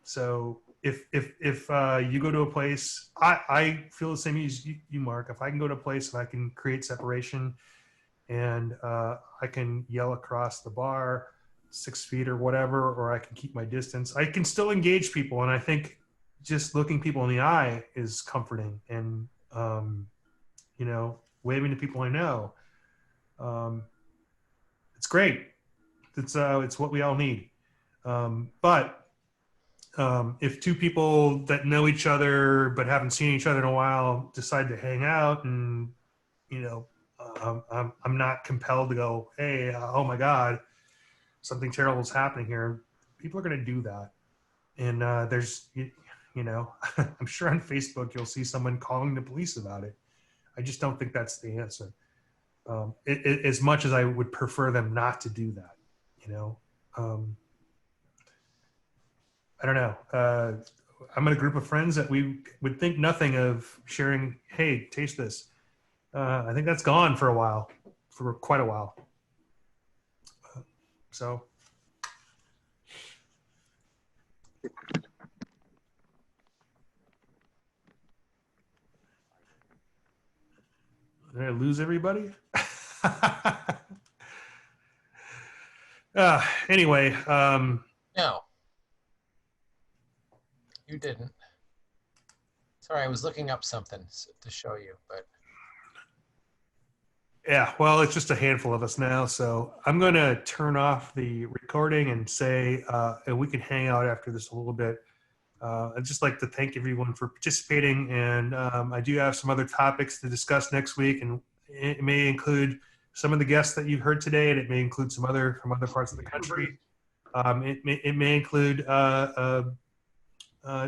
so if you go to a place, I feel the same as you, Mark. If I can go to a place and I can create separation, and I can yell across the bar 6 feet or whatever, or I can keep my distance, I can still engage people. And I think just looking people in the eye is comforting, and waving to people I know, it's great. It's what we all need. But if two people that know each other but haven't seen each other in a while decide to hang out, and I'm not compelled to go, hey, oh my God, something terrible is happening here. People are going to do that. And there's, I'm sure on Facebook you'll see someone calling the police about it. I just don't think that's the answer. As much as I would prefer them not to do that, I don't know. I'm in a group of friends that we would think nothing of sharing, hey, taste this. I think that's gone for quite a while. So. Did I lose everybody? Anyway. No. You didn't. Sorry, I was looking up something to show you, but. Yeah, well, it's just a handful of us now, so I'm going to turn off the recording and say, and we can hang out after this a little bit. I'd just like to thank everyone for participating, and I do have some other topics to discuss next week, and it may include some of the guests that you've heard today, and it may include some other from other parts of the country. It may include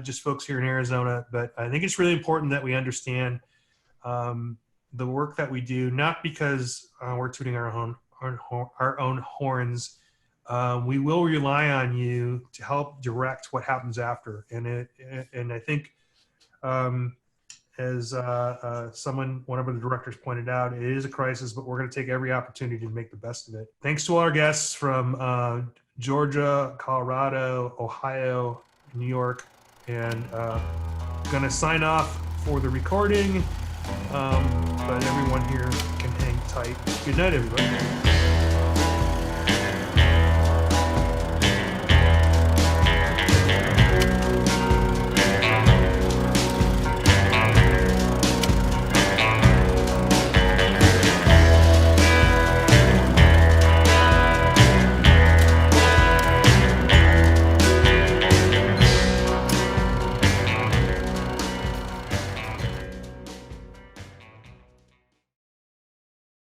just folks here in Arizona, but I think it's really important that we understand the work that we do, not because we're tooting our own horns. We will rely on you to help direct what happens after, and I think as one of the directors pointed out, it is a crisis, but we're going to take every opportunity to make the best of it. Thanks to all our guests from Georgia, Colorado, Ohio, New York, and going to sign off for the recording, but everyone here can hang tight. Good night, everybody.